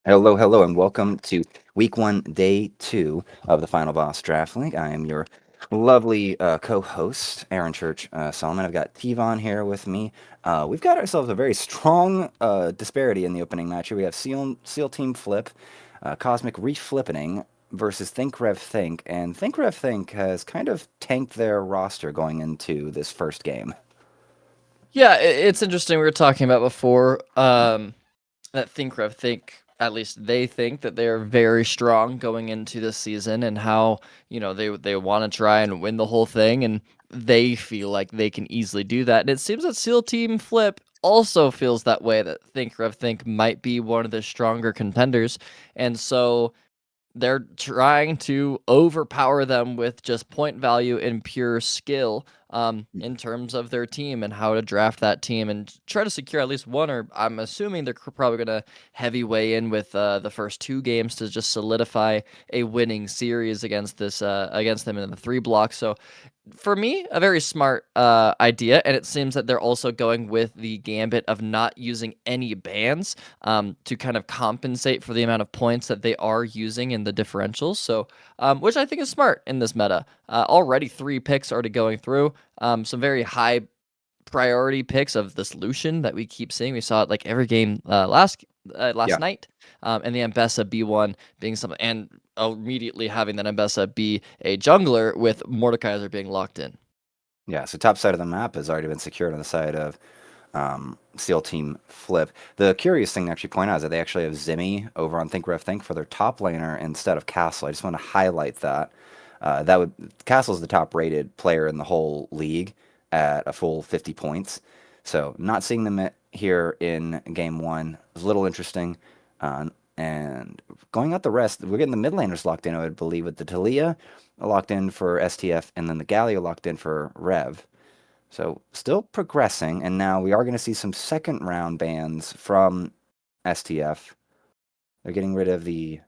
Hello, hello, and welcome to week one, day two of the Final Boss Draft League. I am your lovely co-host, Aaron Church Solomon. I've got Tevon here with me. We've got ourselves a very strong disparity in the opening match here. We have SEAL Team Flip, Cosmic Reflippening versus Think Rev Think, and Think Rev Think has kind of tanked their roster going into this first game. Yeah, it's interesting. We were talking about before that Think Rev think, at least they think that they are very strong going into this season, and how they want to try and win the whole thing, and they feel like they can easily do that. And it seems that SEAL Team Flip also feels that way. That Think Rev think might be one of the stronger contenders, and so they're trying to overpower them with just point value and pure skill in terms of their team and how to draft that team and try to secure at least one, or I'm assuming they're probably going to heavy weigh in with the first two games to just solidify a winning series against them in the 3 block. So for me, a very smart idea, and it seems that they're also going with the gambit of not using any bans to kind of compensate for the amount of points that they are using in the differentials. So, which I think is smart in this meta. Already 3 picks already going through. Some very high priority picks of this Lucian that we keep seeing. We saw it like every game last Yeah. night, and the Ambessa B1 being something, and immediately having that Ambessa be a jungler with Mordekaiser being locked in. Yeah, so top side of the map has already been secured on the side of SEAL Team Flip. The curious thing to actually point out is that they actually have Zimmy over on Think Ref Think for their top laner instead of Castle. I just want to highlight that. Castle's the top rated player in the whole league at a full 50 points. So not seeing them here in game one is a little interesting. And going out the rest, we're getting the mid laners locked in, I would believe, with the Talia locked in for STF and then the Galio locked in for Rev. So still progressing, and now we are going to see some second round bans from STF. They're getting rid of the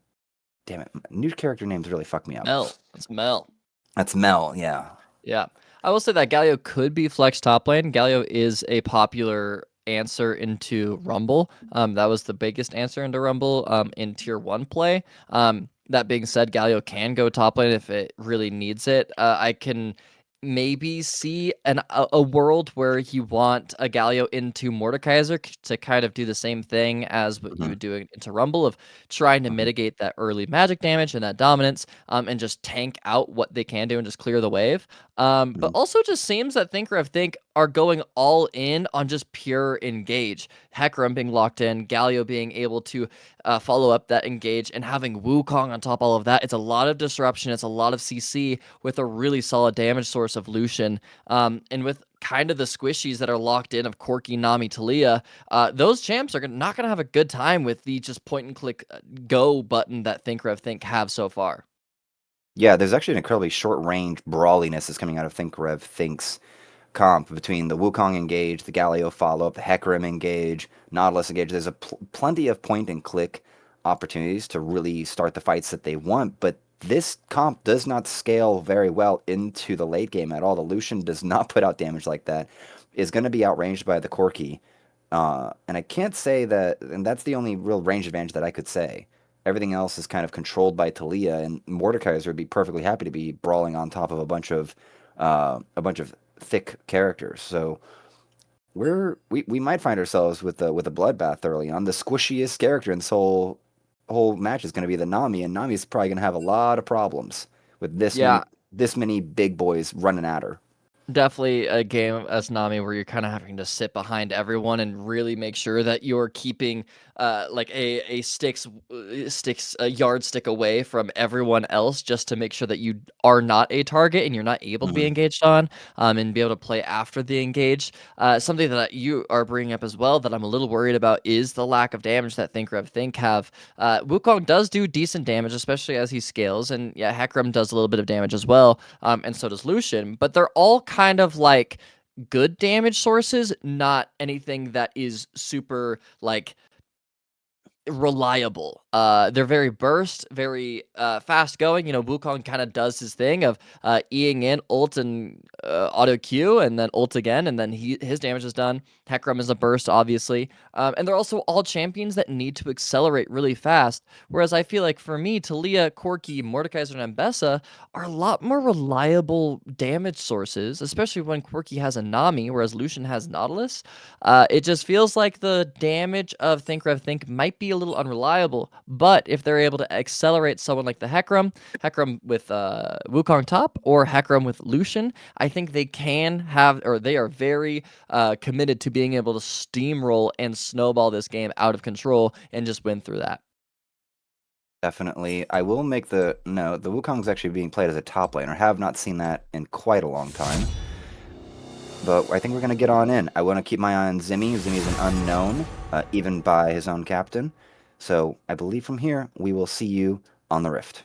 damn it, new character names really fuck me up. Mel, that's Mel. That's Mel, yeah. Yeah. I will say that Galio could be flex top lane. Galio is a popular answer into Rumble. That was the biggest answer into Rumble in tier 1 play. That being said, Galio can go top lane if it really needs it. I can maybe see a world where you want a Galio into Mordekaiser to kind of do the same thing as what you Hmm. would do into Rumble, of trying to Hmm. mitigate that early magic damage and that dominance, and just tank out what they can do and just clear the wave. But Hmm. also just seems that Think Rev Think are going all in on just pure engage. Hecarim being locked in, Galio being able to follow up that engage, and having Wukong on top of all of that. It's a lot of disruption. It's a lot of CC with a really solid damage source of Lucian. And with kind of the squishies that are locked in of Corki, Nami, Talia, those champs are not going to have a good time with the just point and click go button that Think Rev Think have so far. Yeah, there's actually an incredibly short range brawliness that's coming out of Think Rev Think's comp between the Wukong engage, the Galio follow up, the Hecarim engage, Nautilus engage. There's plenty of point and click opportunities to really start the fights that they want, but this comp does not scale very well into the late game at all. The Lucian does not put out damage like that. Is going to be outranged by the Corki. And I can't say that, and that's the only real range advantage that I could say. Everything else is kind of controlled by Talia, and Mordekaiser would be perfectly happy to be brawling on top of a bunch of thick characters. So we might find ourselves with a bloodbath early on. The squishiest character in this whole match is going to be the Nami, and Nami's probably going to have a lot of problems with Yeah, this many big boys running at her. definitely a game as Nami where you're kind of having to sit behind everyone and really make sure that you're keeping like a sticks a yardstick away from everyone else, just to make sure that you are not a target and you're not able to be Hmm. engaged on, and be able to play after the engage. Something that you are bringing up as well that I'm a little worried about is the lack of damage that Think Rev Think have. Wukong does do decent damage, especially as he scales, and yeah, Hecarim does a little bit of damage as well, and so does Lucian, but they're all kind of like good damage sources, not anything that is super like reliable. They're very burst, very fast going. Wukong kind of does his thing of Eing in, ult, and auto Q, and then ult again, and then his damage is done. Hecarim is a burst, obviously. And they're also all champions that need to accelerate really fast. Whereas I feel like for me, Talia, Corki, Mordekaiser, and Ambessa are a lot more reliable damage sources, especially when Corki has a Nami, whereas Lucian has Nautilus. It just feels like the damage of Think Rev Think might be a little unreliable, but if they're able to accelerate someone like the Hecarim with Wukong top, or Hecarim with Lucian, I think they can have, or they are very committed to being able to steamroll and snowball this game out of control and just win through that. Definitely. I will make the note, the Wukong's actually being played as a top laner. Have not seen that in quite a long time. But I think we're going to get on in. I want to keep my eye on Zimmy. Zimmy's an unknown, even by his own captain. So I believe from here, we will see you on the Rift.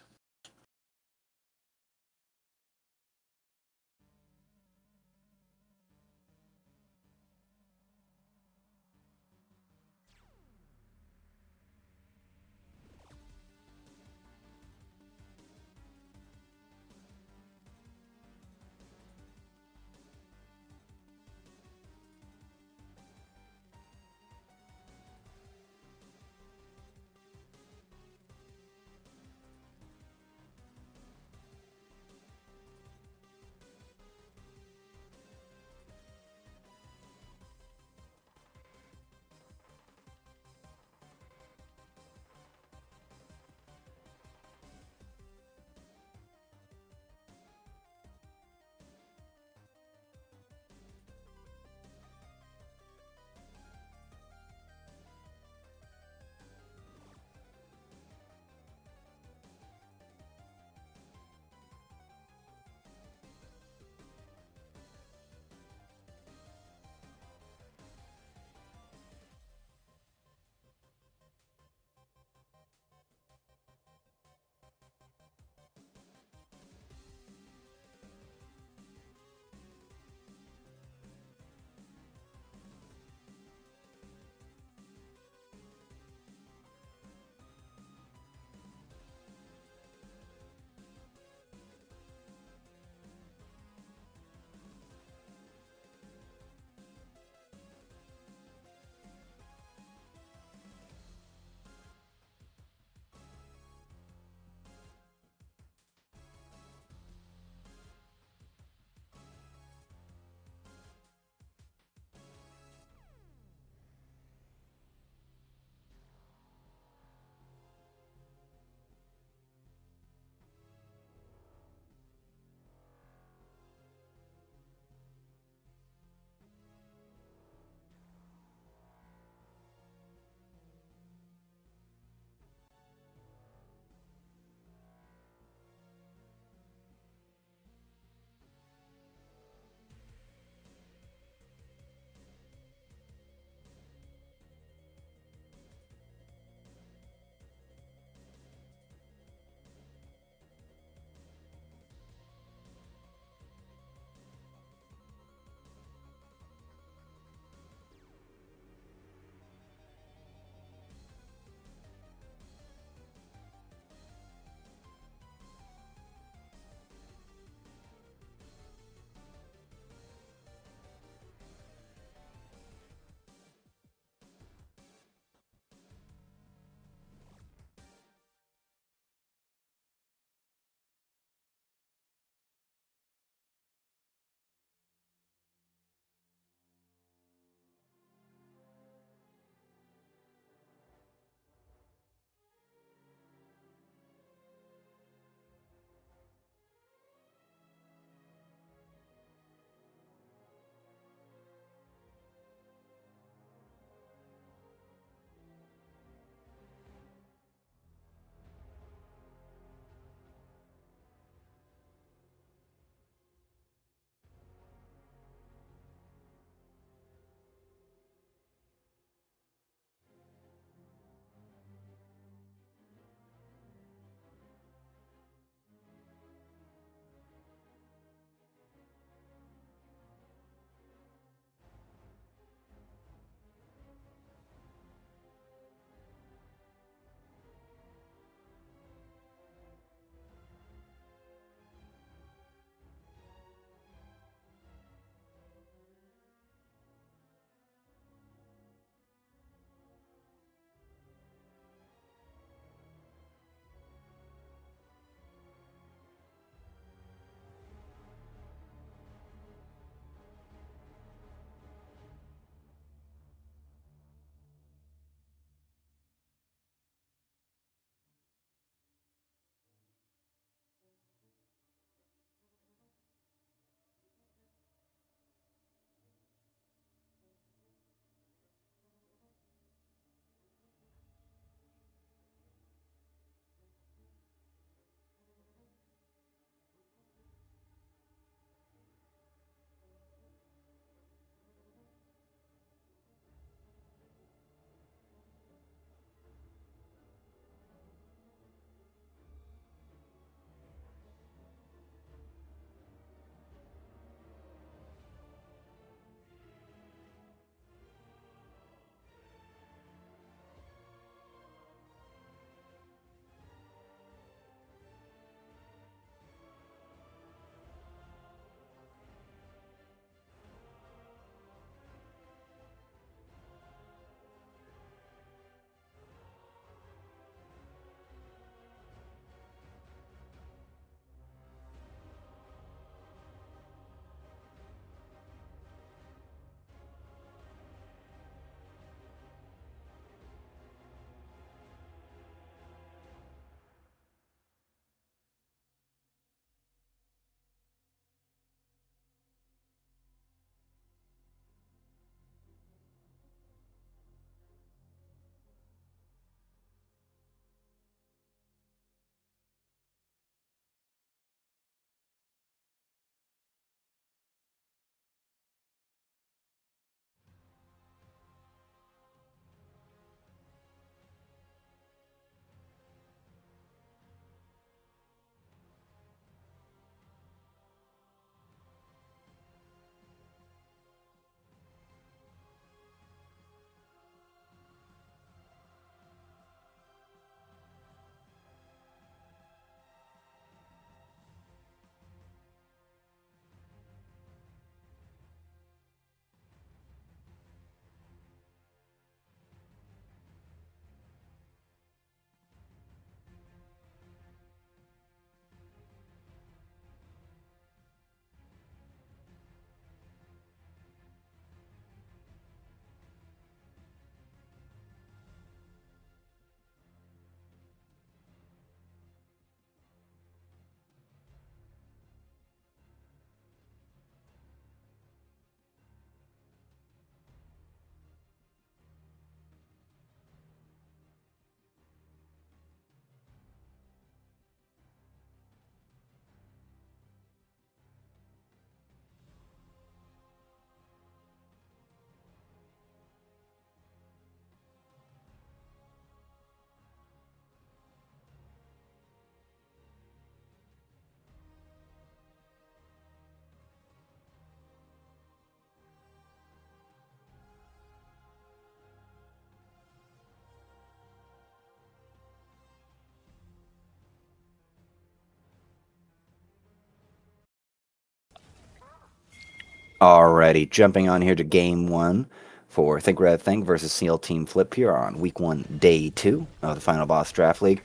Alrighty, jumping on here to game one for Think Red Think versus SEAL Team Flip here on week one, day two of the Final Boss Draft League.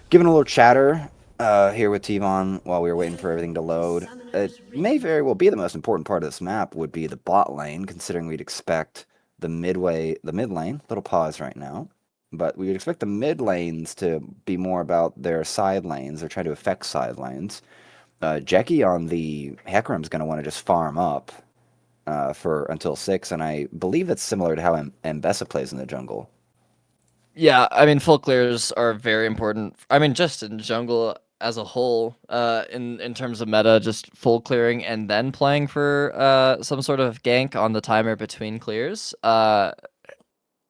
Giving a little chatter here with T-Von while we were waiting for everything to load. It may very well be the most important part of this map would be the bot lane, considering we'd expect the mid lane, little pause right now, but we would expect the mid lanes to be more about their side lanes. They're trying to affect side lanes. Jackie on the Hecarim is going to want to just farm up for until 6, and I believe that's similar to how Mbessa plays in the jungle. Yeah, I mean, full clears are very important. I mean, just in jungle as a whole, in terms of meta, just full clearing and then playing for some sort of gank on the timer between clears.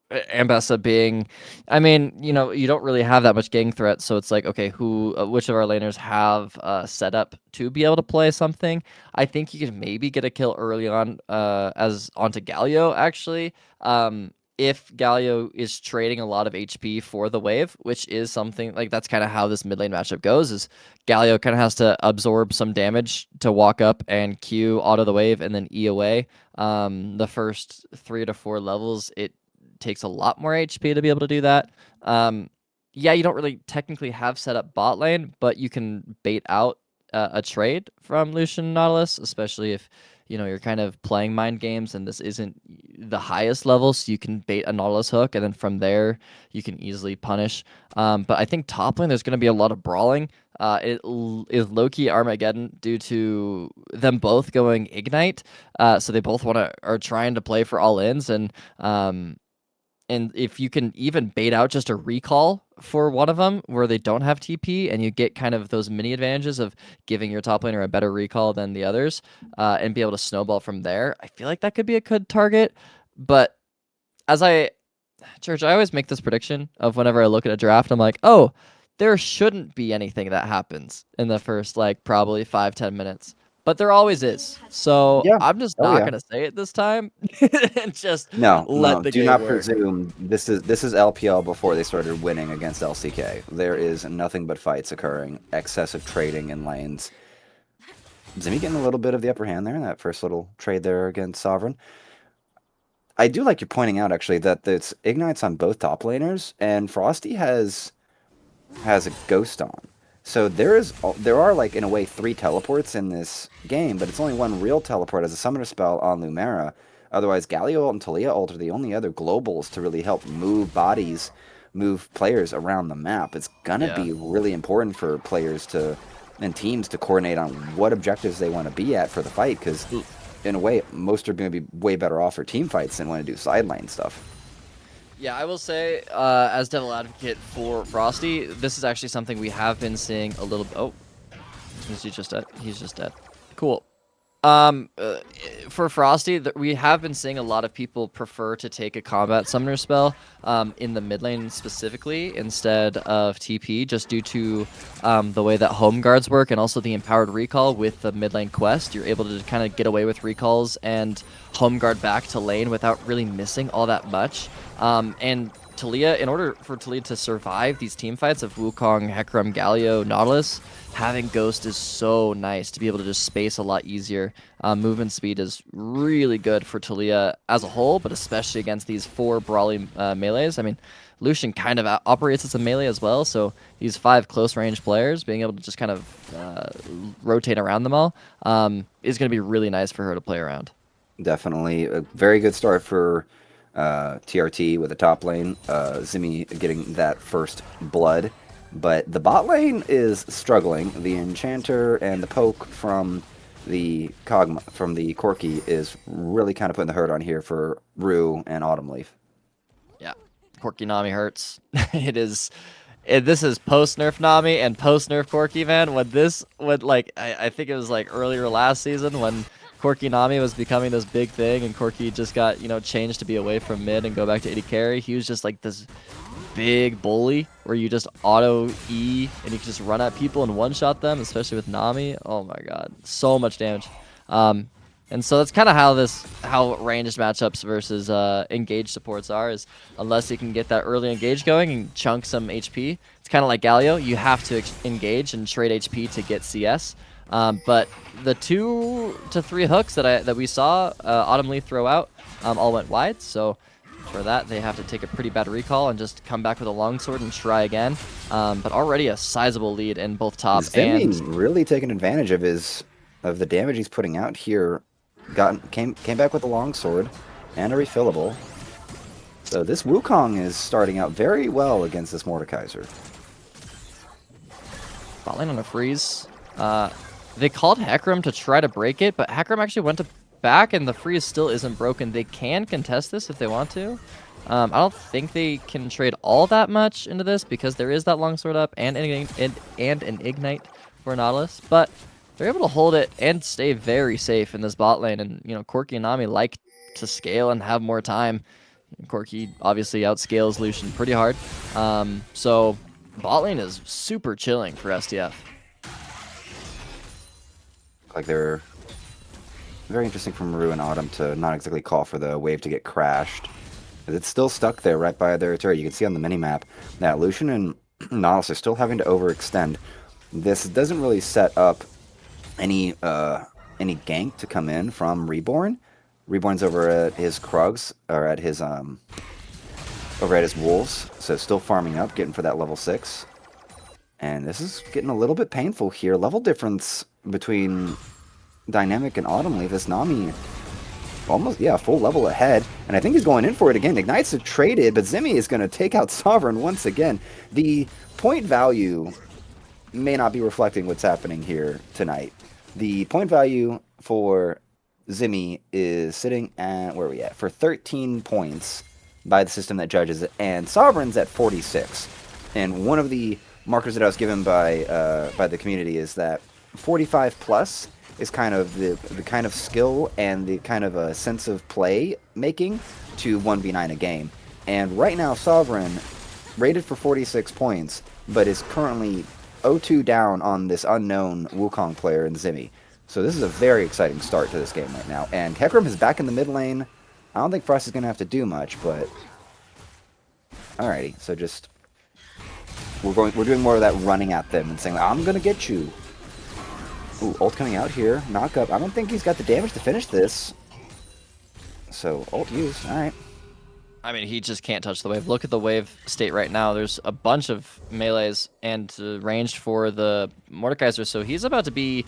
Ambessa being, I mean, you know, you don't really have that much gang threat, so it's like, okay, which of our laners have set up to be able to play something? I think you can maybe get a kill early on, as onto Galio actually. If Galio is trading a lot of HP for the wave, which is something like that's kind of how this mid lane matchup goes. Is Galio kind of has to absorb some damage to walk up and Q auto the wave and then E away. The first 3 to 4 levels, it takes a lot more HP to be able to do that. Yeah, you don't really technically have set up bot lane, but you can bait out a trade from Lucian Nautilus, especially if you know you're kind of playing mind games and this isn't the highest level, so you can bait a Nautilus hook, and then from there you can easily punish. But I think top lane there's going to be a lot of brawling. It is low-key Armageddon due to them both going Ignite, so they both are trying to play for all ins, and if you can even bait out just a recall for one of them where they don't have TP and you get kind of those mini advantages of giving your top laner a better recall than the others and be able to snowball from there, I feel like that could be a good target. But Church, I always make this prediction of whenever I look at a draft, I'm like, oh, there shouldn't be anything that happens in the first, like, probably 5-10 minutes. But there always is. So Yeah. I'm just Oh not yeah. going to say it this time and just let No. the Do game not work. presume this is LPL before they started winning against LCK. There is nothing but fights occurring, excessive trading in lanes. Zimmy getting a little bit of the upper hand there in that first little trade there against Sovereign. I do like you pointing out actually that it's ignites on both top laners, and Frosty has a ghost on. So there are like in a way 3 teleports in this game, but it's only one real teleport as a summoner spell on Lumera. Otherwise, Galio ult and Talia ult are the only other globals to really help move bodies, move players around the map. It's gonna Yeah. be really important for players and teams to coordinate on what objectives they want to be at for the fight, because in a way, most are going to be way better off for team fights than want to do sideline stuff. Yeah, I will say, as devil advocate for Frosty, this is actually something we have been seeing a little. Oh, is he just dead? He's just dead. Cool. For Frosty, we have been seeing a lot of people prefer to take a combat summoner spell in the mid lane specifically instead of TP, just due to the way that home guards work and also the empowered recall with the mid lane quest. You're able to kind of get away with recalls and home guard back to lane without really missing all that much. And Talia, in order for Talia to survive these team fights of Wukong, Hecarim, Galio, Nautilus, having Ghost is so nice to be able to just space a lot easier. Movement speed is really good for Talia as a whole, but especially against these 4 brawly melees. I mean, Lucian kind of operates as a melee as well, so these 5 close-range players, being able to just kind of rotate around them all, is going to be really nice for her to play around. Definitely a very good start for TRT with the top lane. Zimmy getting that first blood. But the bot lane is struggling. The Enchanter and the poke from the Corki is really kind of putting the hurt on here for Rue and Autumn Leaf. Yeah, Corki Nami hurts. This is post nerf Nami and post nerf Corki, man. I think it was like earlier last season when Corki Nami was becoming this big thing and Corki just got, changed to be away from mid and go back to AD carry. He was just like this big bully where you just auto E and you can just run at people and one-shot them, especially with Nami. Oh my god, so much damage. And so that's kind of how ranged matchups versus engaged supports are, is unless you can get that early engage going and chunk some HP. It's kind of like Galio. You have to engage and trade HP to get CS. But the 2 to 3 hooks that we saw Autumn Leaf throw out all went wide. So for that, they have to take a pretty bad recall and just come back with a longsword and try again. But already a sizable lead in both top Zimmy and really taking advantage of the damage he's putting out here. Came back with a longsword and a refillable. So this Wukong is starting out very well against this Mordekaiser. bot lane on a freeze. They called Hecarim to try to break it, but Hecarim actually went back, and the freeze still isn't broken. They can contest this if they want to. I don't think they can trade all that much into this because there is that longsword up and an ignite for Nautilus, but they're able to hold it and stay very safe in this bot lane. And Corki and Nami like to scale and have more time. Corki obviously outscales Lucian pretty hard, so bot lane is super chilling for STF. Like they're very interesting from Maru and Autumn to not exactly call for the wave to get crashed. It's still stuck there right by their turret. You can see on the minimap that Lucian and Nautilus are still having to overextend. This doesn't really set up any gank to come in from Reborn. Reborn's over at his Krugs, or at his over at his Wolves, so still farming up, getting for that level 6. And this is getting a little bit painful here. Level difference between Dynamic and Autumn Leaf. This Nami almost, yeah, full level ahead. And I think he's going in for it again. Ignites are traded, but Zimmy is going to take out Sovereign once again. The point value may not be reflecting what's happening here tonight. The point value for Zimmy is sitting at, where are we at? For 13 points by the system that judges it, and Sovereign's at 46. And one of the markers that I was given by the community is that 45 plus is kind of the kind of skill and the kind of a sense of play making to 1v9 a game. And right now, Sovereign rated for 46 points, but is currently 0-2 down on this unknown Wukong player in Zimmy. So this is a very exciting start to this game right now. And Hecarim is back in the mid lane. I don't think Frost is going to have to do much, but alrighty. So just we're doing more of that running at them and saying, I'm going to get you. Ooh, ult coming out here. Knock up. I don't think he's got the damage to finish this. So ult used. Alright. I mean, he just can't touch the wave. Look at the wave state right now. There's a bunch of melees and ranged for the Mordekaiser, so he's about to be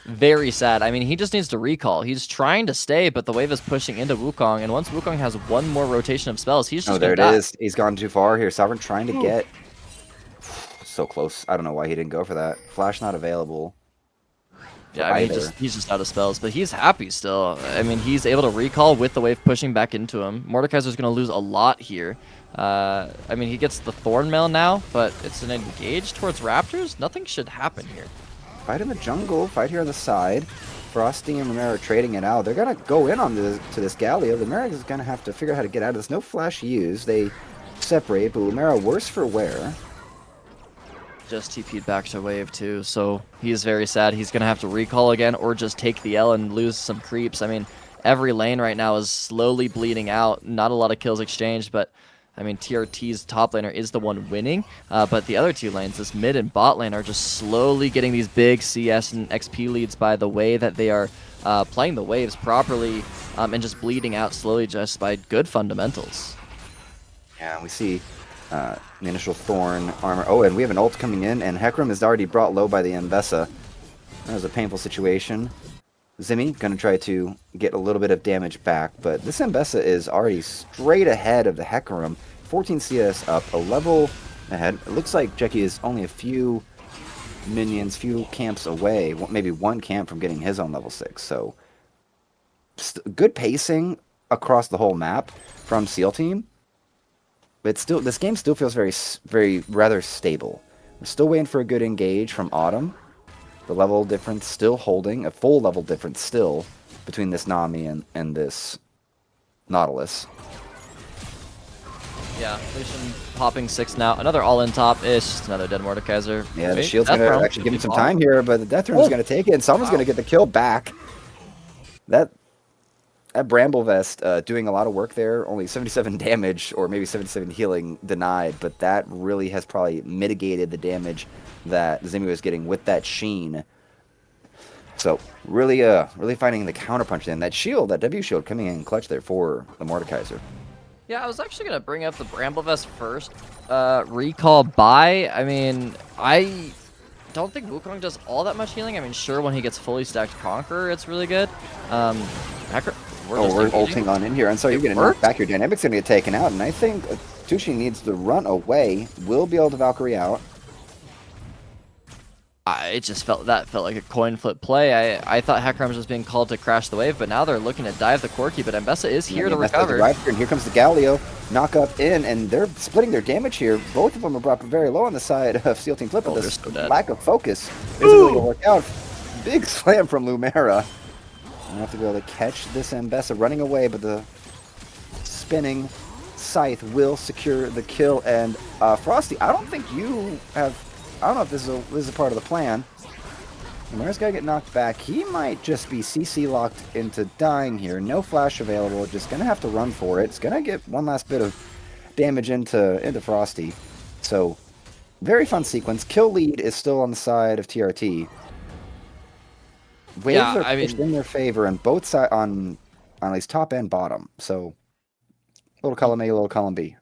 very sad. I mean, he just needs to recall. He's trying to stay, but the wave is pushing into Wukong, and once Wukong has one more rotation of spells, he's just Oh, there gonna it die. is. He's gone too far here. Sovereign trying to get... So close. I don't know why he didn't go for that. Flash not available. Yeah, I mean, he's just out of spells, but he's happy still. I mean, he's able to recall with the wave pushing back into him. Mordekaiser's going to lose a lot here. I mean, he gets the Thorn Mail now, but it's an engage towards Raptors. Nothing should happen here. Fight in the jungle. Fight here on the side. Frosty and Lumera trading it out. They're going to go in on to this Galio. Lumera is going to have to figure out how to get out of this. No flash used. They separate, but Lumera worse for wear. Just TP'd back to wave too, so he is very sad. He's going to have to recall again or just take the L and lose some creeps. I mean, every lane right now is slowly bleeding out. Not a lot of kills exchanged, but I mean, TRT's top laner is the one winning, but the other two lanes, this mid and bot lane, are just slowly getting these big CS and XP leads by the way that they are playing the waves properly and just bleeding out slowly just by good fundamentals. Yeah, we see the initial Thorn armor. Oh, and we have an ult coming in, and Hecarim is already brought low by the Mbessa. That was a painful situation. Zimmy going to try to get a little bit of damage back, but this Mbessa is already straight ahead of the Hecarim. 14 CS up, a level ahead. It looks like Jeki is only a few minions, few camps away, maybe one camp from getting his own level 6. So good pacing across the whole map from SEAL Team. But still, this game still feels rather stable. We're still waiting for a good engage from Autumn. The level difference still holding, a full level difference still between this Nami and this Nautilus. Yeah, Lucian popping 6 now. Another all-in top. It's just another dead Mordekaiser. Yeah, the shield's going to actually give him some time here, but the Death Rune's going to take it, and someone's going to get the kill back. That Bramble Vest doing a lot of work there. Only 77 damage, or maybe 77 healing denied, but that really has probably mitigated the damage that Zimmy was getting with that Sheen. So really, really finding the counterpunch in that shield, that W shield coming in clutch there for the Mordekaiser. Yeah, I was actually gonna bring up the Bramble Vest first. Recall buy. I mean, I don't think Wukong does all that much healing. I mean, sure, when he gets fully stacked Conqueror, it's really good. Hacker, We're ulting on in here, and so you're It getting knocked worked? back. Your dynamic's gonna get taken out, and I think Tushi needs to run away. Will be able to Valkyrie out. It just felt like a coin flip play. I thought Hecarim was just being called to crash the wave, but now they're looking to dive the Corki. But Mbessa is here to recover. And here comes the Galio, knock up in, and they're splitting their damage here. Both of them are brought very low on the side of Steel Team Flip, but this lack of focus isn't really gonna work out. Big slam from Lumera. I have to be able to catch this Mbessa running away, but the spinning Scythe will secure the kill. And Frosty, I don't think you have. I don't know if this is a part of the plan. Lumera's gotta get knocked back. He might just be CC locked into dying here. No flash available. Just gonna have to run for it. It's gonna get one last bit of damage into Frosty. So very fun sequence. Kill lead is still on the side of TRT. Waves are pushed in their favor on both sides, on at least top and bottom. So little column A, little column B.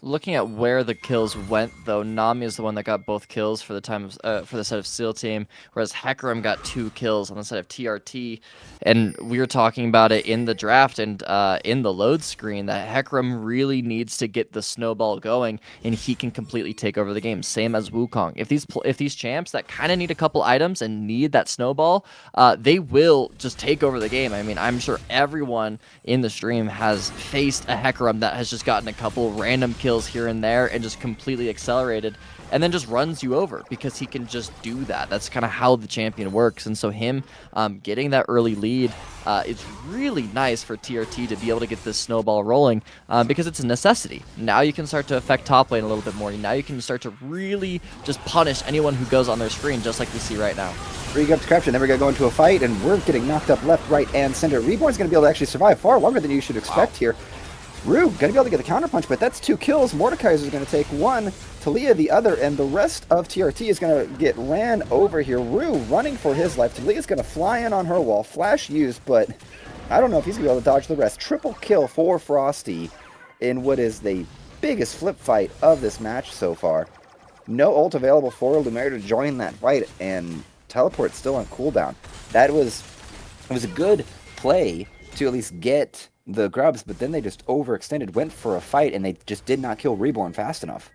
Looking at where the kills went, though, Nami is the one that got both kills for the for the side of Steel Team, whereas Hecarim got 2 kills on the side of TRT. And we were talking about it in the draft and in the load screen that Hecarim really needs to get the snowball going, and he can completely take over the game. Same as Wukong. If these champs that kind of need a couple items and need that snowball, they will just take over the game. I mean, I'm sure everyone in the stream has faced a Hecarim that has just gotten a couple random kills here and there and just completely accelerated and then just runs you over because he can just do that. That's kind of how the champion works. And so him getting that early lead is really nice for TRT to be able to get this snowball rolling because it's a necessity. Now you can start to affect top lane a little bit more. Now you can start to really just punish anyone who goes on their screen, just like we see right now. Rig up to Corruption, then we're going to go into a fight, and we're getting knocked up left, right, and center. Reborn's going to be able to actually survive far longer than you should expect here. Rue going to be able to get the counterpunch, but that's 2 kills. Mordekaiser is going to take 1, Talia the other, and the rest of TRT is going to get ran over here. Rue running for his life. Talia's going to fly in on her wall. Flash used, but I don't know if he's going to be able to dodge the rest. Triple kill for Frosty in what is the biggest flip fight of this match so far. No ult available for Lumera to join that fight, and teleport still on cooldown. It was a good play to at least get the grubs, but then they just overextended, went for a fight, and they just did not kill Reborn fast enough.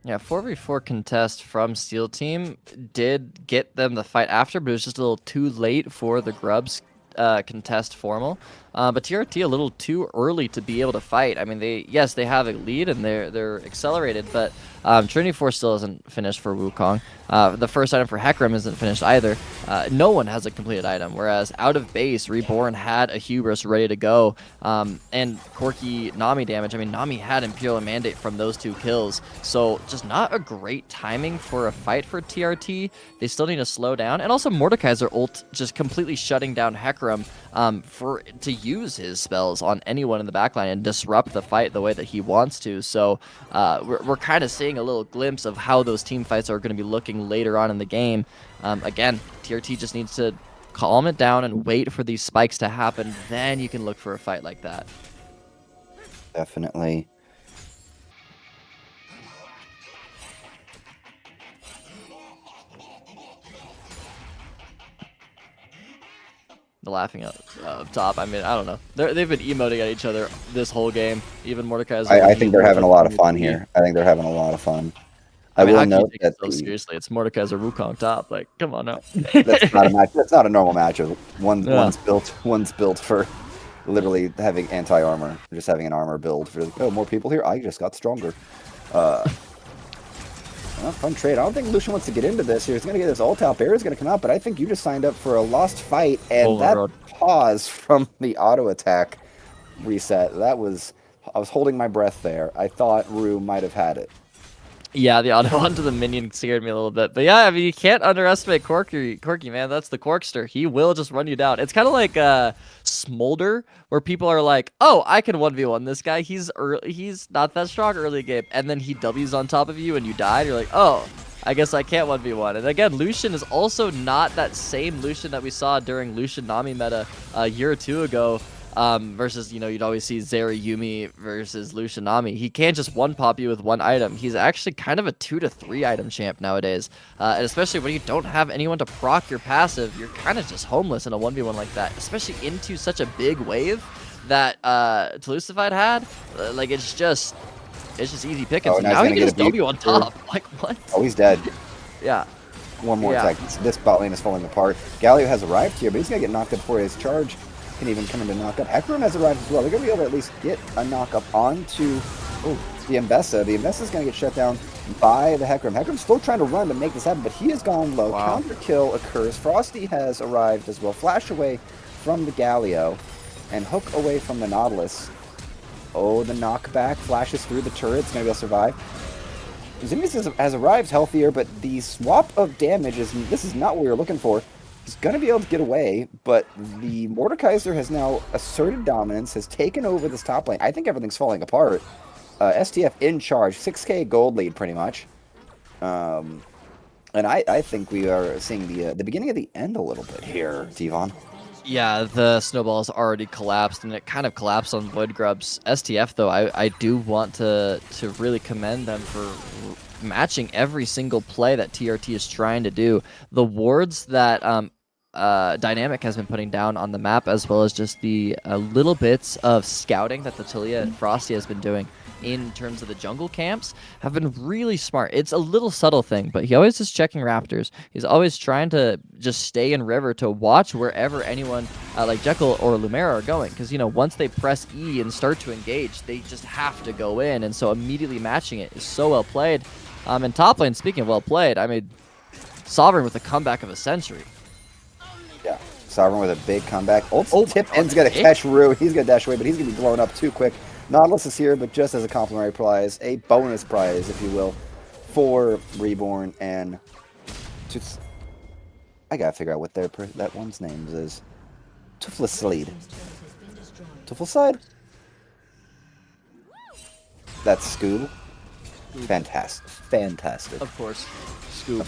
Yeah, 4v4 contest from Steel Team did get them the fight after, but it was just a little too late for the grubs contest formal. But TRT a little too early to be able to fight. I mean, they have a lead and they're accelerated, but Trinity Force still isn't finished for Wukong. The first item for Hecarim isn't finished either. No one has a completed item, whereas out of base, Reborn had a Hubris ready to go. And Corki Nami damage. I mean, Nami had Imperial Mandate from those 2 kills, so just not a great timing for a fight for TRT. They still need to slow down, and also Mordekaiser ult just completely shutting down Hecarim to use his spells on anyone in the backline and disrupt the fight the way that he wants to. So we're kind of seeing a little glimpse of how those team fights are going to be looking later on in the game. Again, TRT just needs to calm it down and wait for these spikes to happen. Then you can look for a fight like that. Definitely. The laughing up top. I mean, I don't know. They've been emoting at each other this whole game. Even Mordekaiser. I think they're having a lot of fun here. I think they're having a lot of fun. I mean, will note that so seriously, it's Mordekaiser Wukong top. Like, come on now. That's not a match. That's not a normal match. One's built for literally having anti-armor. Just having an armor build for more people here. I just got stronger. Fun trade. I don't think Lucian wants to get into this here. He's going to get his ult out. Barry's going to come out, but I think you just signed up for a lost fight, and pause from the auto attack reset. I was holding my breath there. I thought Rue might have had it. Yeah, the auto onto the minion scared me a little bit. But yeah, I mean, you can't underestimate Corki, man. That's the Corkster. He will just run you down. It's kind of like Smolder, where people are like, oh, I can 1v1 this guy. He's not that strong early game. And then he W's on top of you and you die. And you're like, oh, I guess I can't 1v1. And again, Lucian is also not that same Lucian that we saw during Lucian Nami meta a year or two ago. Versus, you'd always see Zeri Yumi versus Lucian Nami. He can't just one-pop you with one item. He's actually kind of a 2 to 3 item champ nowadays. And especially when you don't have anyone to proc your passive, you're kind of just homeless in a 1v1 like that. Especially into such a big wave that Telucified had. Like, it's just easy pickings. Oh, Now he gets W on top. Like, what? Oh, he's dead. Yeah. One more attack. This bot lane is falling apart. Galio has arrived here, but he's going to get knocked up before his charge can even come into knock up. Hecarim has arrived as well. They're going to be able to at least get a knock up onto the Mbessa. The Mbessa is going to get shut down by the Hecarim. Hecarim's still trying to run to make this happen, but he has gone low. Wow. Counter kill occurs. Frosty has arrived as well. Flash away from the Galio and hook away from the Nautilus. Oh, the knockback flashes through the turret. It's going to be able to survive. Ximius has arrived healthier, but the swap of damage this is not what we were looking for. He's going to be able to get away, but the Mordekaiser has now asserted dominance, has taken over this top lane. I think everything's falling apart. STF in charge, 6k gold lead pretty much. And I think we are seeing the beginning of the end a little bit here, Devon. Yeah, the snowball's already collapsed, and it kind of collapsed on Void Grubs. STF, though, I do want to really commend them for matching every single play that TRT is trying to do. The wards that Dynamic has been putting down on the map, as well as just the little bits of scouting that the Talia and Frosty has been doing in terms of the jungle camps, have been really smart. It's a little subtle thing, but he always is checking Raptors. He's always trying to just stay in river to watch wherever anyone like Jekyll or Lumera are going, because once they press E and start to engage, they just have to go in, and so immediately matching it is so well played. And top lane, speaking of well played, I mean, Sovereign with a comeback of a century. Yeah, Sovereign with a big comeback. Tip End's going to catch Rue. He's going to dash away, but he's going to be blown up too quick. Nautilus is here, but just as a complimentary prize, a bonus prize, if you will, for Reborn. And just, I gotta figure out what that one's name is. Tuflaslide. Tufleside? That's Scoob. Fantastic. Of course, Scoob.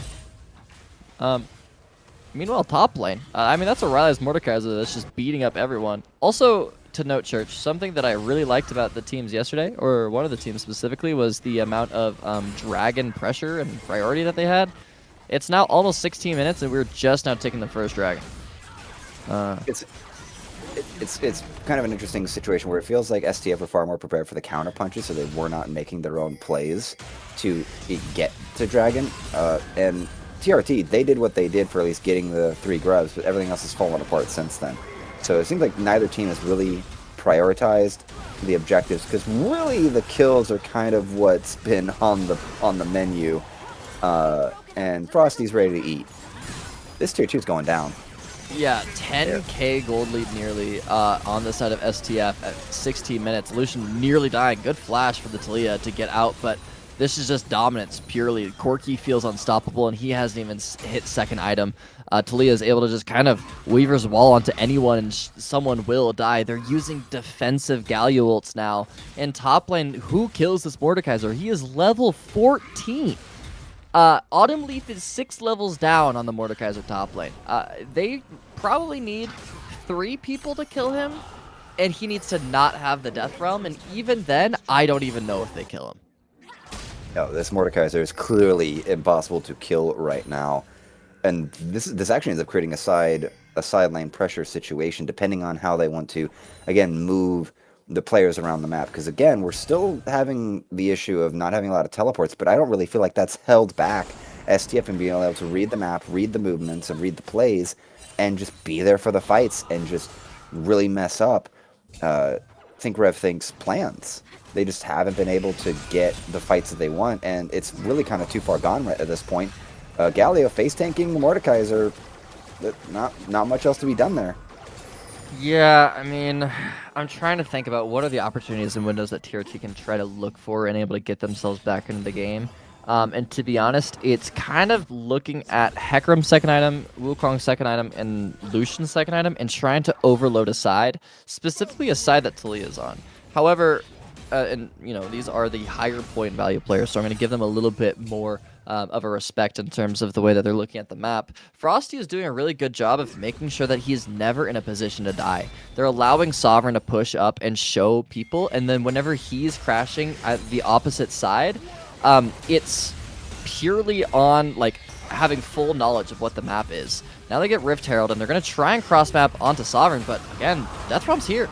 Meanwhile, top lane. I mean, that's O'Reilly's Mordekaiser that's just beating up everyone. Also, to note, Church, something that I really liked about the teams yesterday, or one of the teams specifically, was the amount of dragon pressure and priority that they had. It's now almost 16 minutes, and we're just now taking the first dragon. It's kind of an interesting situation where it feels like STF were far more prepared for the counter punches, so they were not making their own plays to get to dragon. And TRT, they did what they did for at least getting the 3 grubs, but everything else has fallen apart since then. So it seems like neither team has really prioritized the objectives, because really the kills are kind of what's been on the menu. And Frosty's ready to eat. This tier 2 is going down. Yeah, 10k gold lead nearly on the side of STF at 16 minutes. Lucian nearly dying. Good flash for the Talia to get out, but this is just dominance purely. Corki feels unstoppable, and he hasn't even hit second item. Talia is able to just kind of Weaver's Wall onto anyone, and someone will die. They're using defensive Galio ults now. In top lane, who kills this Mordekaiser? He is level 14. Autumn Leaf is 6 levels down on the Mordekaiser top lane. They probably need 3 people to kill him, and he needs to not have the Death Realm, and even then, I don't even know if they kill him. No, this Mordekaiser is clearly impossible to kill right now. And this actually ends up creating a side lane pressure situation, depending on how they want to, again, move the players around the map. Because, again, we're still having the issue of not having a lot of teleports, but I don't really feel like that's held back STF and being able to read the map, read the movements, and read the plays, and just be there for the fights and just really mess up Think Rev Think's plans. They just haven't been able to get the fights that they want, and it's really kind of too far gone at this point. Galio face tanking the Mordekaiser, not much else to be done there. Yeah, I mean, I'm trying to think about what are the opportunities and windows that TRT can try to look for and able to get themselves back into the game. And to be honest, it's kind of looking at Hecarim's second item, Wukong's second item, and Lucian's second item, and trying to overload a side, specifically a side that Talia's on. However, and these are the higher point value players, so I'm going to give them a little bit more of a respect in terms of the way that they're looking at the map. Frosty is doing a really good job of making sure that he's never in a position to die. They're allowing Sovereign to push up and show people, and then whenever he's crashing at the opposite side, it's purely on like having full knowledge of what the map is. Now they get Rift Herald, and they're going to try and cross map onto Sovereign, but again, Death Romp's here.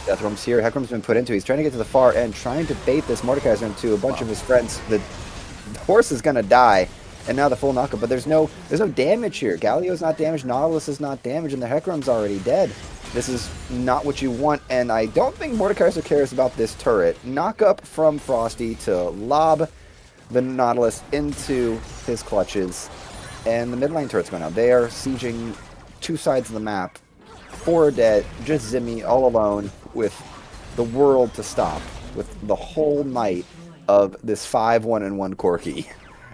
Death Romp's here. Heckram's been put into. He's trying to get to the far end, trying to bait this Mordekaiser into a bunch of his friends. The horse is going to die, and now the full knockup. But there's no damage here. Galio's not damaged. Nautilus is not damaged, and the Heckram's already dead. This is not what you want, and I don't think Mordekaiser cares about this turret. Knock up from Frosty to lob the Nautilus into his clutches, and the mid lane turret's going out. They are sieging two sides of the map. 4 are dead, just Zimmy all alone with the world to stop, with the whole might of this 5-1-1 Corki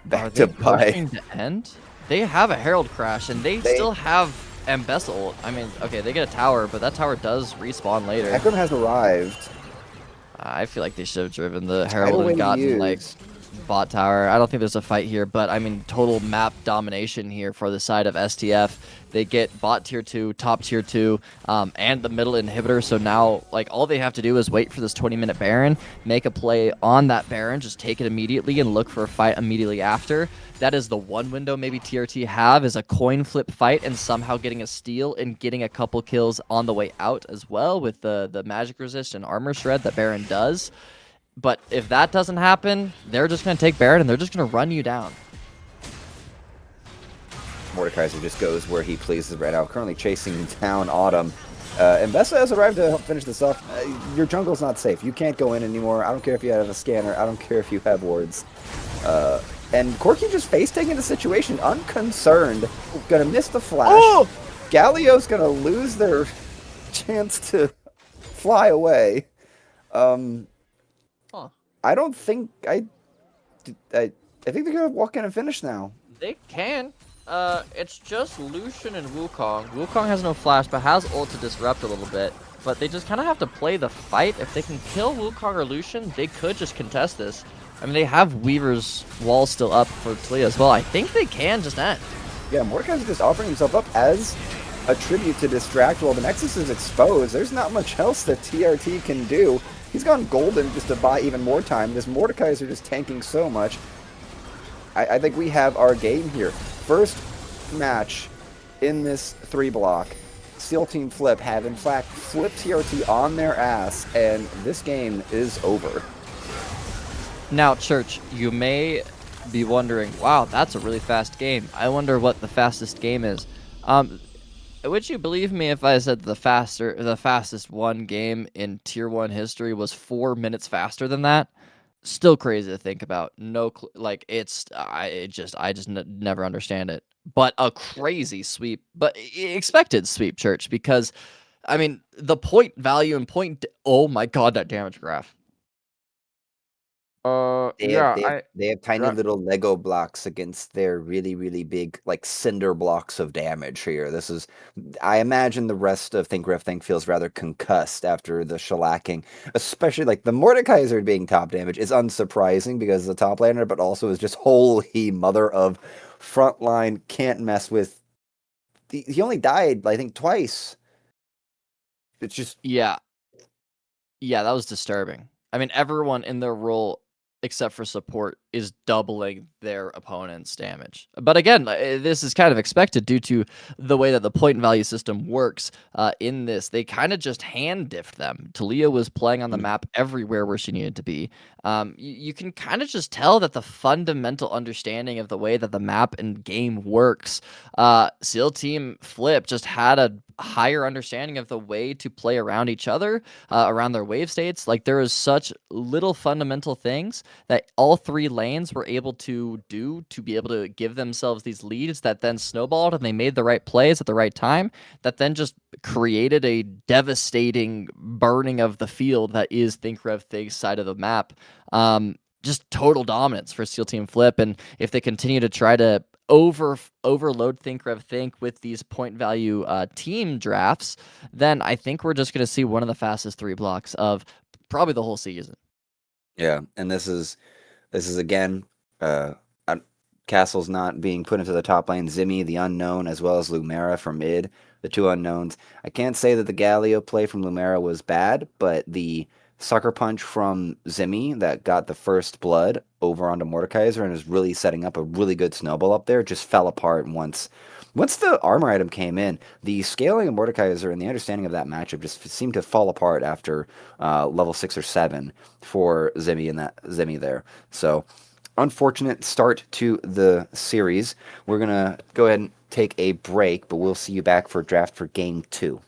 back to pushing to end? They have a Herald crash, and they still have Ambessa ult. I mean, okay, they get a tower, but that tower does respawn later. Heckram has arrived. I feel like they should have driven the Herald and gotten, like, bot tower. I don't think there's a fight here, but I mean, total map domination here for the side of STF. They get bot tier 2, top tier 2, and the middle inhibitor. So now, like, all they have to do is wait for this 20-minute Baron, make a play on that Baron, just take it immediately and look for a fight immediately after. That is the one window maybe TRT have, is a coin flip fight and somehow getting a steal and getting a couple kills on the way out as well with the magic resist and armor shred that Baron does. But if that doesn't happen, they're just going to take Baron and they're just going to run you down. Mordekaiser just goes where he pleases right now, currently chasing down Autumn. And Bessa has arrived to help finish this off. Your jungle's not safe. You can't go in anymore. I don't care if you have a scanner. I don't care if you have wards. And Corki just face-taking the situation, unconcerned. Gonna miss the flash. Oh! Galio's gonna lose their chance to fly away. I don't think... I think they're gonna walk in and finish now. They can. It's just Lucian and Wukong. Wukong has no flash, but has ult to disrupt a little bit. But they just kind of have to play the fight. If they can kill Wukong or Lucian, they could just contest this. I mean, they have Weaver's wall still up for Talia as well. I think they can just end. Yeah, Mordekaiser just offering himself up as a tribute to distract while the Nexus is exposed. There's not much else that TRT can do. He's gone golden just to buy even more time. This Mordekaiser just tanking so much. I think we have our game here. First match in this 3-block. SEAL Team Flip have in fact flipped TRT on their ass, and this game is over. Now, Church, you may be wondering, wow, that's a really fast game. I wonder what the fastest game is. Would you believe me if I said the fastest one game in Tier 1 history was 4 minutes faster than that? Still crazy to think about. I just never understand it. But a crazy sweep, but expected sweep, Church, because I mean, the point value and oh my god, that damage graph. They have tiny little Lego blocks against their really, really big, like, cinder blocks of damage here. This is, I imagine the rest of Think Ref Think feels rather concussed after the shellacking, especially like the Mordekaiser being top damage is unsurprising because the top laner, but also is just holy mother of frontline, can't mess with. He only died, I think, twice. It's just yeah, that was disturbing. I mean, everyone in their role except for support is doubling their opponent's damage. But again, this is kind of expected due to the way that the point value system works in this. They kind of just hand diffed them. Talia was playing on the map everywhere where she needed to be. You can kind of just tell that the fundamental understanding of the way that the map and game works, SEAL Team Flip just had a higher understanding of the way to play around each other, around their wave states. Like, there is such little fundamental things that all three lanes were able to do to be able to give themselves these leads that then snowballed, and they made the right plays at the right time that then just created a devastating burning of the field that is Think Rev Think's side of the map. Just total dominance for SEAL Team Flip, and if they continue to try to overload Think Rev Think with these point value team drafts, then I think we're just going to see one of the fastest 3 blocks of probably the whole season. Yeah, and this is again, Castle's not being put into the top lane. Zimmy, the unknown, as well as Lumera from mid, the two unknowns. I can't say that the Galio play from Lumera was bad, but the sucker punch from Zimmy that got the first blood over onto Mordekaiser and is really setting up a really good snowball up there just fell apart once the armor item came in. The scaling of Mordekaiser and the understanding of that matchup just seemed to fall apart after level 6 or 7 for Zimmy there. So unfortunate start to the series. We're going to go ahead and take a break, but we'll see you back for draft for game 2.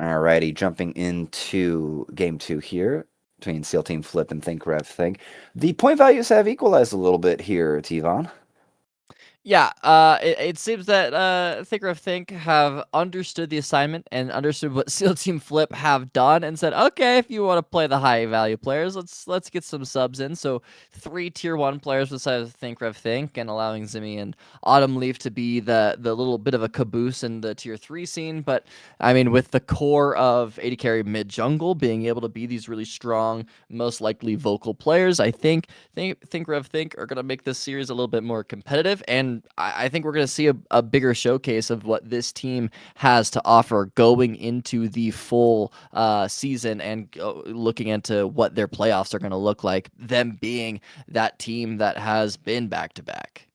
Alrighty, jumping into game two here between SEAL Team Flip and Think Rev Think. The point values have equalized a little bit here, Tivon. Yeah, it seems that Thinker of Think have understood the assignment and understood what SEAL Team Flip have done and said, okay, if you want to play the high value players, let's get some subs in. So 3 tier 1 players besides Think Rev Think, and allowing Zimmy and Autumn Leaf to be the little bit of a caboose in the tier 3 scene. But I mean, with the core of AD carry mid jungle being able to be these really strong, most likely vocal players, I think Rev Think are going to make this series a little bit more competitive, and I think we're going to see a bigger showcase of what this team has to offer going into the full season, and looking into what their playoffs are going to look like, them being that team that has been back-to-back.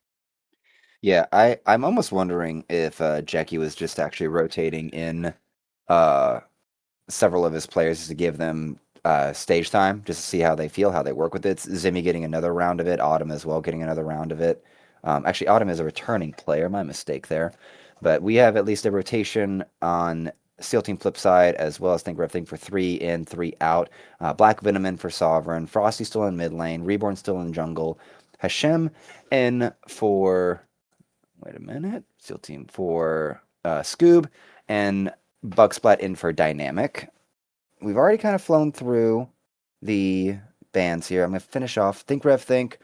Yeah, I'm almost wondering if Jackie was just actually rotating in several of his players just to give them stage time, just to see how they feel, how they work with it. Zimmy getting another round of it, Autumn as well getting another round of it. Actually, Autumn is a returning player, my mistake there. But we have at least a rotation on SEAL Team Flip side, as well as Think Rev Think for 3 in, 3 out. Black Venom in for Sovereign, Frosty still in mid lane, Reborn still in jungle, Hashem in for, wait a minute, SEAL Team for Scoob, and Bugsplat in for Dynamic. We've already kind of flown through the bands here. I'm going to finish off. Think Rev Think.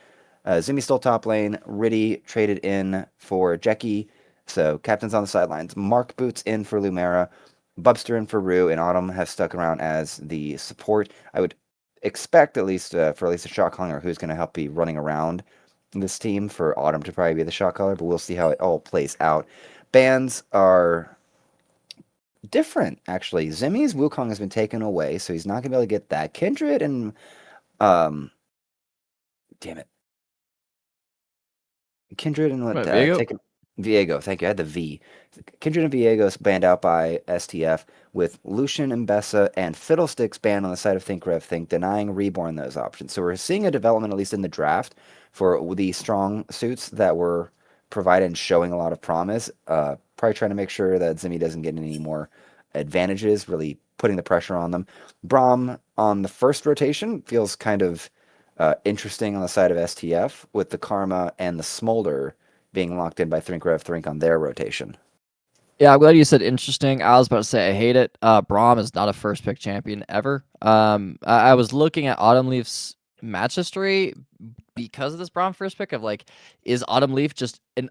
Zimmy still top lane. Riddy traded in for Jackie. So captain's on the sidelines. Mark Boots in for Lumera. Bubster in for Rue. And Autumn has stuck around as the support. I would expect, at least for at least a shot caller who's going to help be running around this team, for Autumn to probably be the shot caller, but we'll see how it all plays out. Bans are different, actually. Zimmy's Wukong has been taken away, so he's not gonna be able to get that. Kindred and damn it. Kindred and what taken Viego, thank you. I had the V. Kindred and Viegos banned out by STF, with Lucian and Bessa and Fiddlesticks banned on the side of Think Rev Think, denying Reborn those options. So we're seeing a development, at least in the draft, for the strong suits that were provided and showing a lot of promise. Probably trying to make sure that Zimmy doesn't get any more advantages, really putting the pressure on them. Braum on the first rotation feels kind of interesting on the side of STF, with the Karma and the Smolder being locked in by Think Rev Think on their rotation. Yeah, I'm glad you said interesting. I was about to say I hate it. Braum is not a first pick champion ever. I was looking at Autumn Leaf's match history because of this Braum first pick of like, is Autumn Leaf just an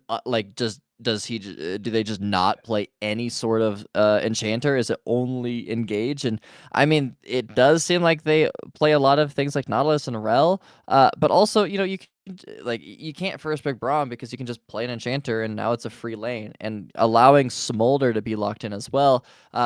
just do they just not play any sort of enchanter? Is it only engage? And I mean, it does seem like they play a lot of things like Nautilus and Rel, but also, you can, like, you can't first pick Braum because you can just play an enchanter and now it's a free lane, and allowing Smolder to be locked in as well,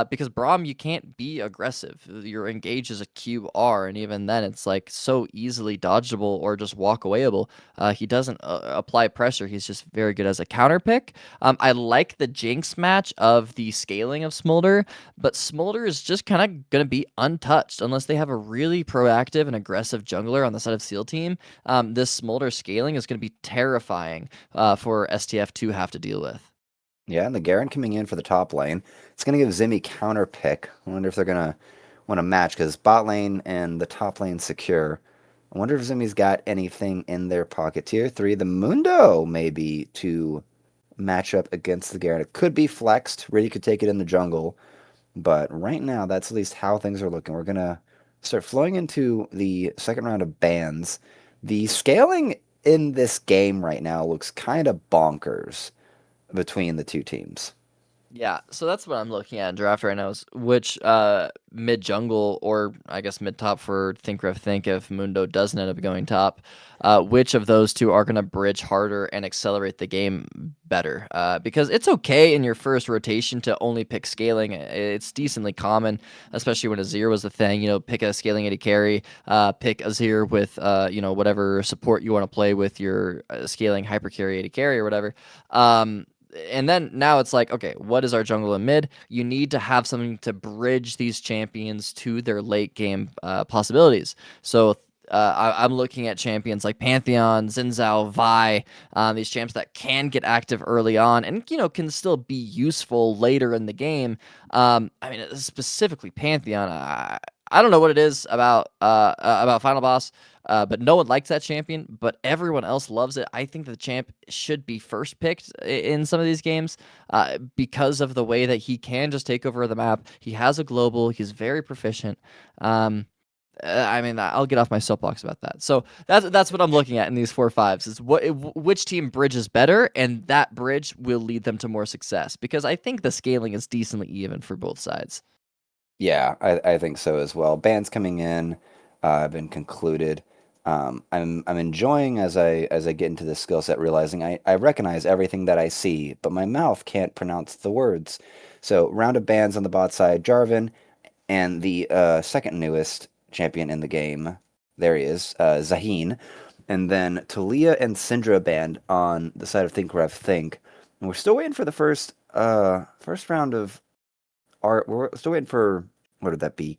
because Braum, you can't be aggressive. Your engage is a QR, and even then it's like so easily dodgeable or just walk awayable. He doesn't apply pressure. He's just very good as a counter pick. I like the Jinx match of the scaling of Smolder, but Smolder is just kind of going to be untouched unless they have a really proactive and aggressive jungler on the side of Seal Team. This Smolder scaling is going to be terrifying for STF to have to deal with. Yeah, and the Garen coming in for the top lane. It's going to give Zimmy counter pick. I wonder if they're going to want to match because bot lane and the top lane secure. I wonder if Zimmy's got anything in their pocket. Tier 3, the Mundo maybe to match up against the Garen. It could be flexed. Really could take it in the jungle. But right now, that's at least how things are looking. We're going to start flowing into the second round of bans. The scaling in this game right now looks kind of bonkers between the two teams. Yeah, so that's what I'm looking at in draft right now is which mid jungle, or I guess mid top for Think Rev Think if Mundo doesn't end up going top, which of those two are going to bridge harder and accelerate the game better? Because it's okay in your first rotation to only pick scaling. It's decently common, especially when Azir was the thing. Pick a scaling AD carry, pick Azir with whatever support you want to play with your scaling hyper carry AD carry or whatever. And then now it's like, okay, what is our jungle and mid? You need to have something to bridge these champions to their late game possibilities. So I'm looking at champions like Pantheon, Xin Vi, these champs that can get active early on and can still be useful later in the game. I mean, specifically Pantheon. I don't know what it is about Final Boss. But no one likes that champion, but everyone else loves it. I think the champ should be first picked in some of these games because of the way that he can just take over the map. He has a global. He's very proficient. I mean, I'll get off my soapbox about that. So that's what I'm looking at in these 4-5s is which team bridges better, and that bridge will lead them to more success. Because I think the scaling is decently even for both sides. Yeah, I think so as well. Bans coming in have been concluded. I'm enjoying as I get into this skill set, realizing I recognize everything that I see, but my mouth can't pronounce the words. So round of bans on the bot side, Jarvan, and the second newest champion in the game. There he is, Zaheen, and then Talia and Syndra banned on the side of Think Rev Think. And we're still waiting for the first round of we're still waiting for what would that be?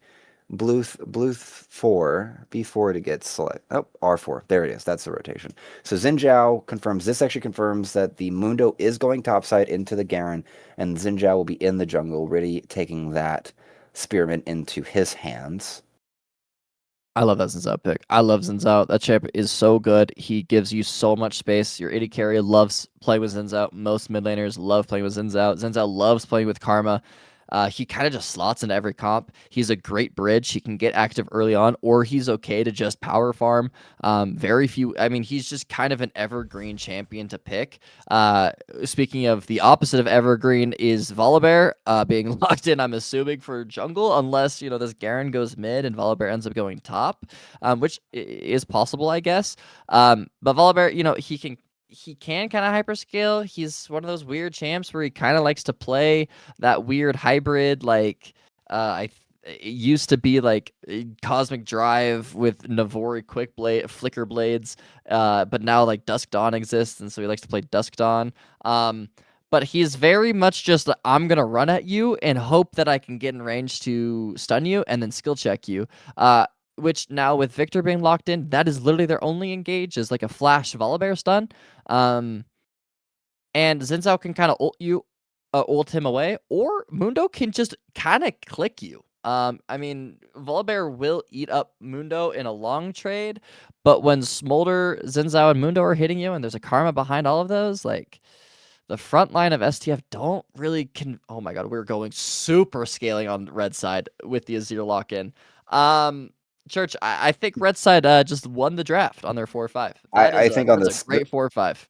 Bluth 4, B4 to get select. Oh, R4. There it is. That's the rotation. So Xin confirms, this actually confirms that the Mundo is going topside into the Garen, and Xin will be in the jungle, really taking that spearmint into his hands. I love that Zinzao pick. I love Zinzao. That champ is so good. He gives you so much space. Your AD carry loves playing with Zinzao. Most mid laners love playing with Zinzao. Zinzao loves playing with Karma. He kind of just slots into every comp. He's a great bridge. He can get active early on, or he's okay to just power farm. Very few. I mean, he's just kind of an evergreen champion to pick. Speaking of the opposite of evergreen is Volibear being locked in, I'm assuming, for jungle, unless, this Garen goes mid and Volibear ends up going top, which is possible, I guess. But Volibear, he can kind of hyperscale. He's one of those weird champs where he kind of likes to play that weird hybrid, like it used to be like Cosmic Drive with Navori Quick Blade Flicker Blades, but now like Dusk Dawn exists, and so he likes to play Dusk Dawn. But he's very much just I'm gonna run at you and hope that I can get in range to stun you and then skill check you. Which now with Victor being locked in, that is literally their only engage is like a flash Volibear stun. And Xin Zhao can kind of ult him away, or Mundo can just kind of click you. I mean, Volibear will eat up Mundo in a long trade, but when Smolder, Xin Zhao, and Mundo are hitting you, and there's a Karma behind all of those, like the front line of STF don't really oh my god, we're going super scaling on red side with the Azir lock in. Church, I think red side just won the draft on their 4-5. I think on That's a this great 4-5.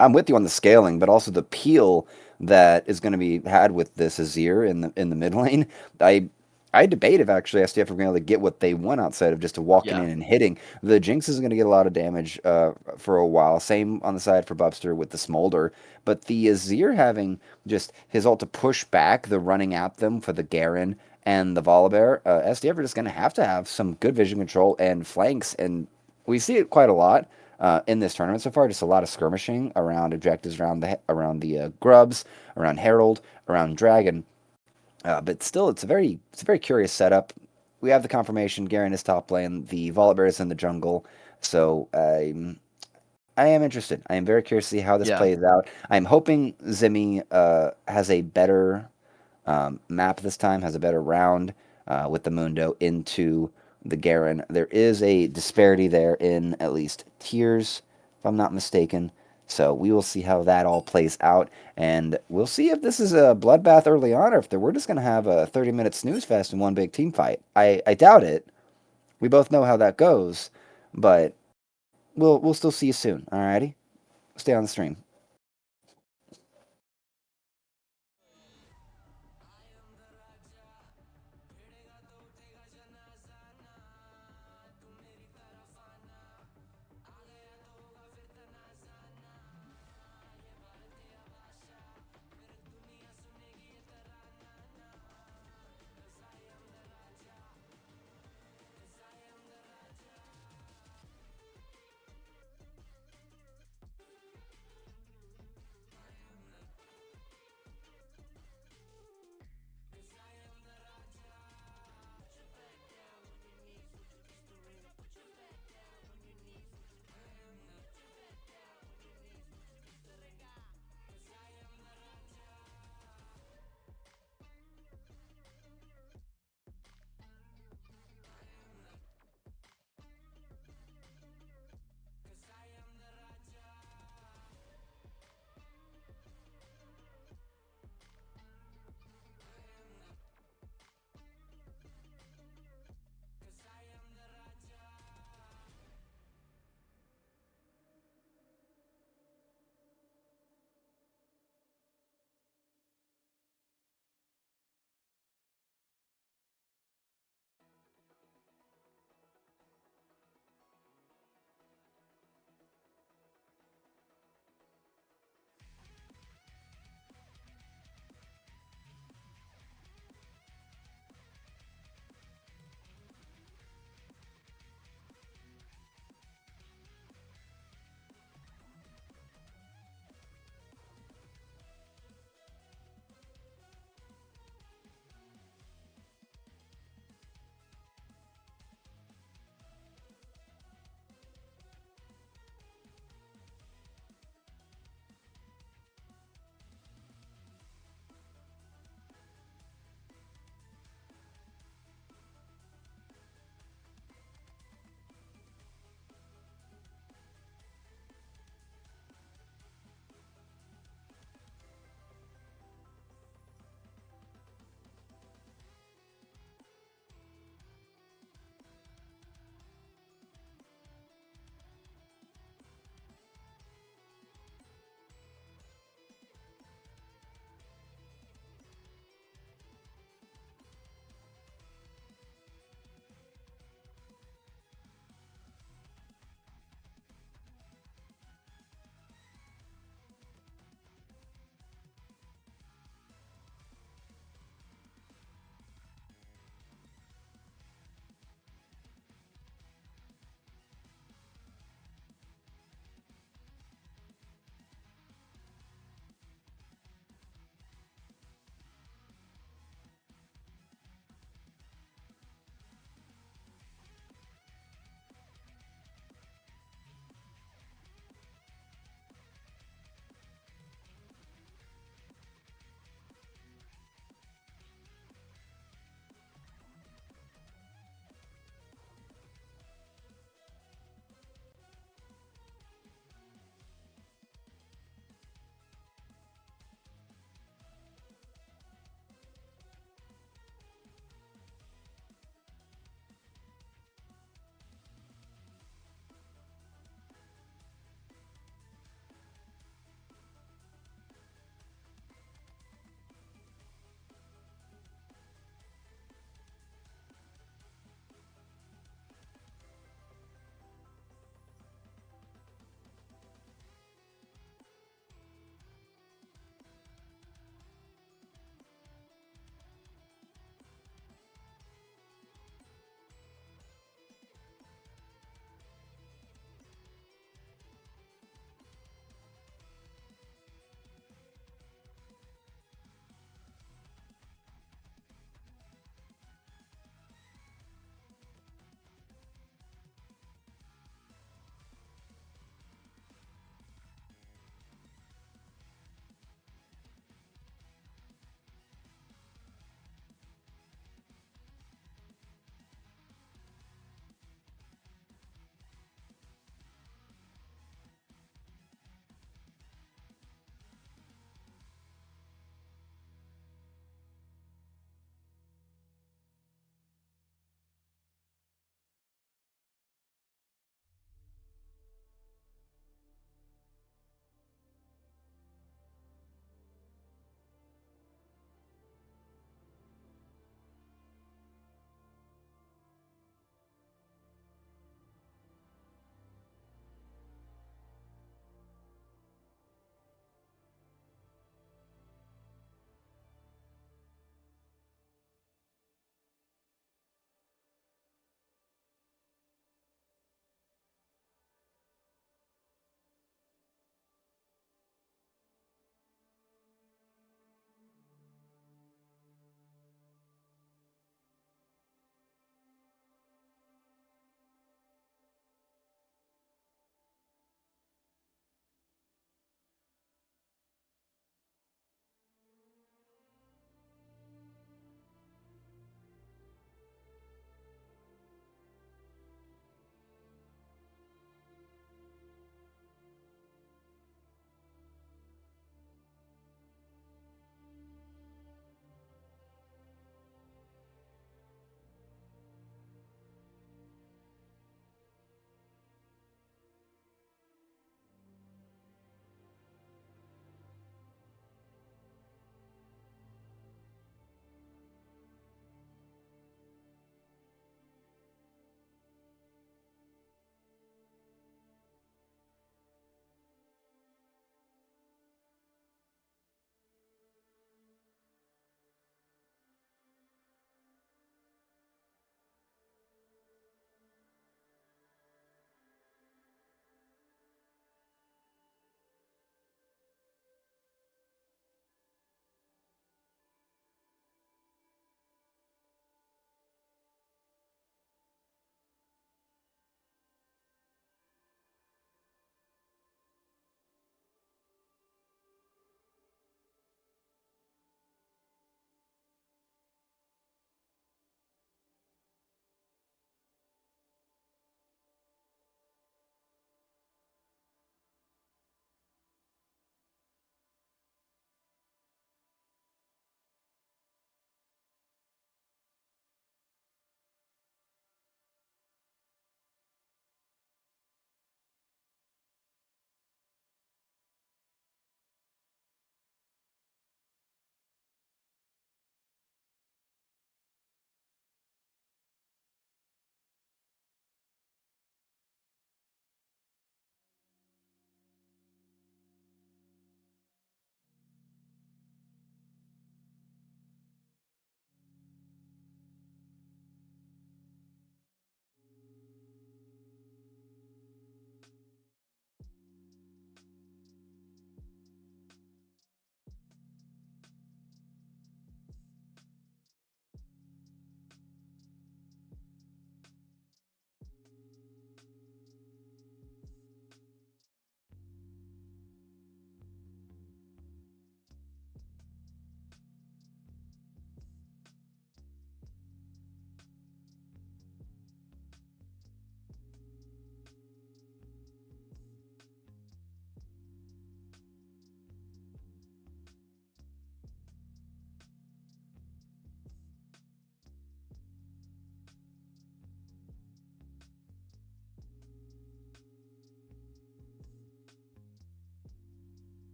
I'm with you on the scaling, but also the peel that is going to be had with this Azir in the mid lane. I I debate if actually SDF are going to be able to get what they want outside of just walking Yeah. in and hitting. The Jinx is going to get a lot of damage for a while. Same on the side for Bubster with the Smolder. But the Azir having just his ult to push back the running at them for the Garen and the Volibear, SDF are just going to have some good vision control and flanks. And we see it quite a lot in this tournament so far. Just a lot of skirmishing around objectives around the grubs, around Herald, around Dragon. But still, it's a very curious setup. We have the confirmation Garen is top lane, the Volibear is in the jungle, so I am interested. I am very curious to see how this Yeah. plays out. I'm hoping Zimmy has a better map this time, has a better round with the Mundo into the Garen. There is a disparity there in at least tiers, if I'm not mistaken. So we will see how that all plays out, and we'll see if this is a bloodbath early on, or if we're just going to have a 30-minute snooze fest in one big team fight. I doubt it. We both know how that goes, but we'll still see you soon. Alrighty, stay on the stream.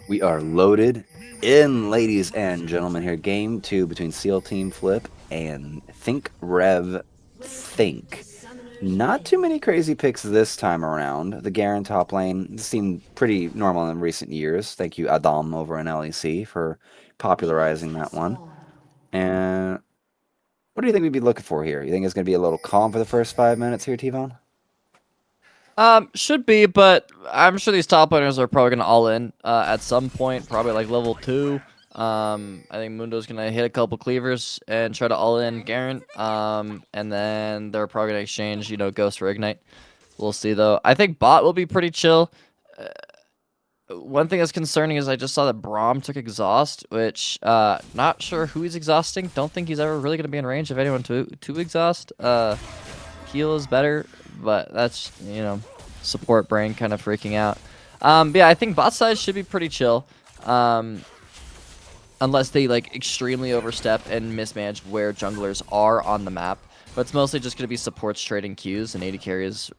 We are loaded in, ladies and gentlemen. Here, game 2 between SEAL Team Flip and Think Rev Think. Not too many crazy picks this time around. The Garen top lane seemed pretty normal in recent years. Thank you, Adam, over in LEC, for popularizing that one. And what do you think we'd be looking for here? You think it's going to be a little calm for the first 5 minutes here, T-Von? Should be, but I'm sure these top laners are probably gonna all in at some point, probably like level 2. I think Mundo's gonna hit a couple cleavers and try to all in Garen. And then they're probably gonna exchange, Ghost for Ignite. We'll see though. I think bot will be pretty chill. One thing that's concerning is I just saw that Braum took exhaust, which not sure who he's exhausting. Don't think he's ever really gonna be in range of anyone to exhaust. Heal is better, but that's, support brain kind of freaking out. But yeah, I think bot side should be pretty chill. Unless they like extremely overstep and mismanage where junglers are on the map. But it's mostly just going to be supports trading Qs and AD carries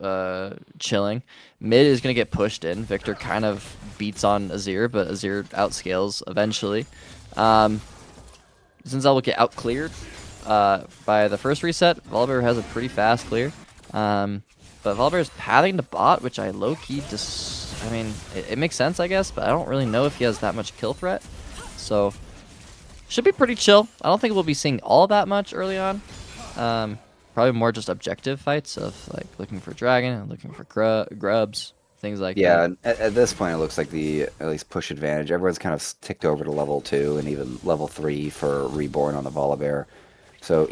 chilling. Mid is going to get pushed in. Victor kind of beats on Azir, but Azir outscales eventually. Zinzal will get out cleared by the first reset. Volibear has a pretty fast clear. But Volibear is pathing to bot, which I low-key I mean, it makes sense, I guess, but I don't really know if he has that much kill threat. So, should be pretty chill. I don't think we'll be seeing all that much early on. Probably more just objective fights of like looking for dragon and looking for grubs, things like that. Yeah, at this point it looks like the at least push advantage. Everyone's kind of ticked over to level 2 and even level 3 for Reborn on the Volibear. So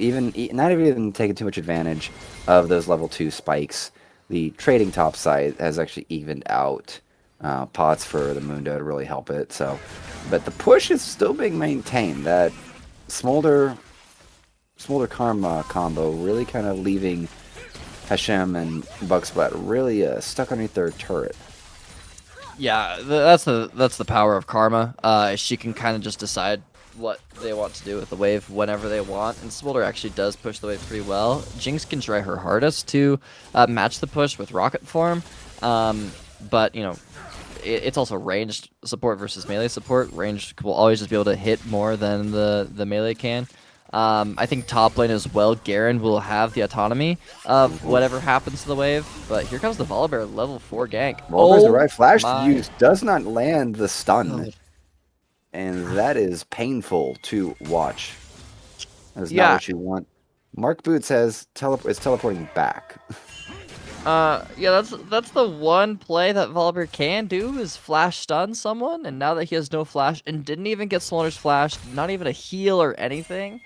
not even taking too much advantage of those level 2 spikes. The trading top side has actually evened out pots for the Mundo to really help it. So, but the push is still being maintained. That Smolder Karma combo really kind of leaving Hashem and Bugsplat really stuck underneath their turret. Yeah, that's the power of Karma. She can kind of just decide what they want to do with the wave whenever they want, and Smolder actually does push the wave pretty well. Jinx can try her hardest to match the push with Rocket Form, but it's also ranged support versus melee support. Ranged will always just be able to hit more than the melee can. I think top lane as well, Garen will have the autonomy of whatever happens to the wave. But here comes the Volibear level 4 gank. Volibear's the right flash to use does not land the stun. And that is painful to watch. That is not what you want. Mark Boots says is teleporting back. Yeah, that's the one play that Volibear can do is flash stun someone, and now that he has no flash and didn't even get Smolder's flash, not even a heal or anything,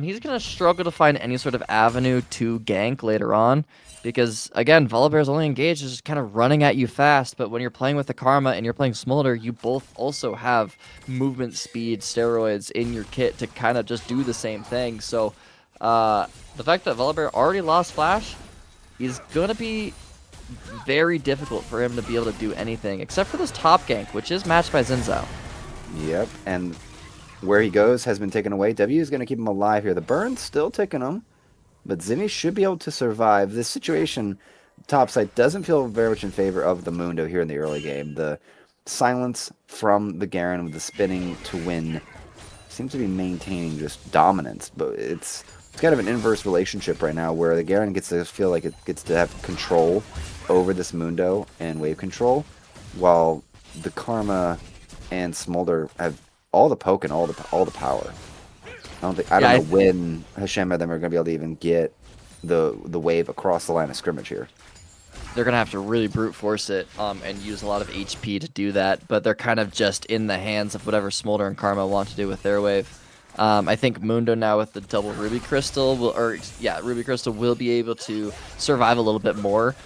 he's gonna struggle to find any sort of avenue to gank later on, because again, Volibear's only engaged is just kind of running at you fast, but when you're playing with the Karma and you're playing Smolder, you both also have movement speed steroids in your kit to kind of just do the same thing. So the fact that Volibear already lost flash is going to be very difficult for him to be able to do anything, except for this top gank, which is matched by Xin Zhao. Yep, and where he goes has been taken away. W is going to keep him alive here. The burn's still ticking him, but Zinni should be able to survive. This situation, topside, doesn't feel very much in favor of the Mundo here in the early game. The silence from the Garen with the spinning to win seems to be maintaining just dominance, but it's kind of an inverse relationship right now where the Garen gets to feel like it gets to have control over this Mundo and wave control, while the Karma and Smolder have all the poke and all the power. I don't know when Hashem and them are going to be able to even get the wave across the line of scrimmage here. They're going to have to really brute force it and use a lot of HP to do that, but they're kind of just in the hands of whatever Smolder and Karma want to do with their wave. I think Mundo now with the double Ruby Crystal Ruby Crystal will be able to survive a little bit more.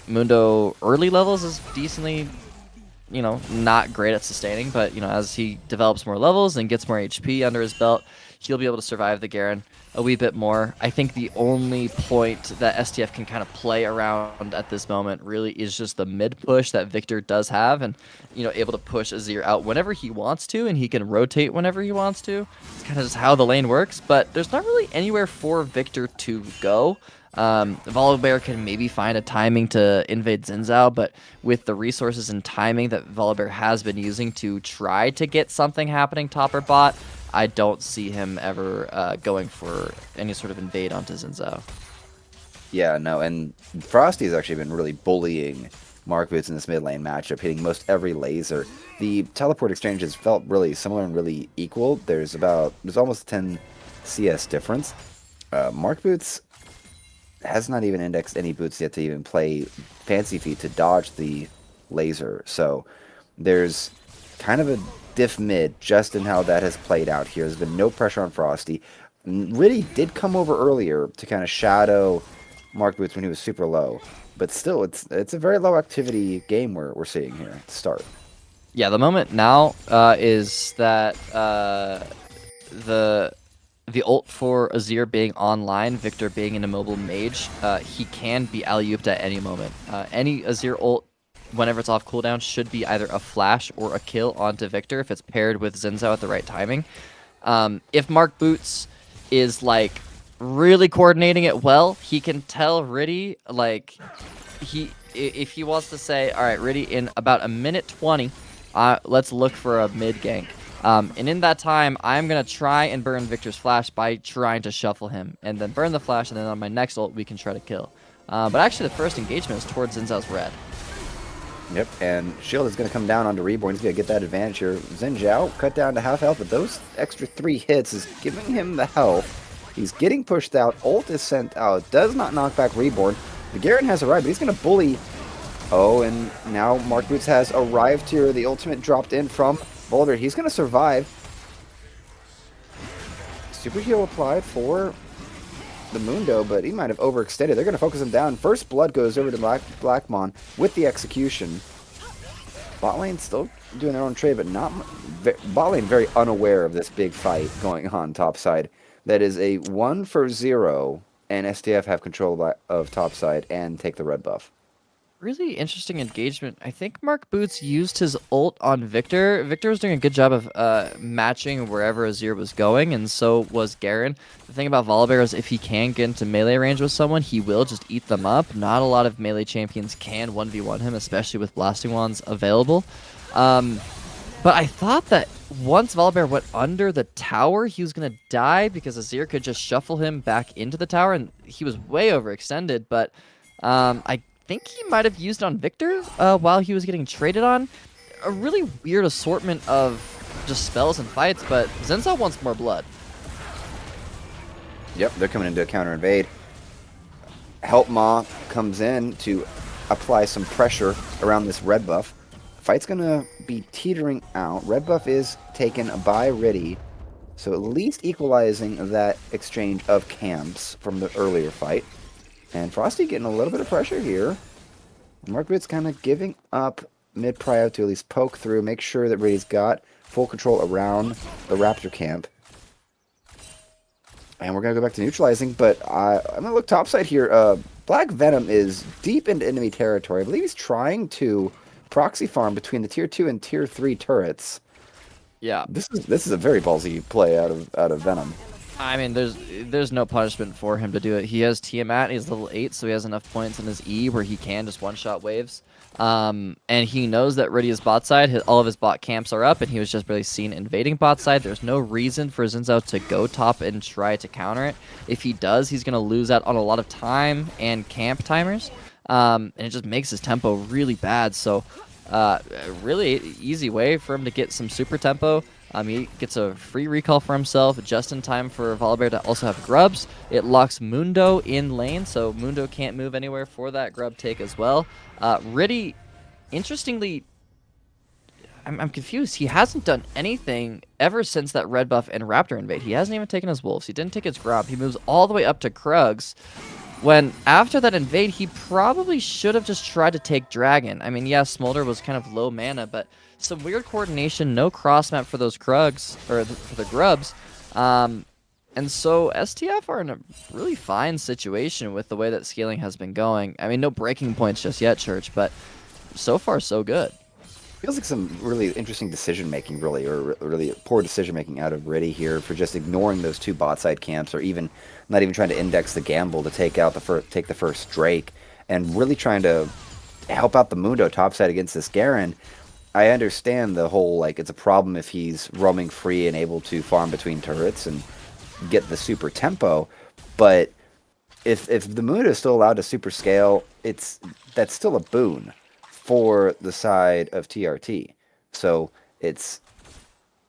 Mundo early levels is decently, not great at sustaining, but as he develops more levels and gets more HP under his belt, he'll be able to survive the Garen a wee bit more. I think the only point that STF can kind of play around at this moment really is just the mid push that Victor does have, and able to push Azir out whenever he wants to, and he can rotate whenever he wants to. It's kind of just how the lane works, but there's not really anywhere for Victor to go. Volibear can maybe find a timing to invade Xin Zhao, but with the resources and timing that Volibear has been using to try to get something happening top or bot, I don't see him ever going for any sort of invade onto Xin Zhao. Yeah, no, and Frosty's actually been really bullying Mark Boots in this mid lane matchup, hitting most every laser. The teleport exchanges felt really similar and really equal. There's almost 10 CS difference. Mark Boots has not even indexed any boots yet to even play Fancy Feet to dodge the laser. So there's kind of a diff mid just in how that has played out here. There's been no pressure on Frosty. Really did come over earlier to kind of shadow Mark Boots when he was super low. But still, it's a very low activity game we're seeing here to start. Yeah, the moment now is that the ult for Azir being online, Victor being an immobile mage, he can be alley-ooped at any moment. Any Azir ult, whenever it's off cooldown, should be either a flash or a kill onto Victor if it's paired with Xin Zhao at the right timing. If Mark Boots is like really coordinating it well, he can tell Riddy, like, if he wants to say, all right, Riddy, in about a minute 20, let's look for a mid gank. And in that time, I'm going to try and burn Victor's flash by trying to shuffle him, and then burn the flash, and then on my next ult, we can try to kill. But actually, the first engagement is towards Xin Zhao's red. Yep, and Shield is going to come down onto Reborn. He's going to get that advantage here. Xin Zhao cut down to half health, but those extra 3 hits is giving him the health. He's getting pushed out. Ult is sent out. Does not knock back Reborn. The Garen has arrived, but he's going to bully. Oh, and now Mark Boots has arrived here. The ultimate dropped in from Boulder. He's going to survive. Super heal applied for the Mundo, but he might have overextended. They're going to focus him down. First blood goes over to Blackmon with the execution. Bot lane still doing their own trade, but not bot lane very unaware of this big fight going on topside. That is a 1-for-0, and STF have control of topside and take the red buff. Really interesting engagement. I think Mark Boots used his ult on Victor. Victor was doing a good job of matching wherever Azir was going, and so was Garen. The thing about Volibear is if he can get into melee range with someone, he will just eat them up. Not a lot of melee champions can 1v1 him, especially with Blasting Wands available. But I thought that once Volibear went under the tower, he was going to die because Azir could just shuffle him back into the tower, and he was way overextended, but I think he might have used on Victor while he was getting traded on. A really weird assortment of just spells and fights, but Xin Zhao wants more blood. Yep, they're coming into a counter invade. Help Ma comes in to apply some pressure around this red buff. Fight's gonna be teetering out. Red buff is taken by Riddy, so at least equalizing that exchange of camps from the earlier fight. And Frosty getting a little bit of pressure here. Mark Boots kind of giving up mid-prio to at least poke through, make sure that Riddy's got full control around the Raptor camp. And we're going to go back to neutralizing, but I'm going to look topside here. Black Venom is deep into enemy territory. I believe he's trying to proxy farm between the tier 2 and tier 3 turrets. Yeah. This is a very ballsy play out of Venom. I mean, there's no punishment for him to do it. He has Tiamat, he's level 8, so he has enough points in his E where he can just one-shot waves. And he knows that Riddy's bot side, all of his bot camps are up, and he was just barely seen invading bot side. There's no reason for Xin Zhao to go top and try to counter it. If he does, he's going to lose out on a lot of time and camp timers, and it just makes his tempo really bad. So, really easy way for him to get some super tempo. He gets a free recall for himself just in time for Volibear to also have grubs. It locks Mundo in lane, so Mundo can't move anywhere for that grub take as well. Riddy, interestingly, I'm confused. He hasn't done anything ever since that red buff and Raptor invade. He hasn't even taken his wolves. He didn't take his grub. He moves all the way up to Krugs. When after that invade, he probably should have just tried to take Dragon. I mean, yeah, Smolder was kind of low mana, but some weird coordination, no cross map for those Krugs, or for the grubs. And so STF are in a really fine situation with the way that scaling has been going. I mean, no breaking points just yet, Church, but so far so good. Feels like some really interesting decision making, really, or really poor decision making out of Riddy here for just ignoring those two bot side camps, or even not even trying to index the gamble to take the first Drake, and really trying to help out the Mundo topside against this Garen. I understand the whole like it's a problem if he's roaming free and able to farm between turrets and get the super tempo, but if the Mundo is still allowed to super scale, that's still a boon for the side of TRT. So it's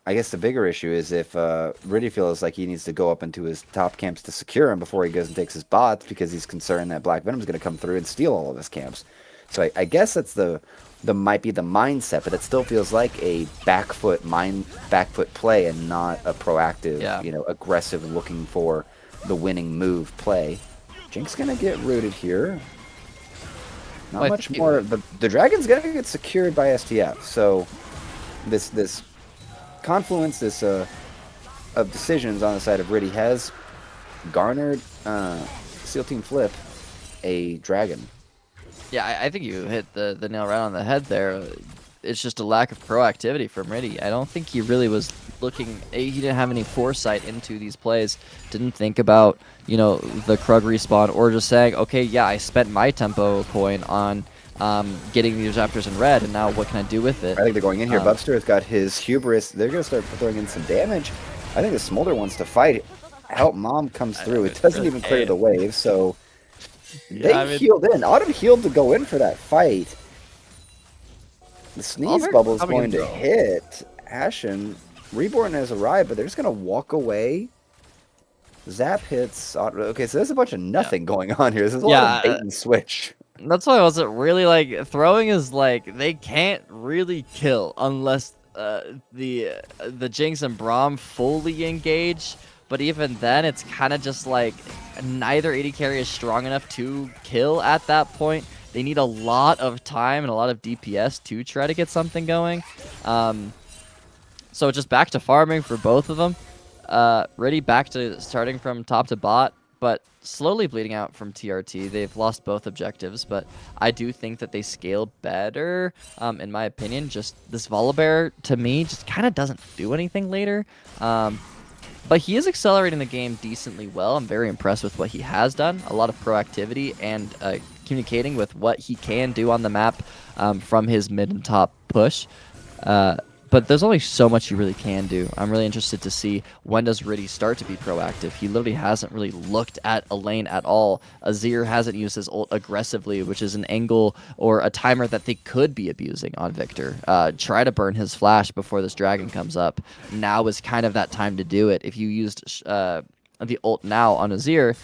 I guess the bigger issue is if Riddy feels like he needs to go up into his top camps to secure him before he goes and takes his bots because he's concerned that Black Venom's going to come through and steal all of his camps. So I guess that's the might be the mindset, but it still feels like a back foot play and not a proactive, aggressive looking for the winning move play. Jink's going to get rooted here. Not much more. The Dragon's going to get secured by STF. So this confluence, of decisions on the side of Riddy has garnered SEAL Team Flip a Dragon. Yeah, I think you hit the nail right on the head there. It's just a lack of proactivity from Riddy. I don't think he really was looking. He didn't have any foresight into these plays. Didn't think about the Krug respawn, or just saying, okay, yeah, I spent my tempo coin on getting these Raptors in red, and now what can I do with it? I think they're going in here. Bubster has got his hubris. They're going to start throwing in some damage. I think the Smolder wants to fight. Help Mom comes through. It doesn't even clear the wave, so they healed in. Autumn healed to go in for that fight. The sneeze bubble is going to hit. Ashen. Reborn has arrived, but they're just going to walk away. Zap hits. Okay, so there's a bunch of nothing going on here. There's a lot of bait and switch. That's why I wasn't really like throwing is like they can't really kill unless the Jinx and Braum fully engage. But even then, it's kind of just like neither AD carry is strong enough to kill at that point. They need a lot of time and a lot of DPS to try to get something going. So just back to farming for both of them. Riddy back to starting from top to bot, but slowly bleeding out from TRT. They've lost both objectives, but I do think that they scale better, in my opinion. Just this Volibear, to me, just kind of doesn't do anything later. But he is accelerating the game decently well. I'm very impressed with what he has done. A lot of proactivity and communicating with what he can do on the map from his mid and top push. But there's only so much you really can do. I'm really interested to see when does Riddy start to be proactive. He literally hasn't really looked at a lane at all. Azir hasn't used his ult aggressively, which is an angle or a timer that they could be abusing on Victor. Try to burn his flash before this dragon comes up. Now is kind of that time to do it. If you used the ult now on Azir,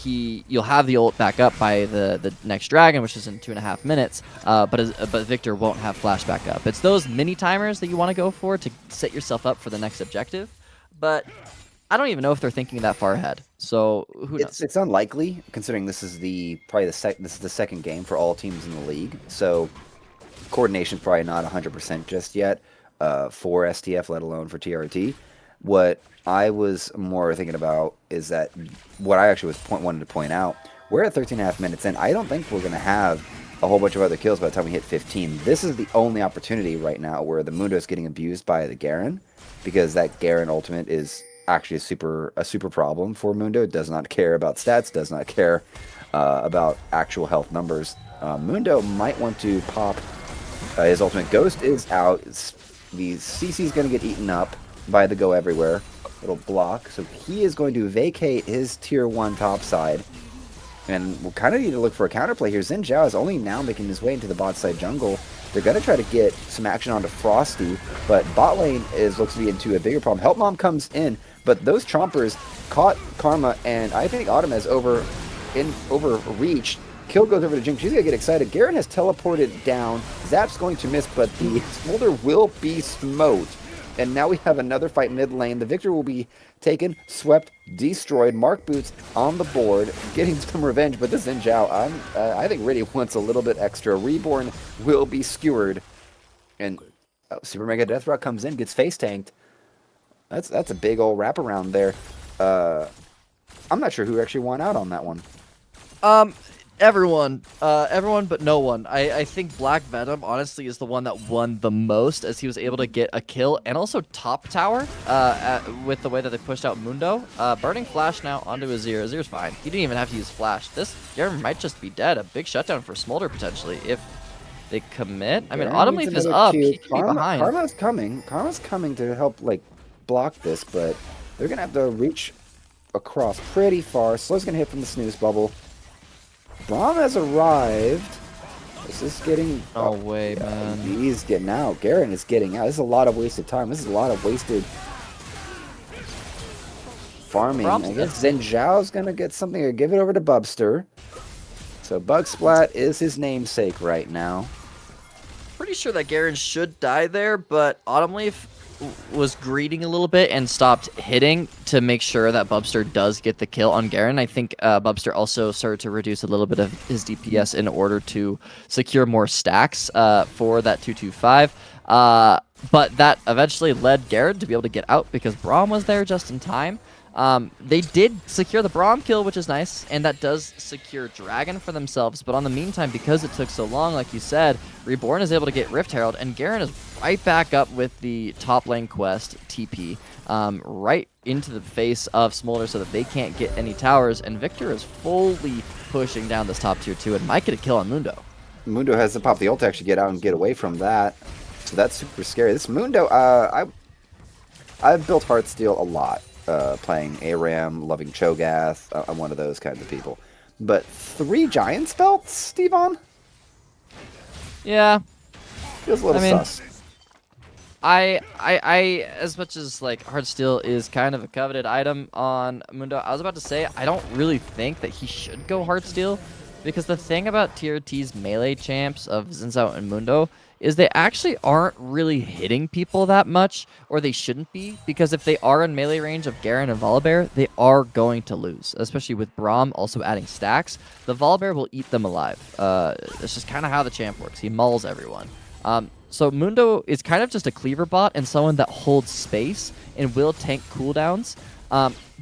you'll have the ult back up by the next dragon, which is in 2.5 minutes, but Victor won't have flash back up. It's those mini timers that you want to go for to set yourself up for the next objective, but I don't even know if they're thinking that far ahead. So who knows? It's unlikely, considering this is the second game for all teams in the league. So coordination's probably not 100% just yet for STF, let alone for TRT. What I was more thinking about is that what I actually wanted to point out, we're at 13.5 minutes in. I don't think we're going to have a whole bunch of other kills by the time we hit 15. This is the only opportunity right now where the Mundo is getting abused by the Garen, because that Garen ultimate is actually a super problem for Mundo. It does not care about stats, does not care about actual health numbers. Mundo might want to pop his ultimate. Ghost is out. The CC is going to get eaten up by the Go Everywhere little block, so he is going to vacate his tier 1 top side, and we'll kind of need to look for a counterplay here. Xin Zhao is only now making his way into the bot side jungle. They're going to try to get some action onto Frosty, but bot lane looks to be into a bigger problem. Help Mom comes in, but those Chompers caught Karma, and I think Autumn has overreached. Kill goes over to Jinx. She's going to get excited. Garen has teleported down. Zap's going to miss, but the Smolder will be smote. And now we have another fight mid lane. The Victor will be taken, swept, destroyed. Mark Boots on the board, getting some revenge. But this Xin Zhao, I think Riddy wants a little bit extra. Reborn will be skewered. And Super Mega Death Rock comes in, gets face tanked. That's a big old wraparound there I'm not sure who actually won out on that one. Um, everyone but no one. I think Black Venom honestly is the one that won the most, as he was able to get a kill and also top tower with the way that they pushed out Mundo. Burning Flash now onto Azir. Azir's fine. He didn't even have to use Flash. This Garen might just be dead. A big shutdown for Smolder potentially if they commit. I mean, Garen Autumn needs Leaf is another up. Q. He can be behind. Karma's coming. Karma's coming to help like block this, but they're gonna have to reach across pretty far. Slow's gonna hit from the snooze bubble. Braum has arrived. This is getting... No way, yeah, man. He's getting out. Garen is getting out. This is a lot of wasted time. This is a lot of wasted farming. Braum's I guess Zen Zhao's going to get something or give it over to Bubster. So Bug Splat is his namesake right now. Pretty sure that Garen should die there, but Autumn Leaf was greeting a little bit and stopped hitting to make sure that Bubster does get the kill on Garen. I think Bubster also started to reduce a little bit of his DPS in order to secure more stacks for that 225. But that eventually led Garen to be able to get out because Braum was there just in time. They did secure the Braum kill, which is nice, and that does secure Dragon for themselves. But on the meantime, because it took so long, like you said, Reborn is able to get Rift Herald, and Garen is right back up with the top lane quest, TP, right into the face of Smolder so that they can't get any towers, and Victor is fully pushing down this top tier 2 and might get a kill on Mundo. Mundo has to pop the ult to actually get out and get away from that. So that's super scary. This Mundo, I've built Heartsteel a lot. Playing ARAM, loving Cho'Gath. I'm one of those kinds of people. But 3 Giants belts, Stevon? Yeah. Feels a little sus. I as much as like Heartsteel is kind of a coveted item on Mundo, I was about to say I don't really think that he should go Heartsteel, because the thing about Tier T's melee champs of Xin Zhao and Mundo is they actually aren't really hitting people that much, or they shouldn't be, because if they are in melee range of Garen and Volibear, they are going to lose, especially with Braum also adding stacks. The Volibear will eat them alive. It's just kind of how the champ works. He mauls everyone. So Mundo is kind of just a cleaver bot and someone that holds space and will tank cooldowns,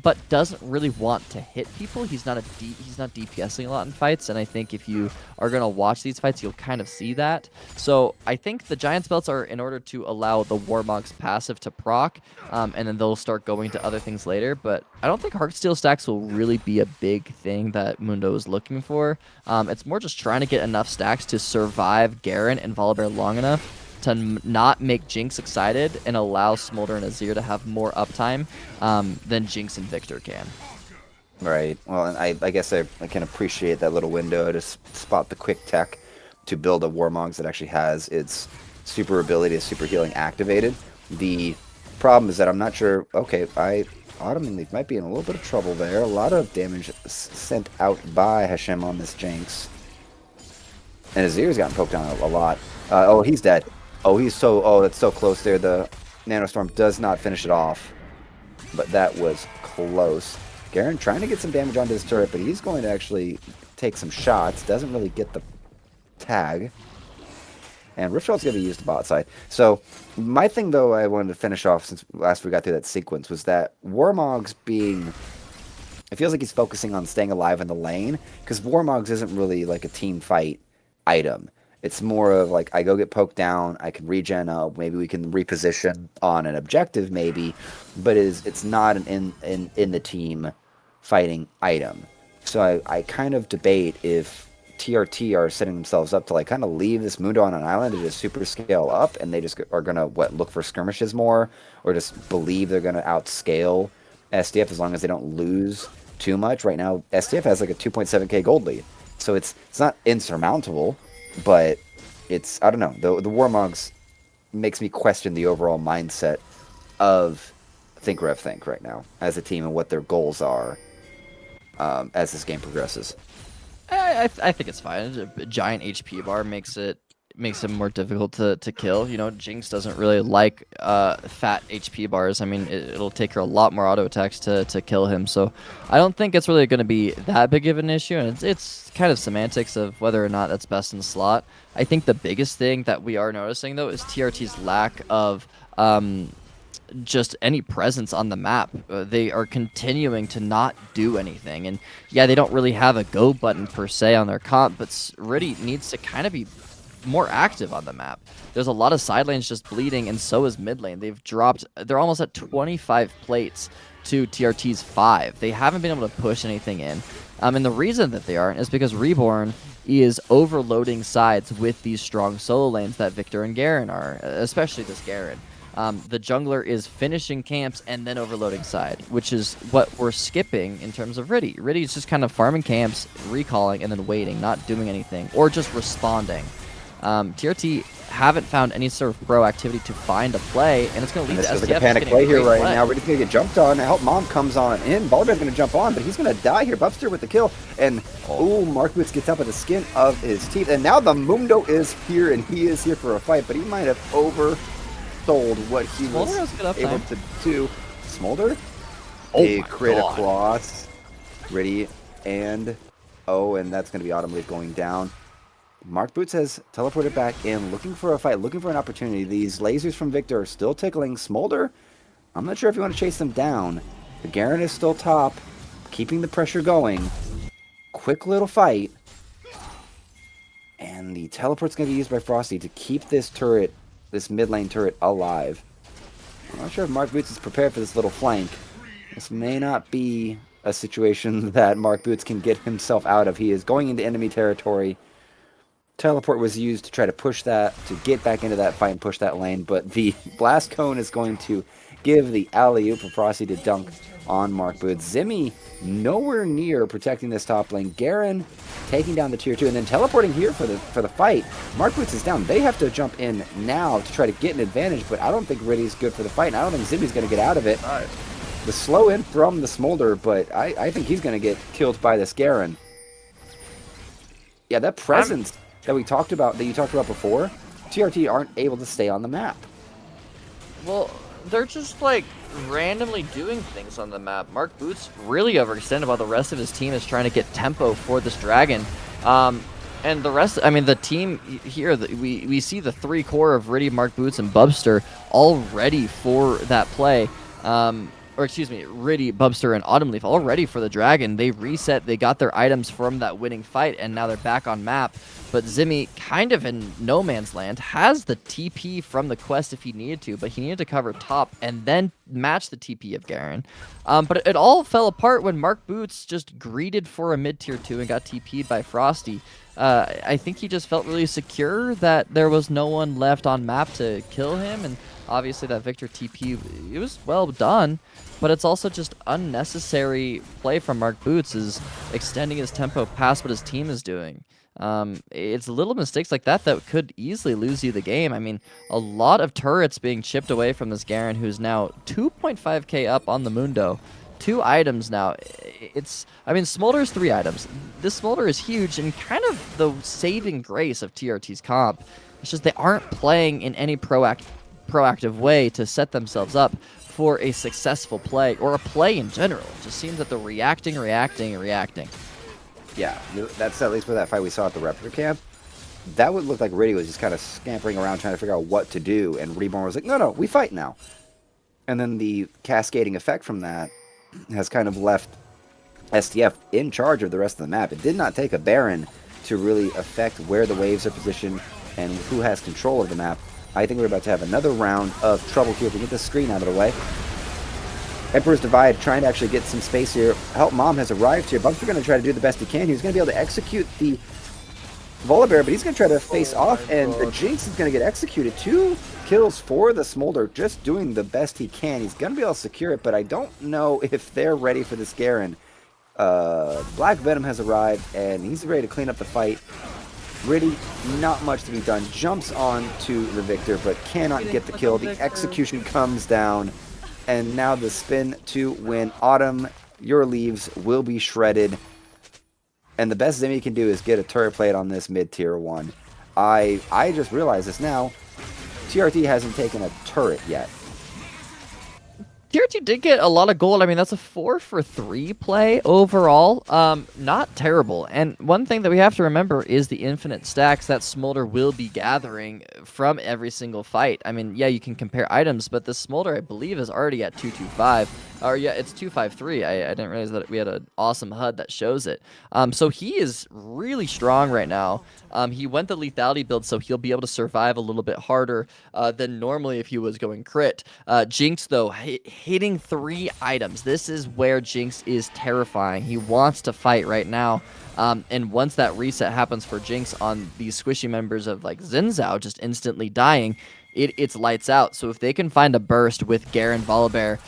but doesn't really want to hit people. He's not DPSing a lot in fights, and I think if you are going to watch these fights, you'll kind of see that. So I think the Giants belts are in order to allow the Warmog's passive to proc, and then they'll start going to other things later, but I don't think Heartsteel stacks will really be a big thing that Mundo is looking for. It's more just trying to get enough stacks to survive Garen and Volibear long enough to not make Jinx excited and allow Smolder and Azir to have more uptime than Jinx and Victor can. Right. Well, and I guess I can appreciate that little window to spot the quick tech to build a Warmogs that actually has its super ability of super healing activated. The problem is that I'm not sure... Okay, Autumn Leaf might be in a little bit of trouble there. A lot of damage sent out by Hashem on this Jinx. And Azir's gotten poked on a lot. Oh, he's dead. Oh, that's so close there. The Nanostorm does not finish it off. But that was close. Garen trying to get some damage onto his turret, but he's going to actually take some shots. Doesn't really get the tag. And Rift Herald's going to be used to bot side. So, my thing, though, I wanted to finish off since last we got through that sequence, was that Warmogs being... It feels like he's focusing on staying alive in the lane, because Warmogs isn't really like a team fight item. It's more of like, I go get poked down, I can regen up, maybe we can reposition on an objective maybe, but it's not an in the team fighting item. So I kind of debate if TRT are setting themselves up to like kind of leave this Mundo on an island and just super scale up, and they just are going to look for skirmishes more, or just believe they're going to outscale SDF as long as they don't lose too much. Right now SDF has like a 2.7k gold lead, so it's not insurmountable. But it's, I don't know, the Warmogs makes me question the overall mindset of Think Rev Think right now as a team and what their goals are as this game progresses. I think it's fine. A giant HP bar makes it more difficult to kill. You know, Jinx doesn't really like fat HP bars. I mean, it'll take her a lot more auto attacks to kill him. So I don't think it's really going to be that big of an issue. And it's kind of semantics of whether or not that's best in slot. I think the biggest thing that we are noticing, though, is TRT's lack of just any presence on the map. They are continuing to not do anything. And yeah, they don't really have a go button per se on their comp, but REV needs to kind of be more active on the map. There's a lot of side lanes just bleeding, and so is mid lane. They're almost at 25 plates to TRT's 5. They haven't been able to push anything in. And the reason that they aren't is because Reborn is overloading sides with these strong solo lanes that Victor and Garen are, especially this Garen. The jungler is finishing camps and then overloading side, which is what we're skipping in terms of REV. REV is just kind of farming camps, recalling, and then waiting, not doing anything, or just responding. TRT haven't found any sort of proactivity to find a play, and it's going to lead to STF. This is like a panic play here right now. REV's going to get jumped on. Help Mom comes on in. Balderbear's going to jump on, but he's going to die here. Bubster with the kill, and Mark Boots gets up with the skin of his teeth, and now the Mundo is here, and he is here for a fight, but he might have oversold what he was able to do. Smolder? A crit across. REV and that's going to be Autumn Leaf going down. Mark Boots has teleported back in, looking for a fight, looking for an opportunity. These lasers from Victor are still tickling. Smolder, I'm not sure if you want to chase them down. The Garen is still top, keeping the pressure going. Quick little fight. And the teleport's going to be used by Frosty to keep this turret, this mid lane turret, alive. I'm not sure if Mark Boots is prepared for this little flank. This may not be a situation that Mark Boots can get himself out of. He is going into enemy territory. Teleport was used to try to push that, to get back into that fight and push that lane, but the Blast Cone is going to give the alley-oop for Frosty to dunk on Mark Boots. Zimmy nowhere near protecting this top lane. Garen taking down the tier 2 and then teleporting here for the fight. Mark Boots is down. They have to jump in now to try to get an advantage, but I don't think REV's good for the fight, and I don't think Zimmy's going to get out of it. The slow in from the Smolder, but I think he's going to get killed by this Garen. Yeah, that presence that you talked about before, TRT aren't able to stay on the map. Well, they're just like randomly doing things on the map. Mark Boots really overextended while the rest of his team is trying to get tempo for this dragon. And the rest, I mean, the team here, we see the 3 core of REV, Mark Boots, and Bubster all ready for that play. Or excuse me, REV, Bubster, and Autumn Leaf all ready for the dragon. They reset, they got their items from that winning fight, and now they're back on map. But Zimmy, kind of in no man's land, has the TP from the quest if he needed to, but he needed to cover top and then match the TP of Garen. But it all fell apart when Mark Boots just greeted for a mid-tier 2 and got TP'd by Frosty. I think he just felt really secure that there was no one left on map to kill him, and obviously that Victor TP, it was well done, but it's also just unnecessary play from Mark Boots, is extending his tempo past what his team is doing. It's little mistakes like that that could easily lose you the game. I mean, a lot of turrets being chipped away from this Garen, who's now 2.5k up on the Mundo. 2 items now. I mean, Smolder's 3 items. This Smolder is huge and kind of the saving grace of TRT's comp. It's just they aren't playing in any proactive way to set themselves up for a successful play, or a play in general. It just seems that they're reacting. Yeah, that's at least with that fight we saw at the Raptor camp. That would look like REV was just kind of scampering around trying to figure out what to do, and Reborn was like, no, we fight now. And then the cascading effect from that has kind of left STF in charge of the rest of the map. It did not take a Baron to really affect where the waves are positioned and who has control of the map. I think we're about to have another round of trouble here. If we get the screen out of the way. Emperor's Divide trying to actually get some space here. Help Mom has arrived here. Bumps are going to try to do the best he can. He's going to be able to execute the Volibear, but he's going to try to face off, and the Jinx is going to get executed. 2 kills for the Smolder, just doing the best he can. He's going to be able to secure it, but I don't know if they're ready for this Garen. Black Venom has arrived, and he's ready to clean up the fight. Really not much to be done. Jumps on to the Victor, but cannot get the kill. The execution comes down, and now the spin to win. Autumn, your leaves will be shredded. And the best Zimmy can do is get a turret plate on this mid-tier 1. I just realized this now. TRT hasn't taken a turret yet. TRT TRT did get a lot of gold. I mean, that's a 4 for 3 play overall. Not terrible. And one thing that we have to remember is the infinite stacks that Smolder will be gathering from every single fight. I mean, yeah, you can compare items, but the Smolder, I believe, is already at 225. Or yeah, it's 253. I didn't realize that we had an awesome HUD that shows it. So he is really strong right now. He went the lethality build, so he'll be able to survive a little bit harder than normally if he was going crit. Jinx, though, hitting 3 items. This is where Jinx is terrifying. He wants to fight right now. And once that reset happens for Jinx on these squishy members of like Xin Zhao just instantly dying, it's lights out. So if they can find a burst with Garen, Volibear,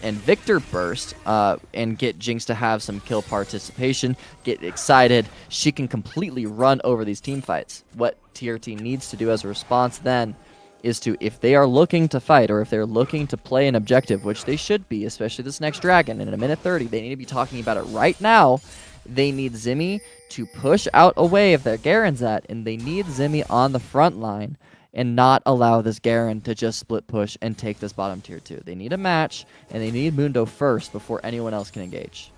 and Victor burst, and get Jinx to have some kill participation, get excited, she can completely run over these team fights. What TRT needs to do as a response then is to, if they are looking to fight, or if they're looking to play an objective, which they should be, especially this next dragon, in a minute 30, they need to be talking about it right now. They need Zimmy to push out a wave that Garen's at, and they need Zimmy on the front line and not allow this Garen to just split push and take this bottom tier 2. They need a match, and they need Mundo first before anyone else can engage.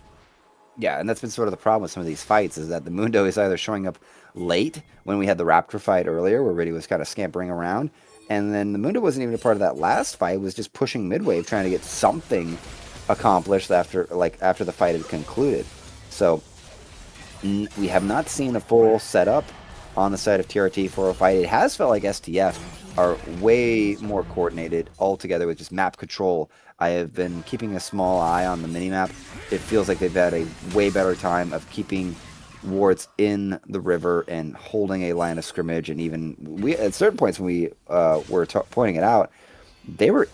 Yeah, and that's been sort of the problem with some of these fights, is that the Mundo is either showing up late, when we had the Raptor fight earlier, where Riddy was kind of scampering around, and then the Mundo wasn't even a part of that last fight, it was just pushing mid-wave, trying to get something accomplished after the fight had concluded. So, we have not seen a full setup on the side of TRT for a fight. It has felt like STF are way more coordinated altogether with just map control. I have been keeping a small eye on the minimap. It feels like they've had a way better time of keeping wards in the river and holding a line of scrimmage. And even at certain points when we were pointing it out, they were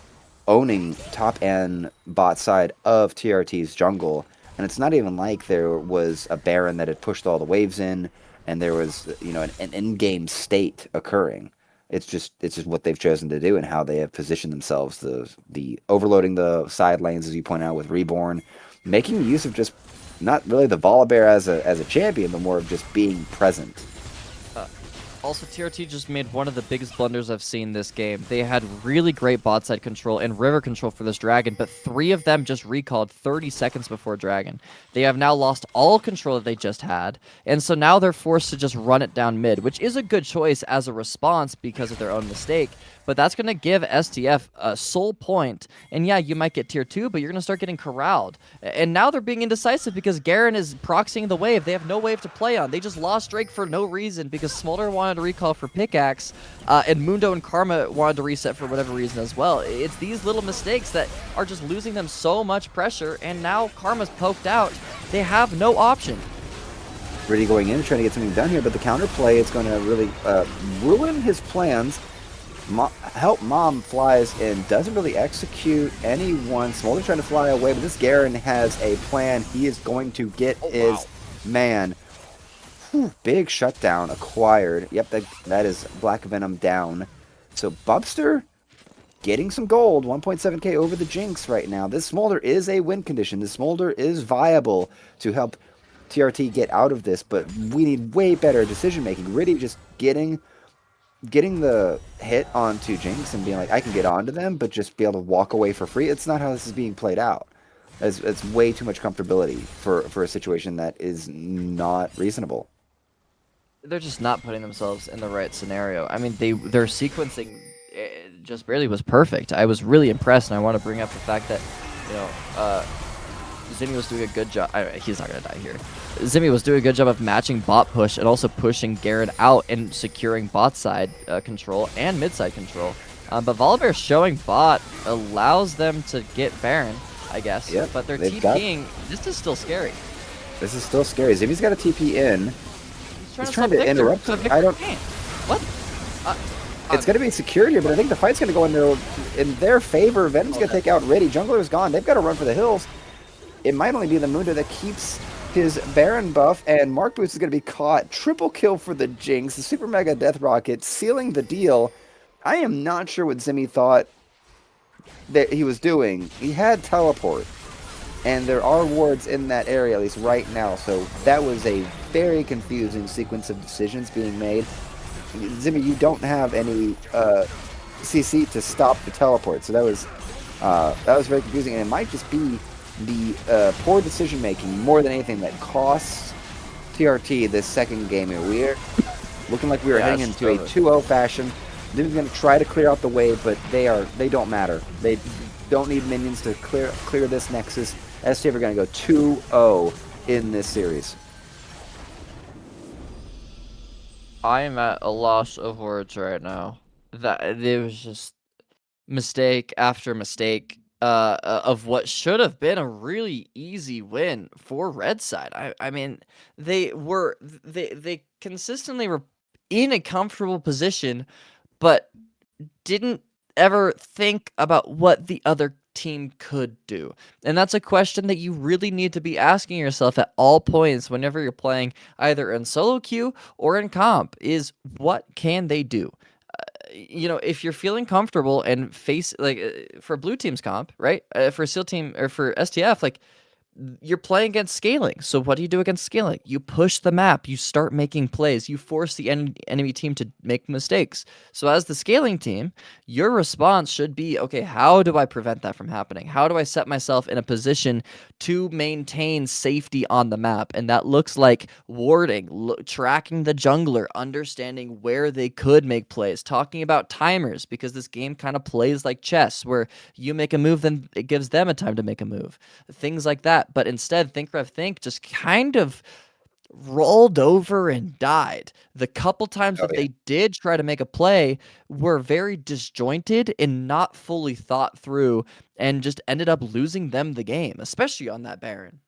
owning top end bot side of TRT's jungle. And it's not even like there was a Baron that had pushed all the waves in, and there was, an in-game state occurring. It's just what they've chosen to do and how they have positioned themselves. The overloading the side lanes, as you point out, with Reborn, making use of just not really the Volibear as a champion, but more of just being present. Also, TRT just made one of the biggest blunders I've seen this game. They had really great bot side control and river control for this dragon, but 3 of them just recalled 30 seconds before dragon. They have now lost all control that they just had, and so now they're forced to just run it down mid, which is a good choice as a response because of their own mistake, but that's going to give STF a sole point, and yeah, you might get tier 2, but you're going to start getting corralled. And now they're being indecisive because Garen is proxying the wave. They have no wave to play on. They just lost Drake for no reason because Smolder wanted to recall for pickaxe, and Mundo and Karma wanted to reset for whatever reason as well. It's these little mistakes that are just losing them so much pressure, and now Karma's poked out. They have no option. Riddy going in, trying to get something done here, but the counterplay is going to really ruin his plans. Help Mom flies and doesn't really execute anyone. Smolder trying to fly away, but this Garen has a plan. He is going to get his man. Whew, big shutdown acquired. Yep, that is Black Venom down. So Bubster getting some gold, 1.7k over the Jinx right now. This Smolder is a win condition. This Smolder is viable to help TRT get out of this, but we need way better decision making. Riddy just getting the hit onto Jinx and being like, I can get onto them, but just be able to walk away for free. It's not how this is being played out. It's way too much comfortability for a situation that is not reasonable. They're just not putting themselves in the right scenario. I mean, their sequencing just barely was perfect. I was really impressed, and I want to bring up the fact that, Zimmy was doing a good job. He's not going to die here. Zimmy was doing a good job of matching bot push and also pushing Garen out and securing bot side control and mid side control. But Volibear showing bot allows them to get Baron, I guess. Yep, but they're TPing. This is still scary. This is still scary. Zimmy's got a TP in. He's trying to interrupt. I don't. What? It's going to be secured here, but I think the fight's going to go in their favor. Venom's going to take out Riddy. Jungler's gone. They've got to run for the hills. It might only be the Mundo that keeps his Baron buff, and Mark Boots is going to be caught. Triple kill for the Jinx. The Super Mega Death Rocket sealing the deal. I am not sure what Zimmy thought that he was doing. He had teleport, and there are wards in that area, at least right now, so that was a very confusing sequence of decisions being made. Zimmy, you don't have any CC to stop the teleport, so that was That was very confusing, and it might just be the poor decision making more than anything that costs TRT this second game here. We're looking like we are Yeah, heading it's into a totally. 2-0 fashion. They're going to try to clear out the wave, but they don't matter. They don't need minions to clear this Nexus. STF are going to go 2-0 in this series. I am at a loss of words right now. That it was just mistake after mistake of what should have been a really easy win for Red Side. I mean, they consistently were in a comfortable position, but didn't ever think about what the other team could do. And that's a question that you really need to be asking yourself at all points whenever you're playing either in solo queue or in comp is what can they do? If you're feeling comfortable and face like for blue team's comp, right? For SEAL team or for STF, like you're playing against scaling. So what do you do against scaling? You push the map, you start making plays, you force the enemy team to make mistakes. So as the scaling team, your response should be, okay, how do I prevent that from happening? How do I set myself in a position to maintain safety on the map? And that looks like warding, tracking the jungler, understanding where they could make plays, talking about timers, because this game kind of plays like chess, where you make a move, then it gives them a time to make a move, things like that. But instead, Think just kind of rolled over and died. The couple times Oh that yeah. they did try to make a play were very disjointed and not fully thought through, and just ended up losing them the game, especially on that Baron.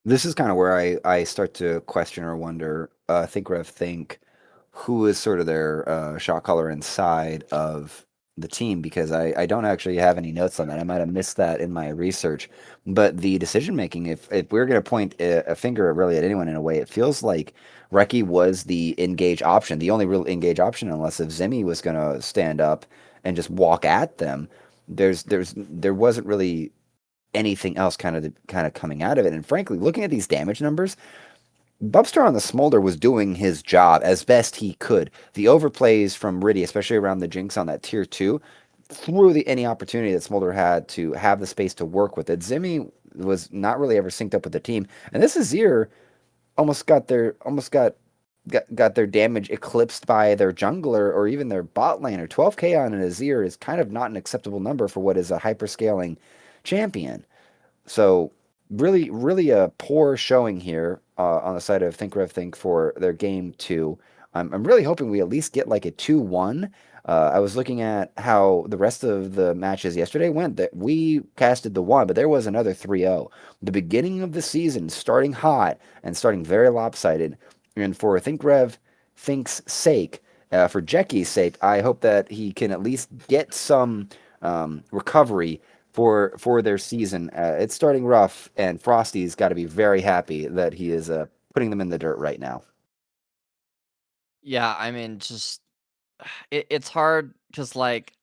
This is kind of where I start to question or wonder, think who is sort of their shot caller inside of the team, because I don't actually have any notes on that. I might have missed that in my research. But the decision making, if we're going to point a finger really at anyone in a way, it feels like Reki was the engage option, the only real engage option, unless if Zimmy was going to stand up and just walk at them. There wasn't really anything else kind of coming out of it. And frankly, looking at these damage numbers, Bubstar on the Smolder was doing his job as best he could. The overplays from Riddy, especially around the Jinx on that tier 2, threw any opportunity that Smolder had to have the space to work with it. Zimmy was not really ever synced up with the team. And this Azir almost got their damage eclipsed by their jungler or even their bot laner. 12k on an Azir is kind of not an acceptable number for what is a hyperscaling champion. So really, really a poor showing here on the side of Think for their game two. I'm really hoping we at least get like a 2-1. I was looking at how the rest of the matches yesterday went. That we casted the one, but there was another 3-0. The beginning of the season starting hot and starting very lopsided. And for Think's sake, for Jecky's sake, I hope that he can at least get some recovery for their season. It's starting rough, and Frosty's got to be very happy that he is putting them in the dirt right now. Yeah, I mean, just it's hard because like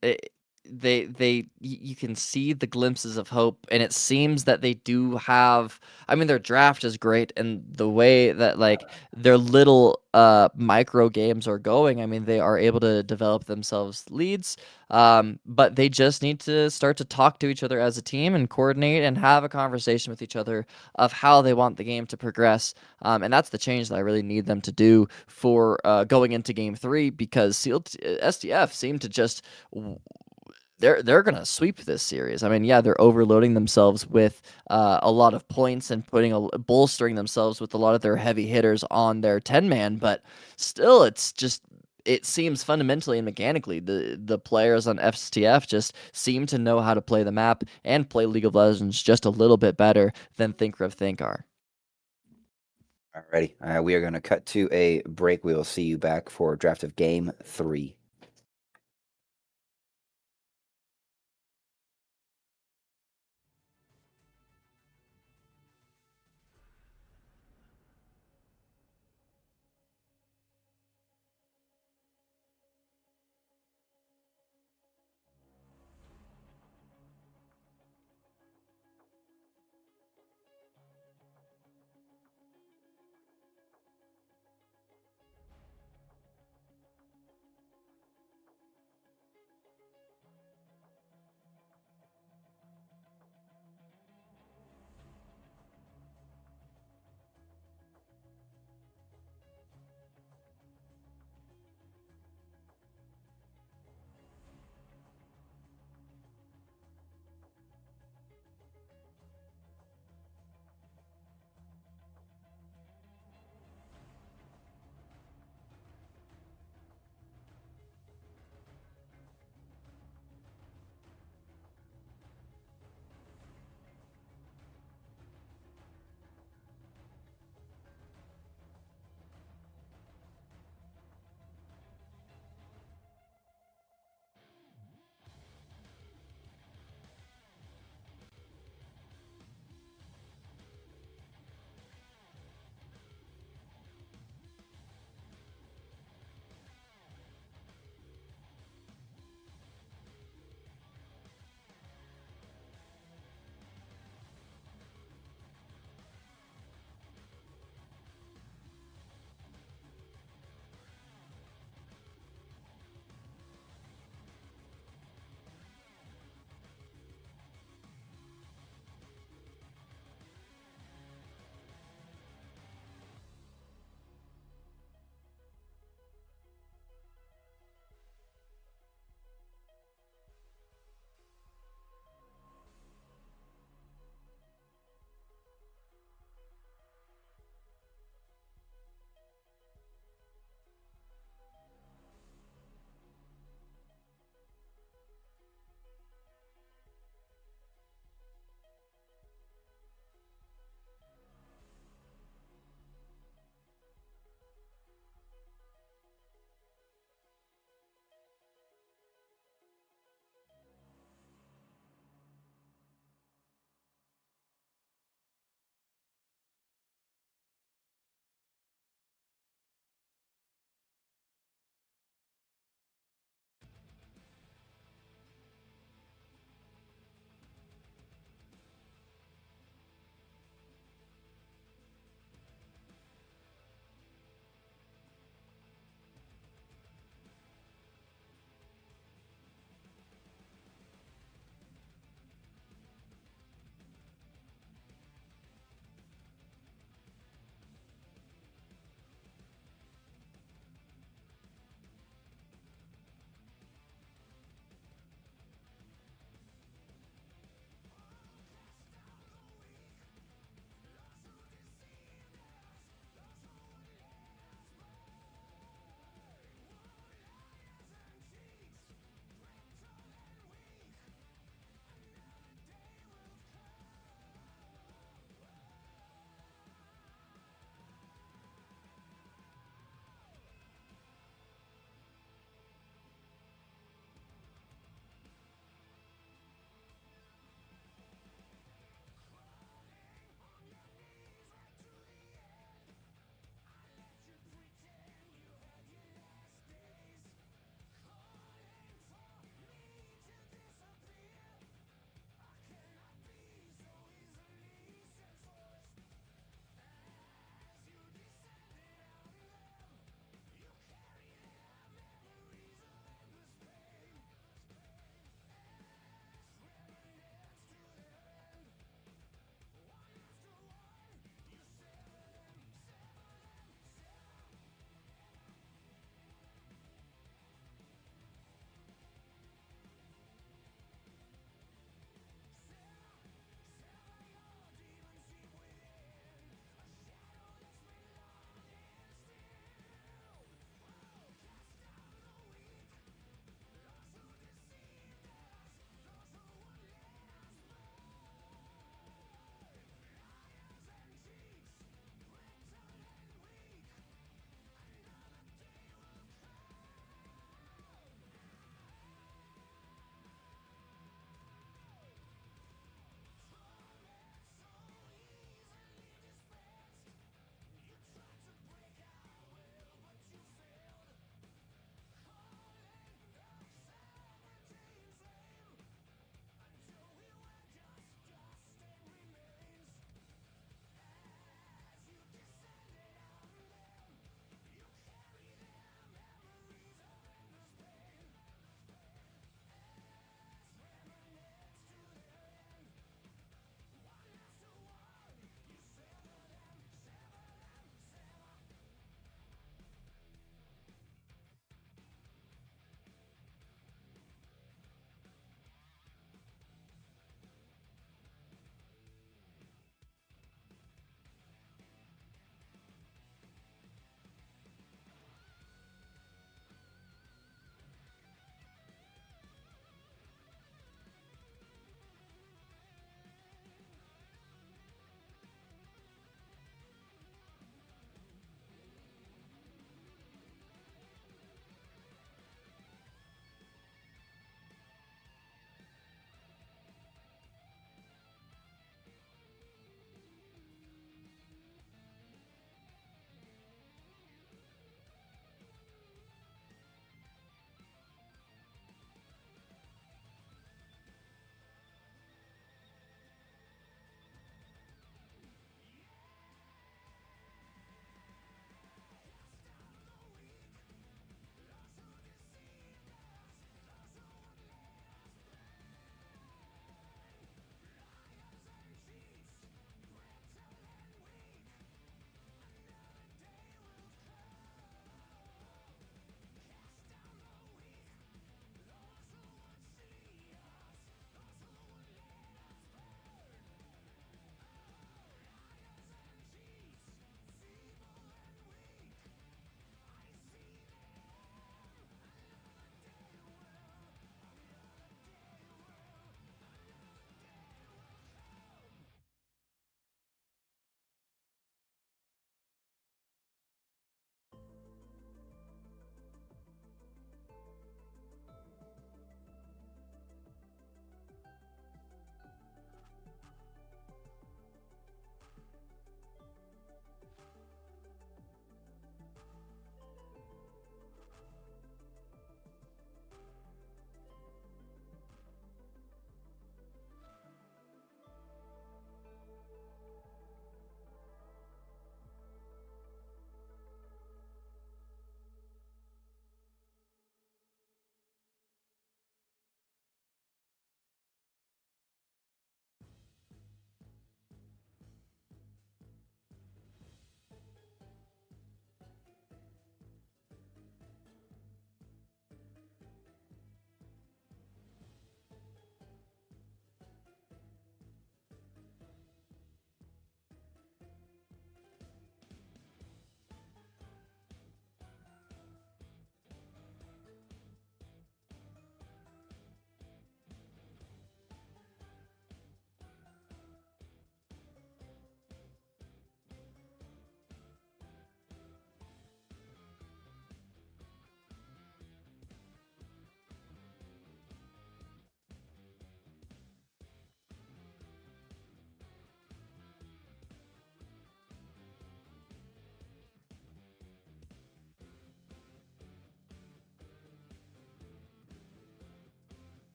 it, you can see the glimpses of hope, and it seems that they do have. I mean, their draft is great, and the way that like their little micro games are going, I mean, they are able to develop themselves leads, but they just need to start to talk to each other as a team and coordinate and have a conversation with each other of how they want the game to progress, and that's the change that I really need them to do for going into game 3, because SDF seem to just they're gonna sweep this series. I mean, yeah, they're overloading themselves with a lot of points and bolstering themselves with a lot of their heavy hitters on their 10-man, but still, it seems fundamentally and mechanically the players on FTF just seem to know how to play the map and play League of Legends just a little bit better than Think are. Alrighty, we are going to cut to a break. We will see you back for draft of game 3.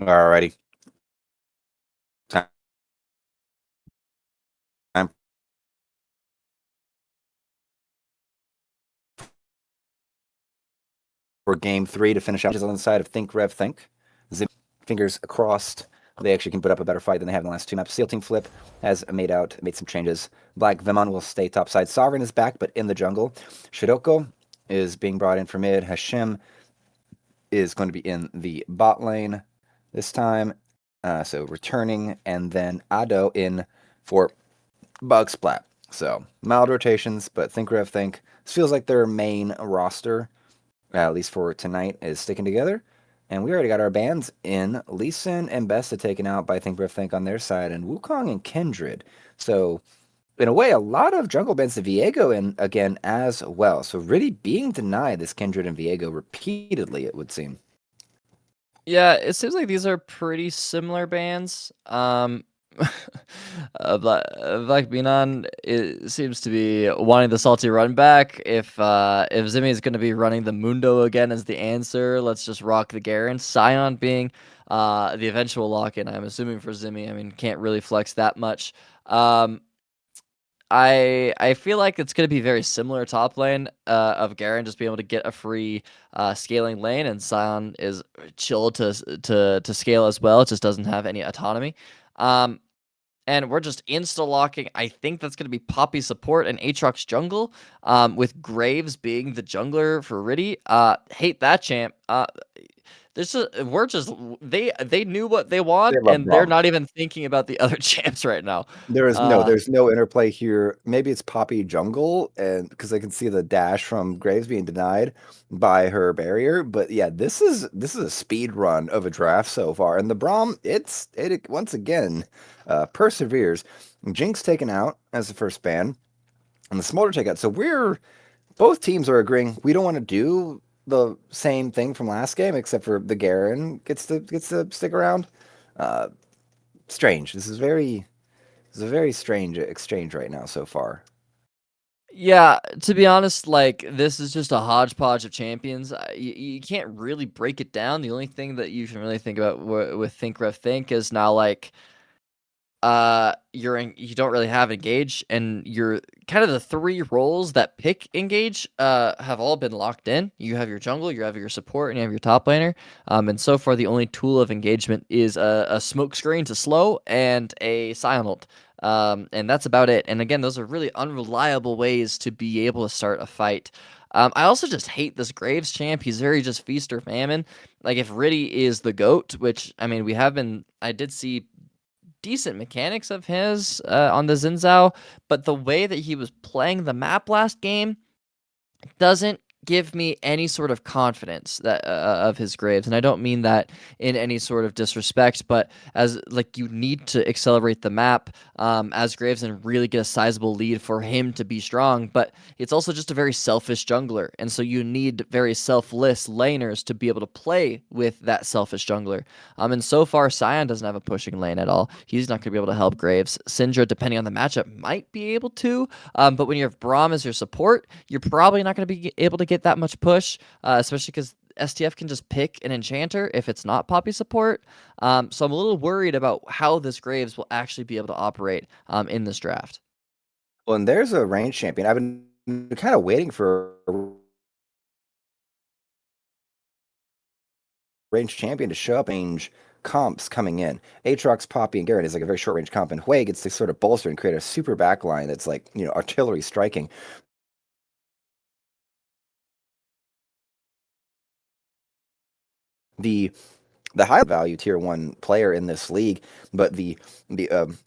Alrighty. Time for game 3 to finish out on the side of Think Rev Think. Zip fingers crossed. They actually can put up a better fight than they have in the last 2 maps. Seal Team Flip has made some changes. Black Vimon will stay topside. Sovereign is back, but in the jungle. Shiroko is being brought in for mid. Hashim is going to be in the bot lane this time. So returning, and then Ado in for Bug Splat. So mild rotations, but Think Rev Think. This feels like their main roster, at least for tonight, is sticking together. And we already got our bans in. Lee Sin and Besta taken out by Think Rev Think on their side, and Wukong and Kindred. So in a way, a lot of jungle bans to Viego in again as well. So really being denied this Kindred and Viego repeatedly, it would seem. Yeah, it seems like these are pretty similar bands. Black Binan it seems to be wanting the salty run back. If Zimmy is going to be running the Mundo again as the answer, let's just rock the Garen. Sion being the eventual lock-in, I'm assuming for Zimmy. I mean, can't really flex that much. I feel like it's going to be very similar top lane of Garen just being able to get a free scaling lane, and Sion is chill to scale as well. It just doesn't have any autonomy. And we're just insta-locking. I think that's going to be Poppy support and Aatrox jungle, with Graves being the jungler for Riddy. Hate that champ. They knew what they They want, love and they're Braum. not even thinking about the other champs right now. There's no interplay here. Maybe it's Poppy jungle, and because I can see the dash from Graves being denied by her barrier. But yeah, this is a speed run of a draft so far, and the Braum it once again perseveres. Jinx taken out as the first ban, and the Smolder takeout. So both teams are agreeing we don't want to do the same thing from last game, except for the Garen gets to stick around. Uh, Strange. It's a very strange exchange right now so far. Yeah, to be honest, like this is just a hodgepodge of champions. You can't really break it down. The only thing that you can really think about with Think Rev Think is now like you don't really have engage, and you're kind of the 3 roles that pick engage have all been locked in. You have your jungle, you have your support, and you have your top laner. And so far the only tool of engagement is a smoke screen to slow and a Sion ult. And that's about it. And again, those are really unreliable ways to be able to start a fight. I also just hate this Graves champ. He's very just feast or famine. Like if Riddy is the GOAT, which I mean I did see decent mechanics of his on the Xin Zhao, but the way that he was playing the map last game doesn't give me any sort of confidence that of his Graves. And I don't mean that in any sort of disrespect, but as like you need to accelerate the map as Graves and really get a sizable lead for him to be strong. But it's also just a very selfish jungler, and so you need very selfless laners to be able to play with that selfish jungler. And so far Sion doesn't have a pushing lane at all. He's not going to be able to help Graves. Syndra, depending on the matchup, might be able to, but when you have Braum as your support, you're probably not going to be able to get that much push, especially because STF can just pick an enchanter if it's not Poppy support. So I'm a little worried about how this Graves will actually be able to operate in this draft. Well, and there's a range champion. I've been kind of waiting for a range champion to show up. Range comps coming in. Aatrox, Poppy, and Garen is like a very short range comp, and Hui gets to sort of bolster and create a super backline that's like artillery striking. The high value tier 1 player in this league, but really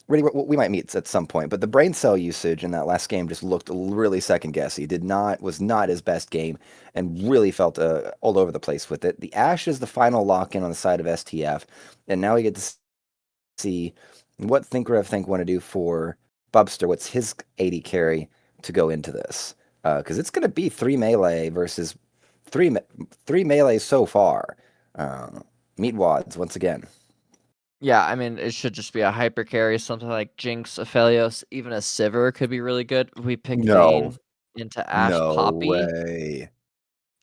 we might meet at some point. But the brain cell usage in that last game just looked really second guessy. Was not his best game, and really felt all over the place with it. The Ashe is the final lock in on the side of STF, and now we get to see what Think Rev Think want to do for Bubster. What's his 80 carry to go into this? Because it's going to be 3 melee versus three melee so far. Meet Wads once again. Yeah, I mean, it should just be a hyper carry, something like Jinx, Aphelios, even a Sivir could be really good. We pick No, Vayne into Ashe no Poppy. way.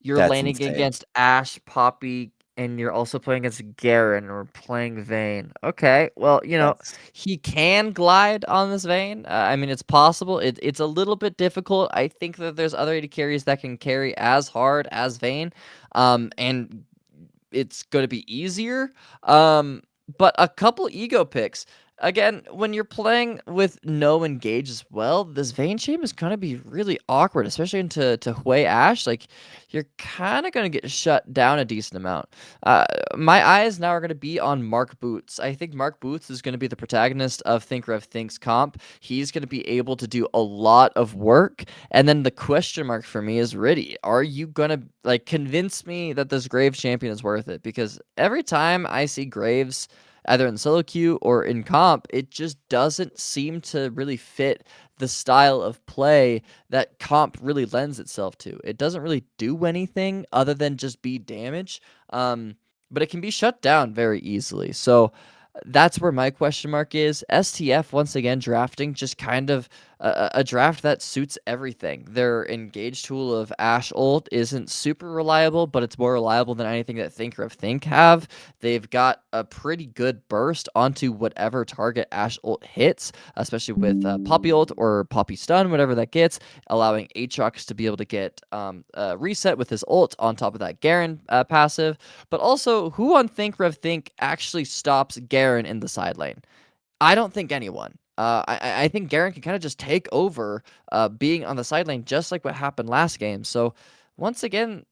You're That's laning insane. against Ashe, Poppy, and you're also playing against Garen or playing Vayne. Okay, well, That's he can glide on this vein. I mean, it's possible. It's a little bit difficult. I think that there's other AD carries that can carry as hard as Vayne, and it's going to be easier. But a couple ego picks. Again, when you're playing with no engage as well, this Vayne Shame is going to be really awkward, especially into Hui Ash. Like, you're kind of going to get shut down a decent amount. My eyes now are going to be on Mark Boots. I think Mark Boots is going to be the protagonist of Think Rev Thinks comp. He's going to be able to do a lot of work. And then the question mark for me is Riddy. Are you going to convince me that this Graves champion is worth it? Because every time I see Graves, either in solo queue or in comp, it just doesn't seem to really fit the style of play that comp really lends itself to. It doesn't really do anything other than just be damage, but it can be shut down very easily. So that's where my question mark is. STF, once again, drafting just kind of a draft that suits everything. Their engage tool of Ash ult isn't super reliable, but it's more reliable than anything that Thinker of Think have. They've got a pretty good burst onto whatever target Ash ult hits, especially with Poppy ult or Poppy stun, whatever that gets, allowing Aatrox to be able to get reset with his ult on top of that Garen passive. But also, who on Think Rev Think actually stops Garen in the side lane? I don't think anyone. I think Garen can kind of just take over being on the side lane, just like what happened last game. So once again,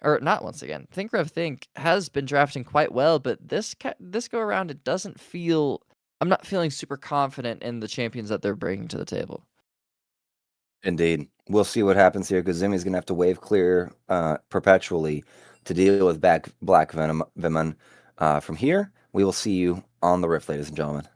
or not once again, Think Rev Think has been drafting quite well, but this go around, it doesn't feel. I'm not feeling super confident in the champions that they're bringing to the table. indeed. We'll see what happens here because Zimmy's gonna have to wave clear perpetually to deal with Black Venom Venom. From here, we will see you on the Rift, ladies and gentlemen.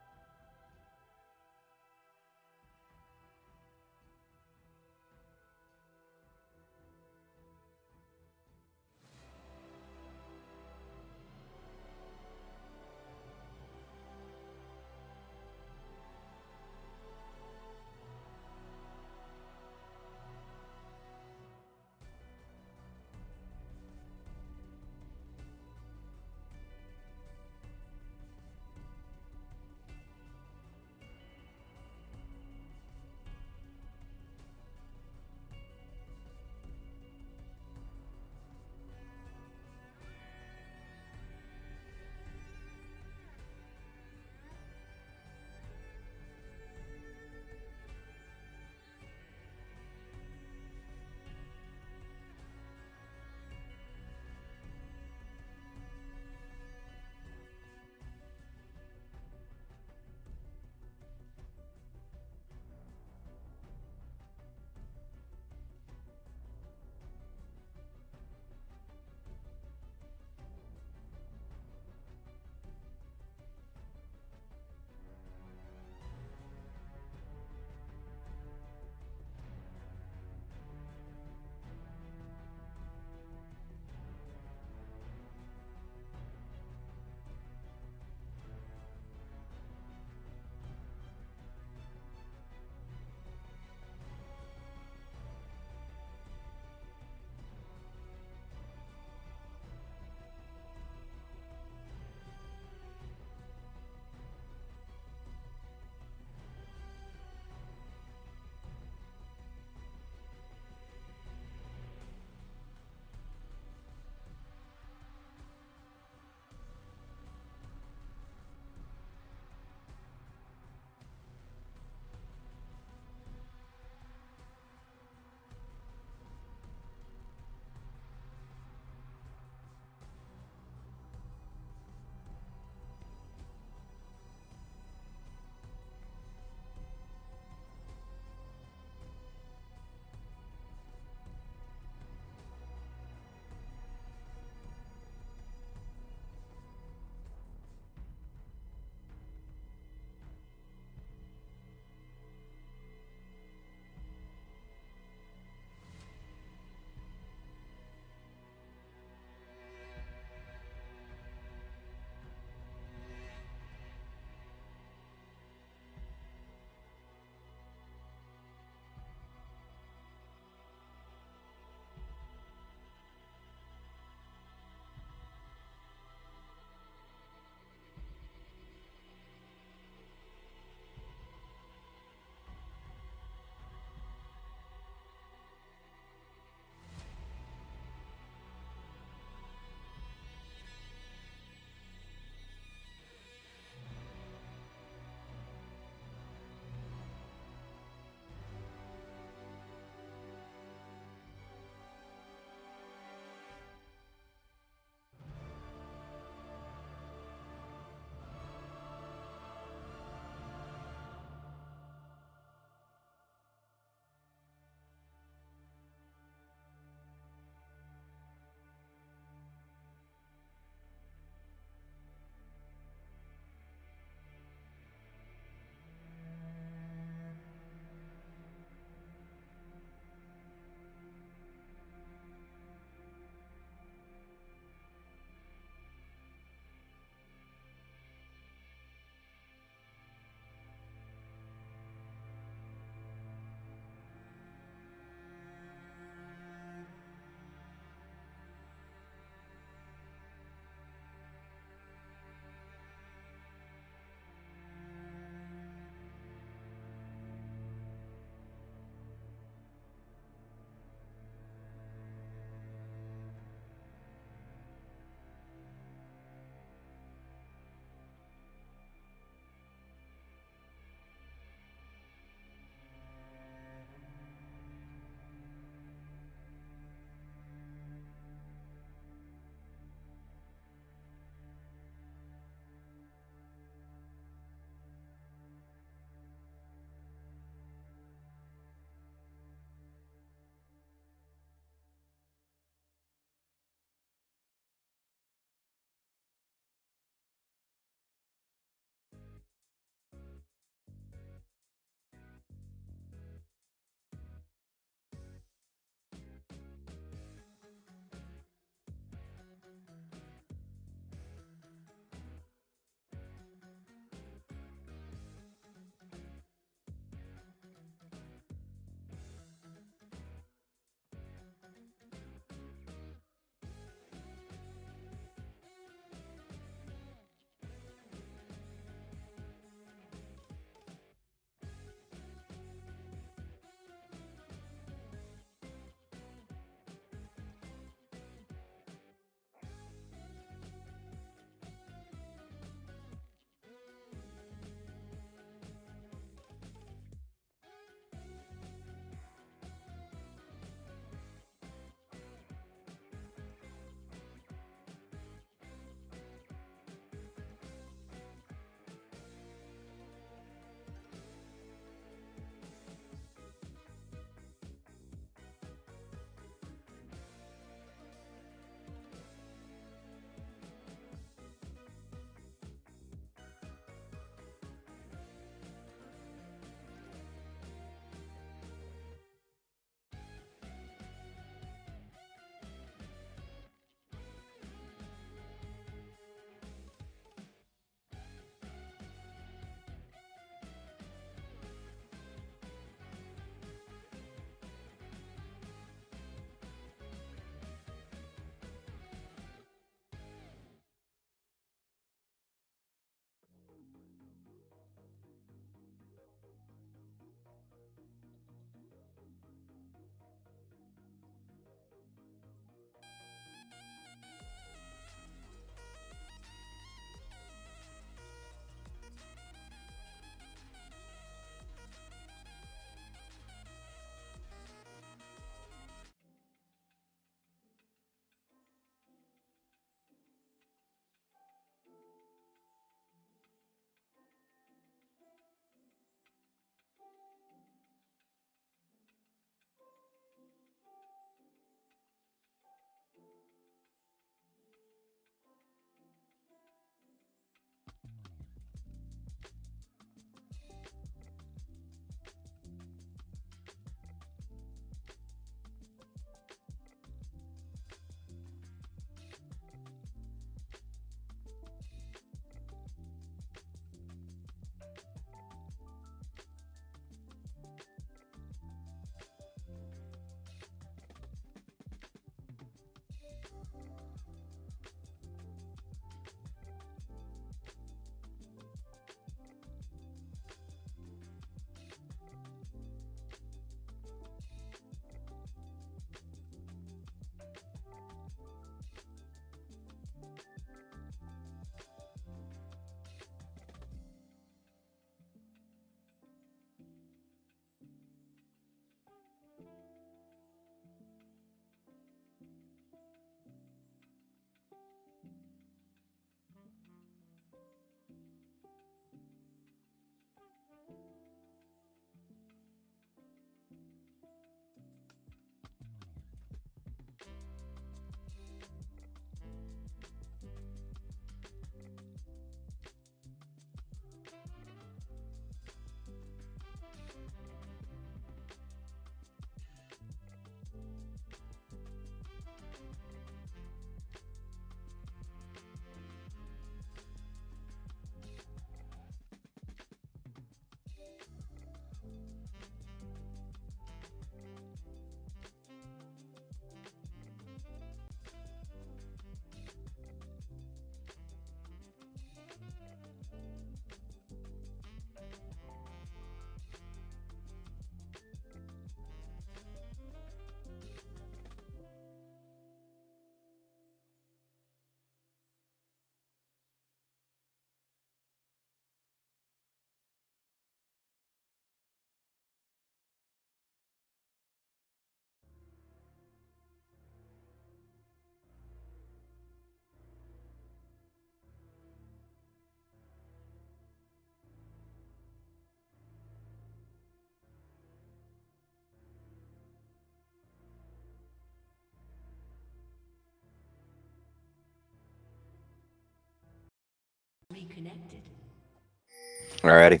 Alrighty.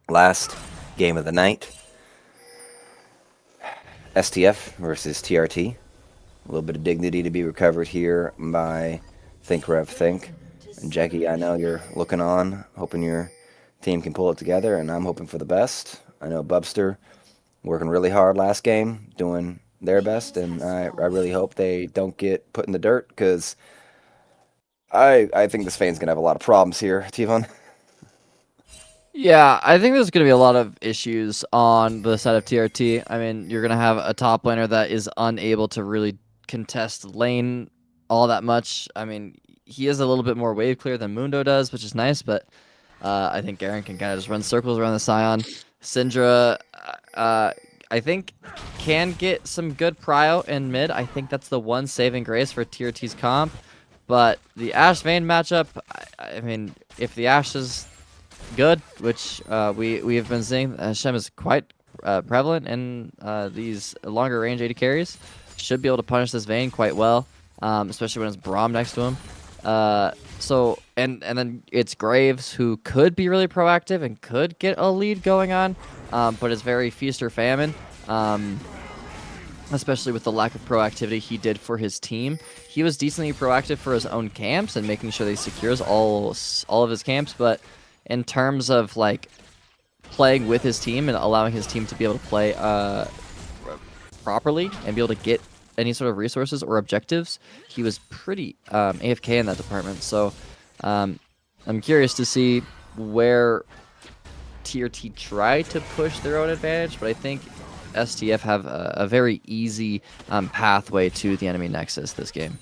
Last game of the night. STF versus TRT. A little bit of dignity to be recovered here by Think Rev Think. And Jackie, I know you're looking on, hoping your team can pull it together, and I'm hoping for the best. I know Bubster working really hard last game, doing their best, and I really hope they don't get put in the dirt, because I think this Fane's going to have a lot of problems here, Tivon. Yeah, I think there's going to be a lot of issues on the side of TRT. I mean, you're going to have a top laner that is unable to really contest lane all that much. I mean, he is a little bit more wave clear than Mundo does, which is nice, but I think Garen can kind of just run circles around the Scion. Syndra, I think, can get some good prio in mid. I think that's the one saving grace for TRT's comp. But the Ashe Vayne matchup, I mean, if the Ashe is good, which we have been seeing, Shem is quite prevalent in these longer range AD carries, should be able to punish this Vayne quite well, especially when it's Braum next to him. So and then it's Graves, who could be really proactive and could get a lead going on, but is very feast or famine. Especially with the lack of proactivity he did for his team. He was decently proactive for his own camps and making sure that he secures all of his camps, but in terms of like playing with his team and allowing his team to be able to play properly and be able to get any sort of resources or objectives, he was pretty AFK in that department. So I'm curious to see where TRT try to push their own advantage, but I think STF have a very easy pathway to the enemy nexus this game.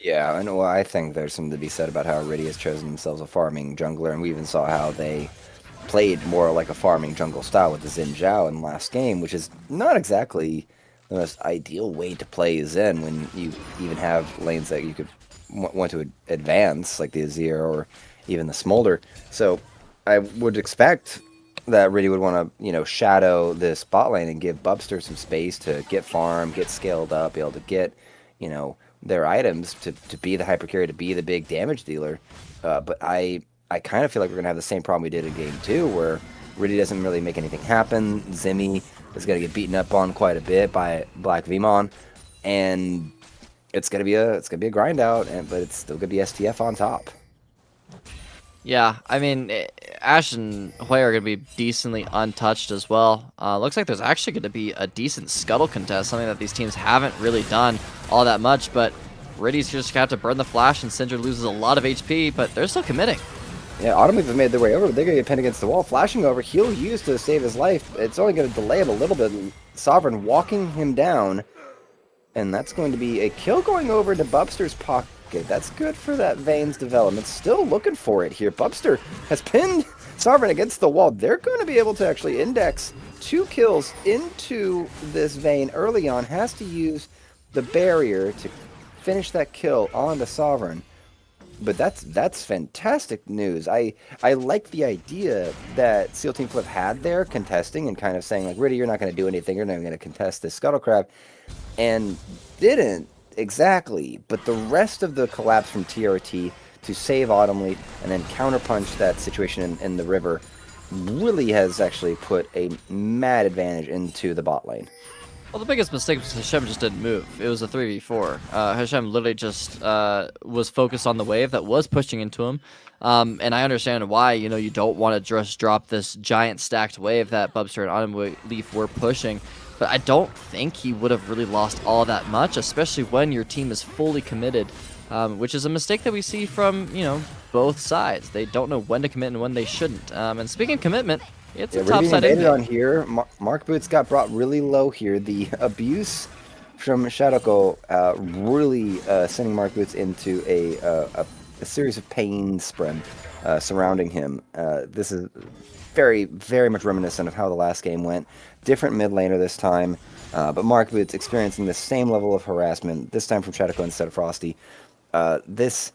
Yeah, and well, I think there's something to be said about how REV has chosen themselves a farming jungler, and we even saw how they played more like a farming jungle style with the Xin Zhao in the last game, which is not exactly the most ideal way to play Zen when you even have lanes that you could want to advance, like the Azir or even the Smolder. So I would expect that REV would want to, shadow this bot lane and give Bubster some space to get farm, get scaled up, be able to get, their items to be the hyper carry, to be the big damage dealer. But I kind of feel like we're going to have the same problem we did in Game 2, where REV doesn't really make anything happen. Zimmy is going to get beaten up on quite a bit by Black Vmon, and it's going to be a grind out, but it's still going to be STF on top. Yeah, I mean, Ashe and Hoy are going to be decently untouched as well. Looks like there's actually going to be a decent scuttle contest, something that these teams haven't really done all that much, but REV's just got to burn the flash, and Syndra loses a lot of HP, but they're still committing. Yeah, Autumn have made their way over, but they're going to get pinned against the wall. Flashing over, he'll use to save his life. It's only going to delay him a little bit. Sovereign walking him down, and that's going to be a kill going over to Bubster's pocket. That's good for that Vayne's development. Still looking for it here. Bubster has pinned Sovereign against the wall. They're going to be able to actually index 2 kills into this Vayne early on. Has to use the barrier to finish that kill on the Sovereign. But that's fantastic news. I like the idea that SEAL Team Flip had there, contesting and kind of saying, like, REV, you're not going to do anything. You're not going to contest this Scuttle Crab. And didn't. Exactly, but the rest of the collapse from TRT to save Autumn Leaf and then counterpunch that situation in the river really has actually put a mad advantage into the bot lane. Well, the biggest mistake was Hashem just didn't move. It was a 3v4. Hashem literally just was focused on the wave that was pushing into him. And I understand why, you don't want to just drop this giant stacked wave that Bubster and Autumn Leaf were pushing. But I don't think he would have really lost all that much, especially when your team is fully committed, which is a mistake that we see from, both sides. They don't know when to commit and when they shouldn't. And speaking of commitment, it's a top side endgame on here. Mark Boots got brought really low here. The abuse from Shadoko really sending Mark Boots into a series of pain spread surrounding him. This is very, very much reminiscent of how the last game went. Different mid laner this time, but Mark Boots experiencing the same level of harassment, this time from Shadoko instead of Frosty. This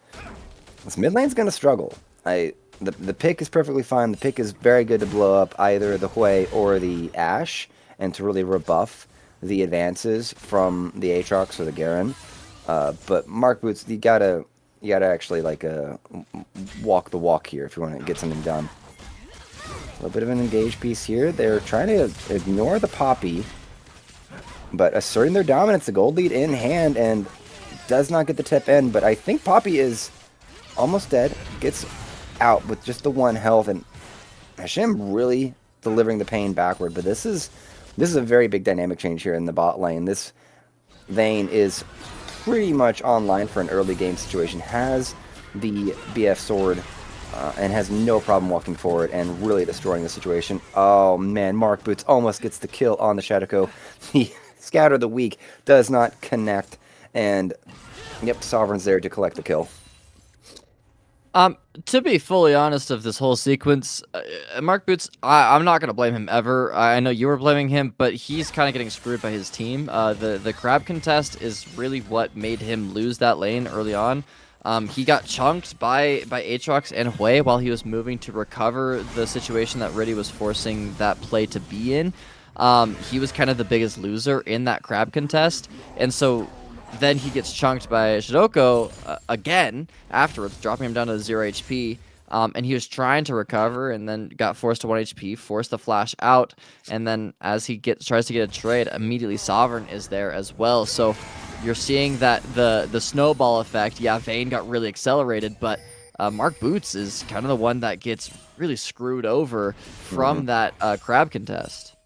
mid lane's going to struggle. The pick is perfectly fine. The pick is very good to blow up either the Hui or the Ashe, and to really rebuff the advances from the Aatrox or the Garen. But Mark Boots, you gotta You gotta actually like walk the walk here if you want to get something done. A little bit of an engaged piece here. They're trying to ignore the Poppy, but asserting their dominance. The gold lead in hand and does not get the tip in. But I think Poppy is almost dead. Gets out with just the 1 health, and Hashem really delivering the pain backward. But this is a very big dynamic change here in the bot lane. This Vayne is pretty much online for an early game situation. Has the BF sword and has no problem walking forward and really destroying the situation. Oh man, Mark Boots almost gets the kill on the Shadowco. The Scatter of the Weak does not connect, and yep, Sovereign's there to collect the kill. To be fully honest of this whole sequence, Mark Boots, I'm not going to blame him ever. I know you were blaming him, but he's kind of getting screwed by his team. The crab contest is really what made him lose that lane early on. He got chunked by Aatrox and Hui while he was moving to recover the situation that Riddy was forcing that play to be in. He was kind of the biggest loser in that crab contest, and so then he gets chunked by Shadoko again afterwards, dropping him down to 0 HP. And he was trying to recover and then got forced to 1 HP, forced the flash out. And then as he tries to get a trade, immediately Sovereign is there as well. So you're seeing that the snowball effect. Yeah, Vayne got really accelerated, but Mark Boots is kind of the one that gets really screwed over from that crab contest.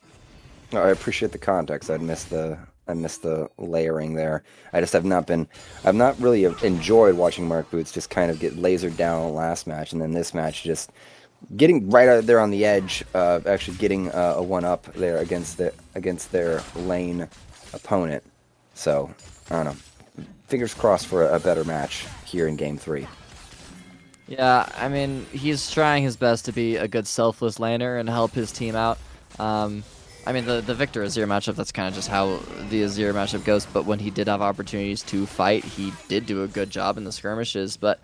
Oh, I appreciate the context. I missed the layering there. I've not really enjoyed watching Mark Boots just kind of get lasered down last match, and then this match just getting right out there on the edge, actually getting a 1-up there against their lane opponent. So, I don't know. Fingers crossed for a better match here in Game 3. Yeah, I mean, he's trying his best to be a good selfless laner and help his team out. I mean, the Victor Azir matchup, that's kind of just how the Azir matchup goes, but when he did have opportunities to fight, he did do a good job in the skirmishes, but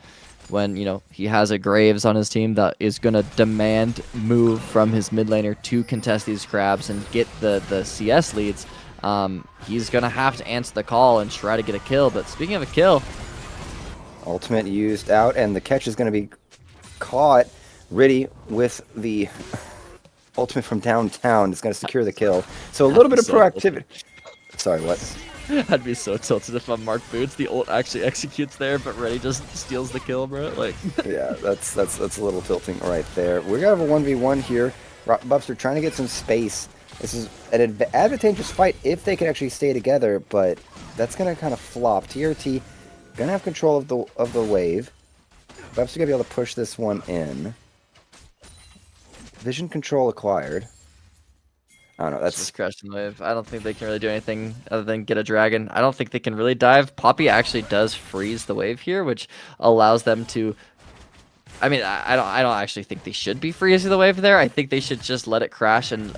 when, you know, he has a Graves on his team that is going to demand move from his mid laner to contest these crabs and get the CS leads, he's going to have to answer the call and try to get a kill. But speaking of a kill... Ultimate used out, and the catch is going to be caught. Riddy with the... ultimate from downtown is going to secure the kill. So a little bit of proactivity. Sorry, what? I'd be so tilted if I'm Mark Boots. The ult actually executes there, but Reddy just steals the kill, bro. Like, yeah, that's a little tilting right there. We're gonna have a 1v1 here. Buffs are trying to get some space. This is an advantageous fight if they can actually stay together, but that's gonna kind of flop. TRT gonna have control of the wave. Buffs are gonna be able to push this one in. Vision control acquired. I don't know. That's just crashing the wave. I don't think they can really do anything other than get a dragon. I don't think they can really dive. Poppy actually does freeze the wave here, which allows them to. I mean, I don't actually think they should be freezing the wave there. I think they should just let it crash and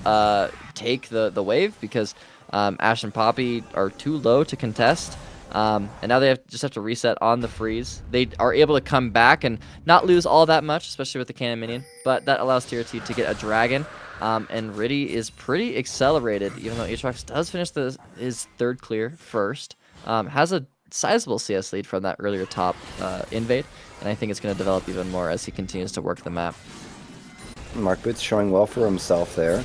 take the wave because Ashe and Poppy are too low to contest. And now they just have to reset on the freeze. They are able to come back and not lose all that much, especially with the cannon minion. But that allows TRT to get a dragon. And Riddy is pretty accelerated, even though Aatrox does finish his third clear first. Has a sizable CS lead from that earlier top invade. And I think it's going to develop even more as he continues to work the map. Mark Boots showing well for himself there.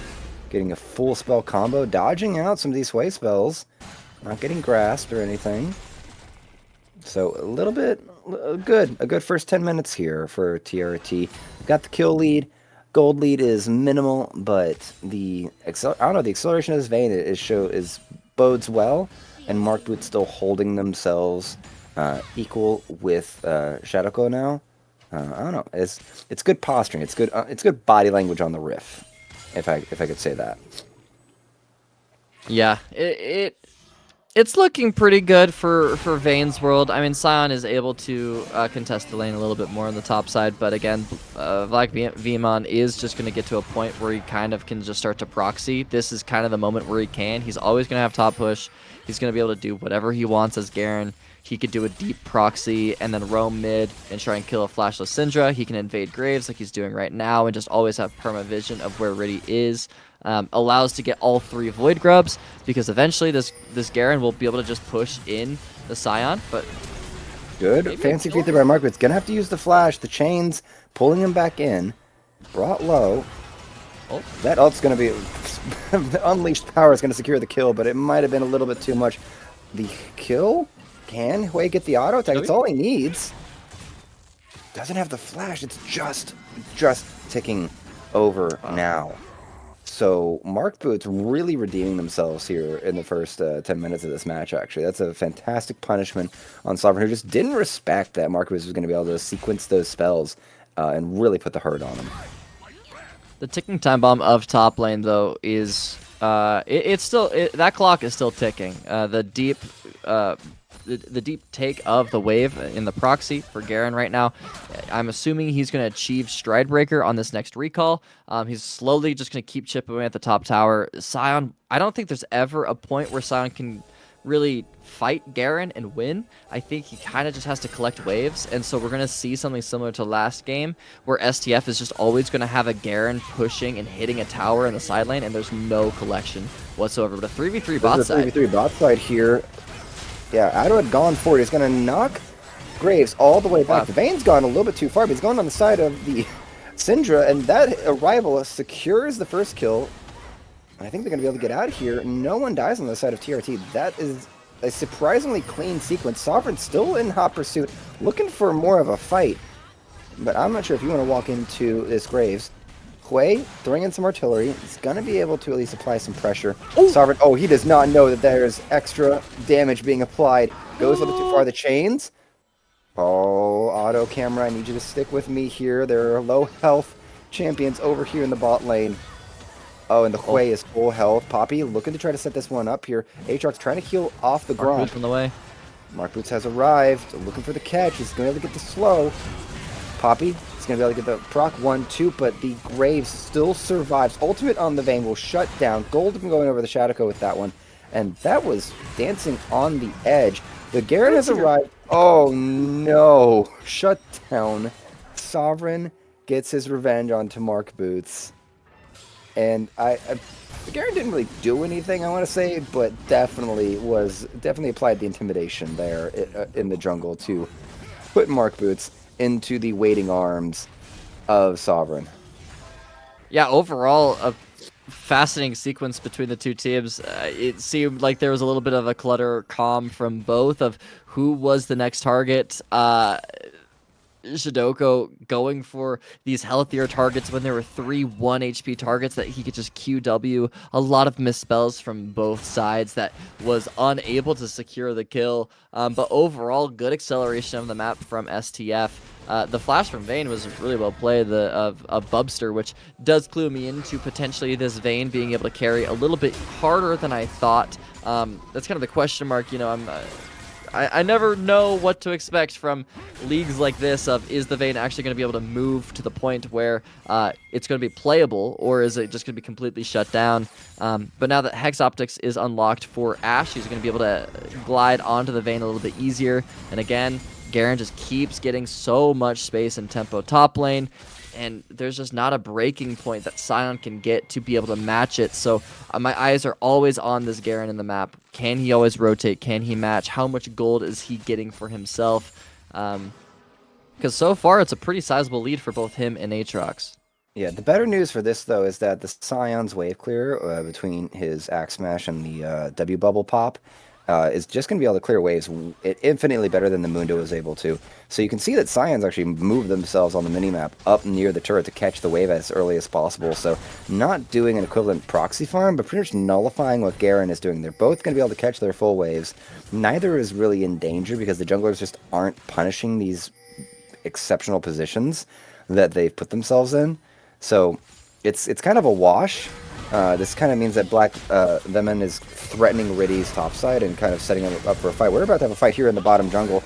Getting a full spell combo, dodging out some of these sway spells. Not getting grasped or anything. So a little bit a good first 10 minutes here for TRT. Got the kill lead. Gold lead is minimal, but the acceleration of this Vayne bodes well, and Mark Boots still holding themselves equal with Shadowco now. I don't know. It's good posturing. It's good body language on the riff, if I could say that. Yeah, it's looking pretty good for Vayne's world. I mean, Sion is able to contest the lane a little bit more on the top side, but again, Black Vemon is just going to get to a point where he kind of can just start to proxy. This is kind of the moment where he can. He's always going to have top push. He's going to be able to do whatever he wants as Garen. He could do a deep proxy and then roam mid and try and kill a flashless Syndra. He can invade Graves like he's doing right now and just always have perma vision of where Riddy is. Allows to get all 3 Void Grubs because eventually this Garen will be able to just push in the Sion, but Good Maybe a fancy kill? feat there by Mark, but it's gonna have to use the flash. The chains pulling him back in. Brought low. Oh. That ult's gonna be the unleashed power is gonna secure the kill, but it might have been a little bit too much. The kill? Can Hui get the auto attack? It's all he needs. Doesn't have the flash. It's just ticking over now. So Mark Boots really redeeming themselves here in the first 10 minutes of this match, actually. That's a fantastic punishment on Sovereign, who just didn't respect that Mark Boots was going to be able to sequence those spells and really put the hurt on him. The ticking time bomb of top lane, though, is it's still that clock is still ticking. The deep take of the wave in the proxy for Garen right now. I'm assuming he's going to achieve Stride Breaker on this next recall. He's slowly just going to keep chipping away at the top tower. Sion, I don't think there's ever a point where Sion can really fight Garen and win. I think he kind of just has to collect waves, and so we're going to see something similar to last game, where STF is just always going to have a Garen pushing and hitting a tower in the side lane, and there's no collection whatsoever. But a 3v3 bot side. There's a 3v3 bot side here. Yeah, Ado had gone for it. He's going to knock Graves all the way back. The Vayne's gone a little bit too far, but he's gone on the side of the Syndra, and that arrival secures the first kill. I think they're going to be able to get out of here. No one dies on the side of TRT. That is a surprisingly clean sequence. Sovereign still in hot pursuit, looking for more of a fight. But I'm not sure if you want to walk into this Graves. Hui throwing in some artillery. He's going to be able to at least apply some pressure. Ooh. Sovereign, oh, he does not know that there's extra damage being applied. Goes a little bit too far. The chains. Oh, auto camera, I need you to stick with me here. There are low health champions over here in the bot lane. Oh, and the Hui is full health. Poppy looking to try to set this one up here. Aatrox trying to heal off the ground. Mark Boots on the way. Mark Boots has arrived. Looking for the catch. He's going to be able to get the slow. Poppy is going to be able to get the proc 1-2, but the Graves still survives. Ultimate on the Vayne will shut down. Golden going over the Shadowco with that one. And that was dancing on the edge. The Garen has arrived. Oh, no. Shut down. Sovereign gets his revenge onto Mark Boots. And Garen didn't really do anything, I want to say, but definitely applied the intimidation there in the jungle to put Mark Boots into the waiting arms of Sovereign. Yeah, overall, a fascinating sequence between the two teams. It seemed like there was a little bit of a clutter calm from both of who was the next target. Shadoko going for these healthier targets when there were 3 1 HP targets that he could just QW. A lot of misspells from both sides that was unable to secure the kill. But overall, good acceleration of the map from STF. The flash from Vayne was really well played of Bubster, which does clue me into potentially this Vayne being able to carry a little bit harder than I thought. That's kind of the question mark. You know, I never know what to expect from leagues like this of, is the Vayne actually going to be able to move to the point where it's going to be playable, or is it just going to be completely shut down? But now that Hex Optics is unlocked for Ashe, he's going to be able to glide onto the Vayne a little bit easier. And again, Garen just keeps getting so much space and tempo top lane, and there's just not a breaking point that Sion can get to be able to match it. So my eyes are always on this Garen in the map. Can he always rotate? Can he match? How much gold is he getting for himself? Because so far, it's a pretty sizable lead for both him and Aatrox. Yeah, the better news for this, though, is that the Sion's wave clear between his Axe Smash and the W Bubble Pop is just going to be able to clear waves infinitely better than the Mundo was able to. So you can see that Sions actually moved themselves on the minimap up near the turret to catch the wave as early as possible. So not doing an equivalent proxy farm, but pretty much nullifying what Garen is doing. They're both going to be able to catch their full waves. Neither is really in danger because the junglers just aren't punishing these exceptional positions that they've put themselves in. So it's kind of a wash. This kind of means that Black Lemon is threatening Riddy's topside and kind of setting him up for a fight. We're about to have a fight here in the bottom jungle.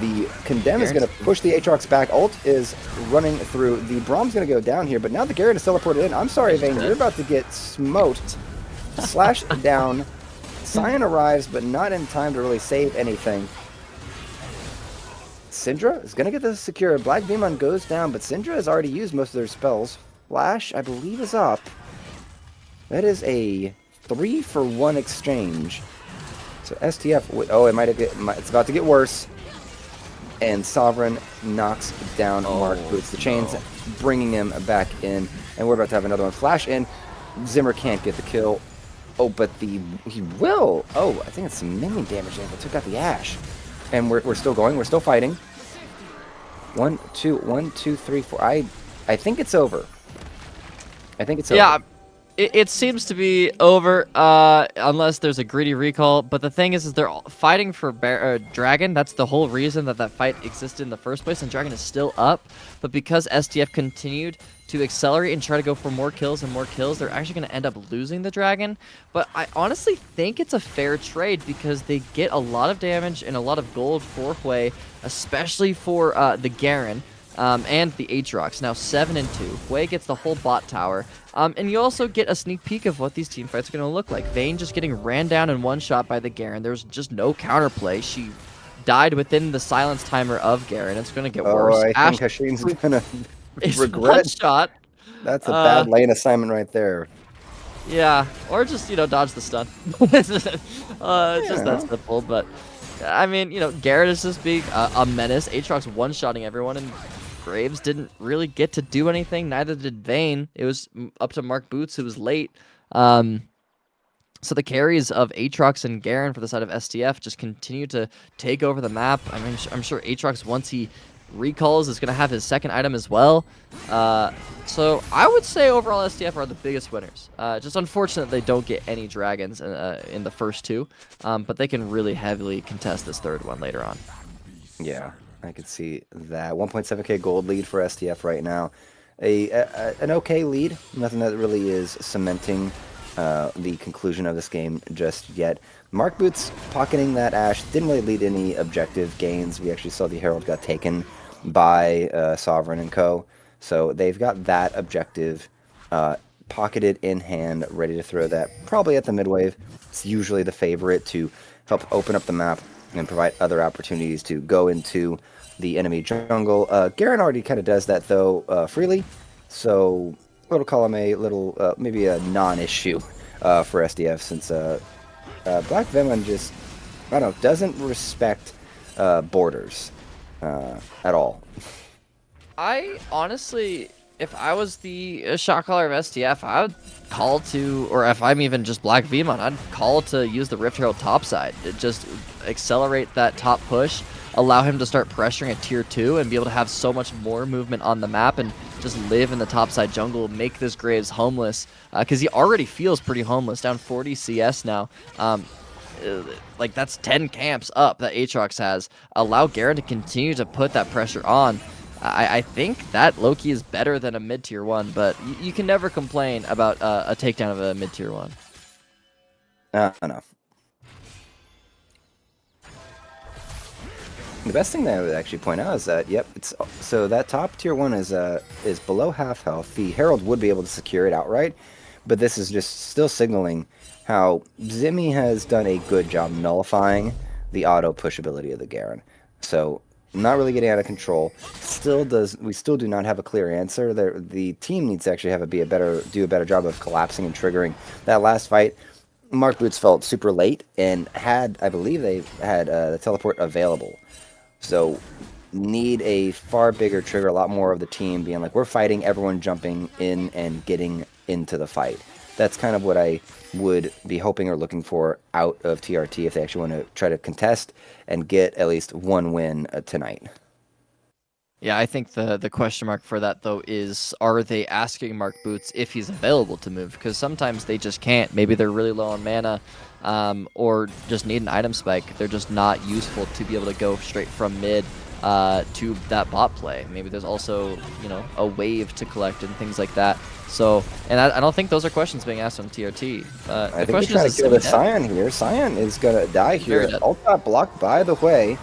The Condemn is going to push the Aatrox back. Ult is running through. The Braum's going to go down here, but now the Garen is teleported in. I'm sorry, Vayne, you're about to get smoked. Slash down. Sion arrives, but not in time to really save anything. Syndra is going to get this secure. Black Demon goes down, but Syndra has already used most of their spells. Flash, I believe, is up. That is a 3-for-1 exchange. So STF, oh, it's about to get worse. and Sovereign knocks down Mark Boots. The chains bringing him back in, and we're about to have another one flash in. Zimmer can't get the kill. Oh, but he will. Oh, I think it's some minion damage there, but took out the Ash. And we're still going. We're still fighting. 1, 2, 1, 2, 3, 4. I think it's over. I think it's over. Yeah, it seems to be over unless there's a greedy recall. But the thing is they're all fighting for Dragon. That's the whole reason that fight existed in the first place, and Dragon is still up. But because SDF continued to accelerate and try to go for more kills, they're actually going to end up losing the Dragon. But I honestly think it's a fair trade because they get a lot of damage and a lot of gold for Hui, especially for the Garen. And the Aatrox. Now 7 and 2. Hui gets the whole bot tower. And you also get a sneak peek of what these team fights are going to look like. Vayne just getting ran down in one shot by the Garen. There's just no counterplay. She died within the silence timer of Garen. It's going to get worse. I think Hashin's going to regret. One shot. That's a bad lane assignment right there. Yeah, or just, dodge the stun. It's just that simple, but I mean, Garrett is just being a menace. Aatrox one-shotting everyone, and Graves didn't really get to do anything. Neither did Vayne. It was up to Mark Boots, who was late. So the carries of Aatrox and Garen for the side of STF just continue to take over the map. I mean, I'm sure Aatrox, once he recalls, is going to have his second item as well. So I would say overall STF are the biggest winners. Just unfortunate they don't get any dragons in the first two, but they can really heavily contest this third one later on. Yeah, I could see that. 1.7k gold lead for STF right now. An okay lead. Nothing that really is cementing the conclusion of this game just yet. Mark Boots pocketing that Ash didn't really lead any objective gains. We actually saw the Herald got taken by Sovereign and co. So they've got that objective pocketed in hand, ready to throw that probably at the mid-wave. It's usually the favorite to help open up the map and provide other opportunities to go into the enemy jungle. Garen already kind of does that, though, freely. So we'll call him a little, maybe a non-issue for SDF, since Black Venom just, I don't know, doesn't respect borders at all. I honestly, if I was the shot caller of STF, I would call to, or if I'm even just Black Vmon, I'd call to use the Rift Herald topside. Just accelerate that top push, allow him to start pressuring a tier 2 and be able to have so much more movement on the map and just live in the topside jungle, make this Graves homeless, because he already feels pretty homeless, down 40 CS now. Like, that's 10 camps up that Aatrox has. Allow Garen to continue to put that pressure on. I think that Loki is better than a mid-tier 1, but you can never complain about a takedown of a mid-tier 1. Enough. The best thing that I would actually point out is that, yep, it's so that top tier 1 is below half health. The Herald would be able to secure it outright, but this is just still signaling how Zimmy has done a good job nullifying the auto push ability of the Garen. So not really getting out of control. We still do not have a clear answer. The team needs to actually do a better job of collapsing and triggering that last fight. Mark Boots felt super late and I believe they had the teleport available. So need a far bigger trigger, a lot more of the team being like, we're fighting, everyone jumping in and getting into the fight. That's kind of what I would be hoping or looking for out of TRT if they actually want to try to contest and get at least one win tonight. Yeah, I think the question mark for that, though, is are they asking Mark Boots if he's available to move? Because sometimes they just can't. Maybe they're really low on mana or just need an item spike. They're just not useful to be able to go straight from mid to that bot play. Maybe there's also, a wave to collect and things like that. So, and I don't think those are questions being asked on TRT. I think they're trying to kill the Sion here. Sion is going to die here. Ult got blocked by the Hui.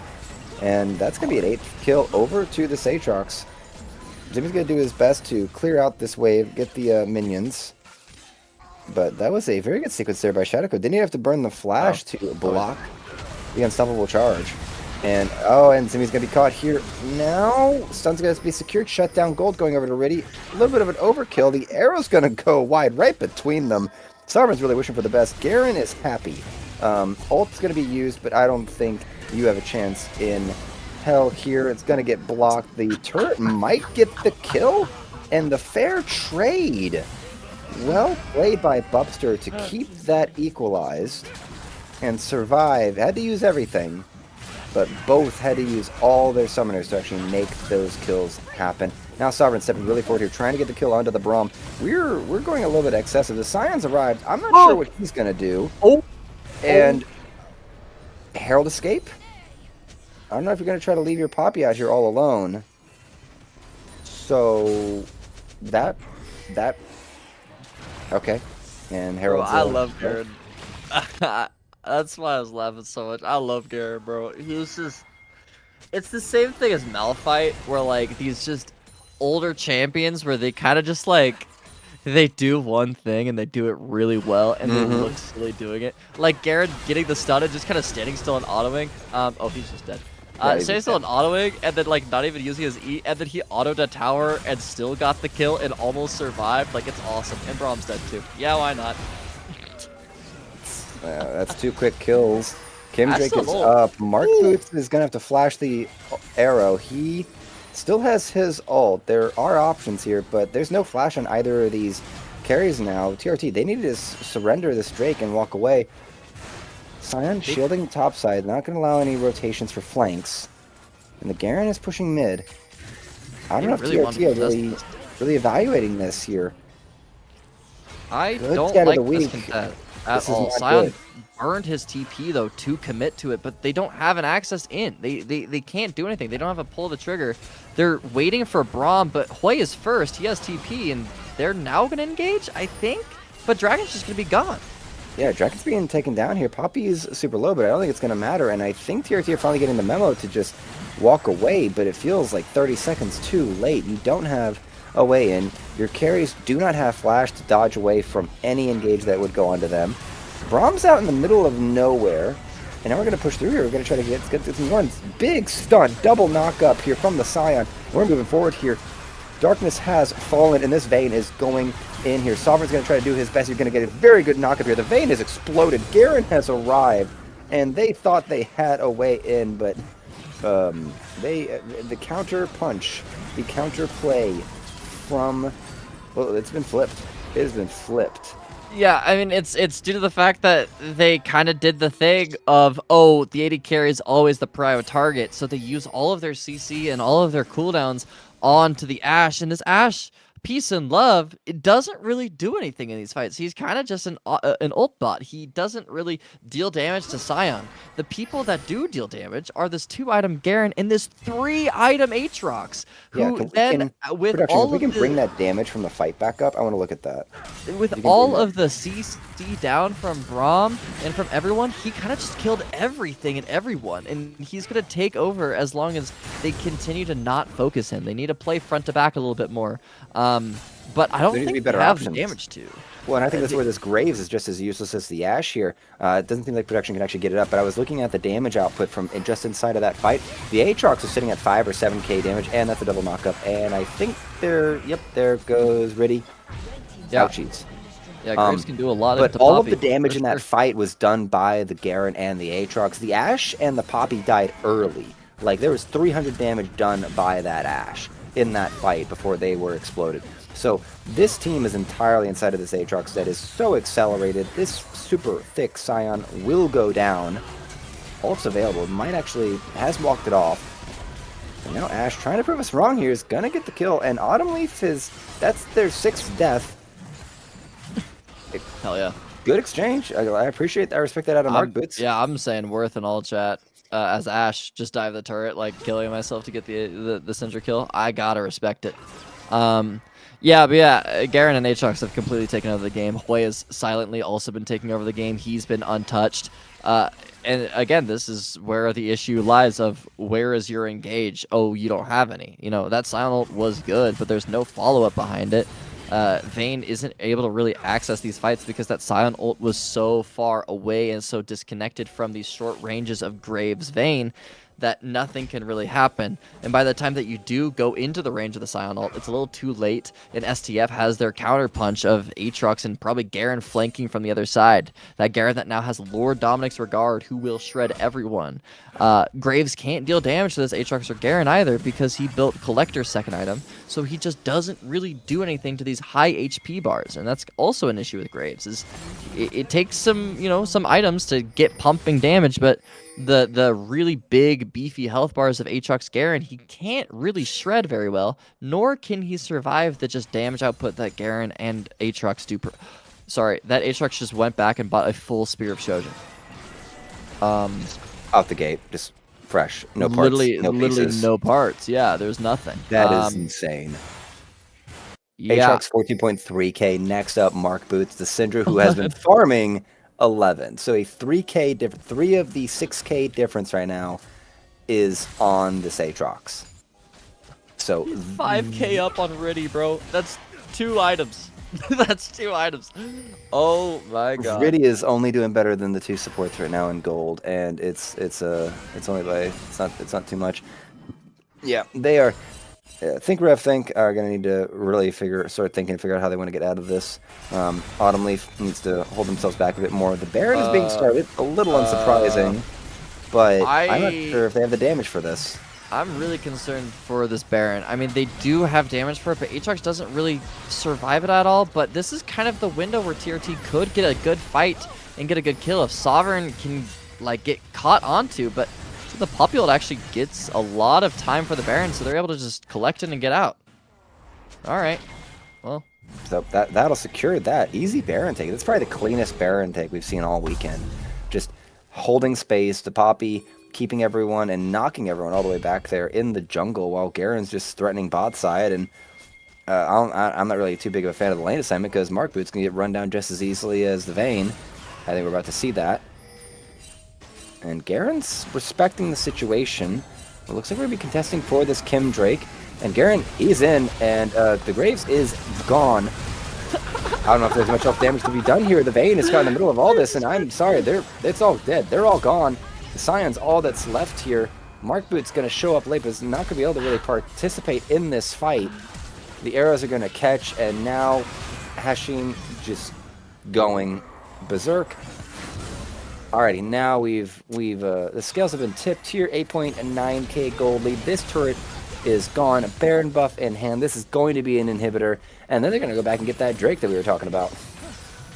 And that's going to be an 8th kill over to the Aatrox. Jimmy's going to do his best to clear out this wave, get the minions. But that was a very good sequence there by Shadowco. Didn't he have to burn the flash to block the unstoppable charge? And Zimmy's going to be caught here now. Stun's going to be secured. Shut down gold going over to Riddy. A little bit of an overkill. The arrow's going to go wide right between them. Sovereign's really wishing for the best. Garen is happy. Ult's going to be used, but I don't think you have a chance in hell here. It's going to get blocked. The turret might get the kill, and the fair trade. Well played by Bubster to keep that equalized and survive. Had to use everything, but both had to use all their summoners to actually make those kills happen. Now Sovereign stepping really forward here, trying to get the kill onto the Braum. We're going a little bit excessive. The Scion's arrived. I'm not sure what he's going to do. And Herald escape? I don't know if you're going to try to leave your Poppy out here all alone. So that okay. And Herald. I love Garen. That's why I was laughing so much. I love Garen, bro. He's just... It's the same thing as Malphite, where, like, these just older champions where they kind of just, like... They do one thing and they do it really well, and they look silly doing it. Like Garen getting the stun and just kind of standing still and autoing. Oh, he's just dead. Standing still and autoing, and then like not even using his E, and then he autoed a tower and still got the kill and almost survived. Like, it's awesome. And Braum's dead too. Yeah, why not? That's 2 quick kills. Kimdrake is up. Mark Boots is gonna have to flash the arrow. He still has his ult. There are options here, but there's no flash on either of these carries now. TRT, they need to surrender this Drake and walk away. Scion shielding top side, not going to allow any rotations for flanks. And the Garen is pushing mid. I don't know if TRT are really evaluating this here. I don't like this contest at all. Scion burned his TP though to commit to it, but they don't have an access in. They can't do anything. They don't have a pull the trigger. They're waiting for Braum, but Hui is first. He has TP, and they're now going to engage, I think. But Dragon's just going to be gone. Yeah, Dragon's being taken down here. Poppy is super low, but I don't think it's going to matter. And I think TRT are finally getting the memo to just walk away, but it feels like 30 seconds too late. You don't have a way in. Your carries do not have flash to dodge away from any engage that would go onto them. Braum's out in the middle of nowhere, and now we're going to push through here. We're going to try to get some runs. Big stun, double knock up here from the Scion. We're moving forward here. Darkness has fallen, and this Vayne is going in here. Sovereign's going to try to do his best. He's going to get a very good knock up here. The Vayne has exploded. Garen has arrived, and they thought they had a way in, but the counter punch, the counter play from, well, it's been flipped. It has been flipped. Yeah, I mean, it's due to the fact that they kind of did the thing of, oh, the AD carry is always the prio target, so they use all of their CC and all of their cooldowns onto the Ashe, and this Ashe, peace and love, it doesn't really do anything in these fights. He's kind of just an ult bot. He doesn't really deal damage to Scion. The people that do deal damage are this 2-item Garen and this 3-item Aatrox, who with all of we can bring that damage from the fight back up, I want to look at that. With all of the CC down from Braum and from everyone, he kind of just killed everything and everyone, and he's going to take over as long as they continue to not focus him. They need to play front to back a little bit more. But I don't think they have the damage to. Well, and I think that's where this Graves is just as useless as the Ashe here. It doesn't seem like production can actually get it up, but I was looking at the damage output from just inside of that fight. The Aatrox is sitting at 5 or 7k damage, and that's a double knockup. And I think there goes Riddy. Yeah. Ouchies. Yeah, Graves can do a lot but all of the damage in that fight was done by the Garen and the Aatrox. The Ashe and the Poppy died early. Like, there was 300 damage done by that Ashe in that fight before they were exploded. So this team is entirely inside of this Aatrox that is so accelerated. This super thick Scion will go down. Ult's available. Might actually has walked it off. And now Ashe, trying to prove us wrong here, is gonna get the kill. And Autumn Leaf that's their 6th death. Hell yeah. Good exchange. I appreciate that. I respect that out of Mark Boots. Yeah, I'm saying worth in all chat. As Ashe just dive the turret, like killing myself to get the Cinder kill. I gotta respect it. Yeah, but yeah, Garen and Aatrox have completely taken over the game. Hui has silently also been taking over the game. He's been untouched. And again, this is where the issue lies of where is your engage? Oh, you don't have any. You know, that silent ult was good, but there's no follow-up behind it. Vayne isn't able to really access these fights because that silent ult was so far away and so disconnected from these short ranges of Graves' Vayne that nothing can really happen. And by the time that you do go into the range of the Scion ult, it's a little too late, and STF has their counter punch of Aatrox and probably Garen flanking from the other side. That Garen that now has Lord Dominic's Regard, who will shred everyone. Graves can't deal damage to this Aatrox or Garen either because he built Collector's second item, so he just doesn't really do anything to these high HP bars, and that's also an issue with Graves. Is it takes some items to get pumping damage, but the really big beefy health bars of Aatrox Garen, he can't really shred very well, nor can he survive the just damage output that Garen and Aatrox do. Sorry, that Aatrox just went back and bought a full Spear of Shojin. Out the gate, just fresh, no parts, literally pieces. no parts. Yeah, there's nothing. That is insane. Yeah. Aatrox 14.3k. Next up, Mark Boots, the Syndra, who has been farming 11. So a 3k difference, 3 of the 6k difference right now is on this Aatrox. So 5k up on Riddy, bro. That's 2 items. That's 2 items. Oh my god. Riddy is only doing better than the 2 supports right now in gold, and it's only by it's not too much. Yeah, they are. Think Rev Think are going to need to really figure out how they want to get out of this. Autumn Leaf needs to hold themselves back a bit more. The Baron is being started, a little unsurprising, but I'm not sure if they have the damage for this. I'm really concerned for this Baron. I mean, they do have damage for it, but Aatrox doesn't really survive it at all. But this is kind of the window where TRT could get a good fight and get a good kill if Sovereign can like get caught onto. But the Populate actually gets a lot of time for the Baron, so they're able to just collect it and get out. All right. Well, so that'll secure that easy Baron take. That's probably the cleanest Baron take we've seen all weekend. Just holding space to Poppy, keeping everyone and knocking everyone all the way back there in the jungle while Garen's just threatening bot side. And I'm not really too big of a fan of the lane assignment because Mark Boots can get run down just as easily as the Vayne. I think we're about to see that. And Garen's respecting the situation. It looks like we're going to be contesting for this Kim Drake. And Garen, he's in, and the Graves is gone. I don't know if there's much else damage to be done here. The Vayne is caught in the middle of all this, and I'm sorry, it's all dead. They're all gone. The Scion's all that's left here. Mark Boot's going to show up late, but is not going to be able to really participate in this fight. The arrows are going to catch, and now Hashim just going berserk. Alrighty, now the scales have been tipped here. 8.9k gold lead. This turret is gone. Baron buff in hand. This is going to be an inhibitor, and then they're going to go back and get that Drake that we were talking about.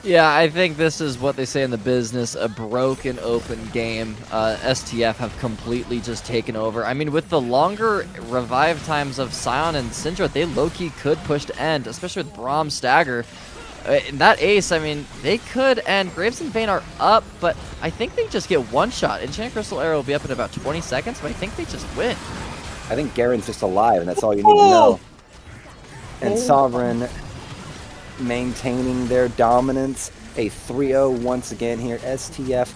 yeah, I think this is what they say in the business, a broken open game. STF have completely just taken over. I mean, with the longer revive times of Scion and Syndra, they low-key could push to end, especially with Braum Stagger. That ace, I mean, they could, and Graves and Vayne are up, but I think they just get one shot. Enchanted Crystal Arrow will be up in about 20 seconds, but I think they just win. I think Garen's just alive, and that's all you need to know. And Sovereign maintaining their dominance. A 3-0 once again here. STF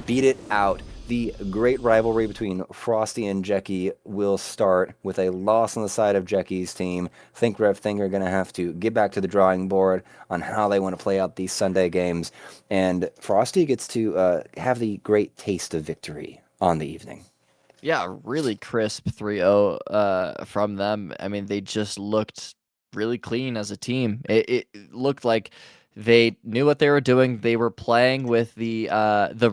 beat it out. The great rivalry between Frosty and Jackie will start with a loss on the side of Jackie's team. Think Rev Think are going to have to get back to the drawing board on how they want to play out these Sunday games. And Frosty gets to have the great taste of victory on the evening. Yeah, really crisp 3-0 from them. I mean, they just looked really clean as a team. It looked like they knew what they were doing. They were playing with the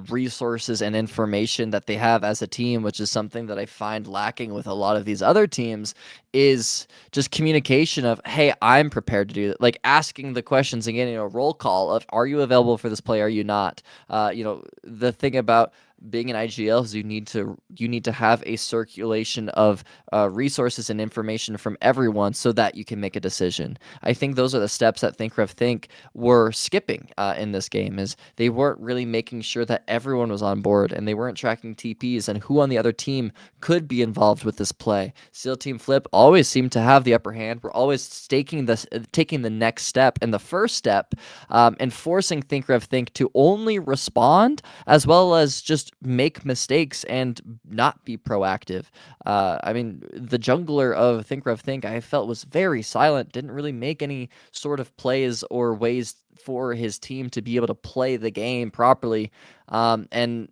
resources and information that they have as a team, which is something that I find lacking with a lot of these other teams, is just communication of, hey, I'm prepared to do that. Like asking the questions and getting a roll call of, are you available for this play? Are you not? The thing about being an IGL is you need to have a circulation of resources and information from everyone so that you can make a decision. I think those are the steps that Think Rev Think were skipping in this game, is they weren't really making sure that everyone was on board, and they weren't tracking TPs and who on the other team could be involved with this play. Seal Team Flip always seemed to have the upper hand. We're always taking the next step and the first step, and forcing Think Rev Think to only respond as well as just make mistakes and not be proactive. I mean, the jungler of Think Rev Think, I felt, was very silent, didn't really make any sort of plays or ways for his team to be able to play the game properly. And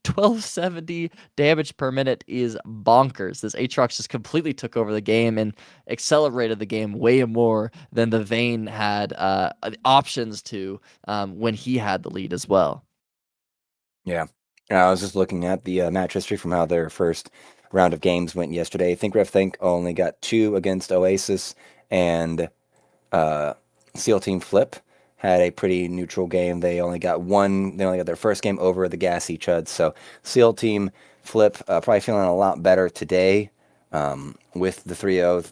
1270 damage per minute is bonkers. This Aatrox just completely took over the game and accelerated the game way more than the Vayne had options to when he had the lead as well. Yeah. I was just looking at the match history from how their first round of games went yesterday. Think only got 2 against Oasis, and SEAL Team Flip had a pretty neutral game. They only got 1. They only got their first game over the Gassy Chuds. So SEAL Team Flip probably feeling a lot better today with the 3-0.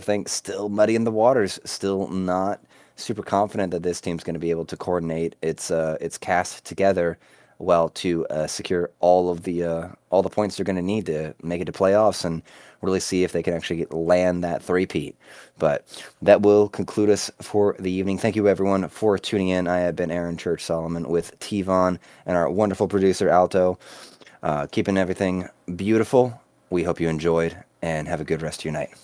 Think still muddy in the waters. Still not super confident that this team's going to be able to coordinate its cast together well to secure all the points they're going to need to make it to playoffs and really see if they can actually land that three-peat. But that will conclude us for the evening. Thank you, everyone, for tuning in. I have been Aaron Church Solomon with T-Von and our wonderful producer, Alto, keeping everything beautiful. We hope you enjoyed, and have a good rest of your night.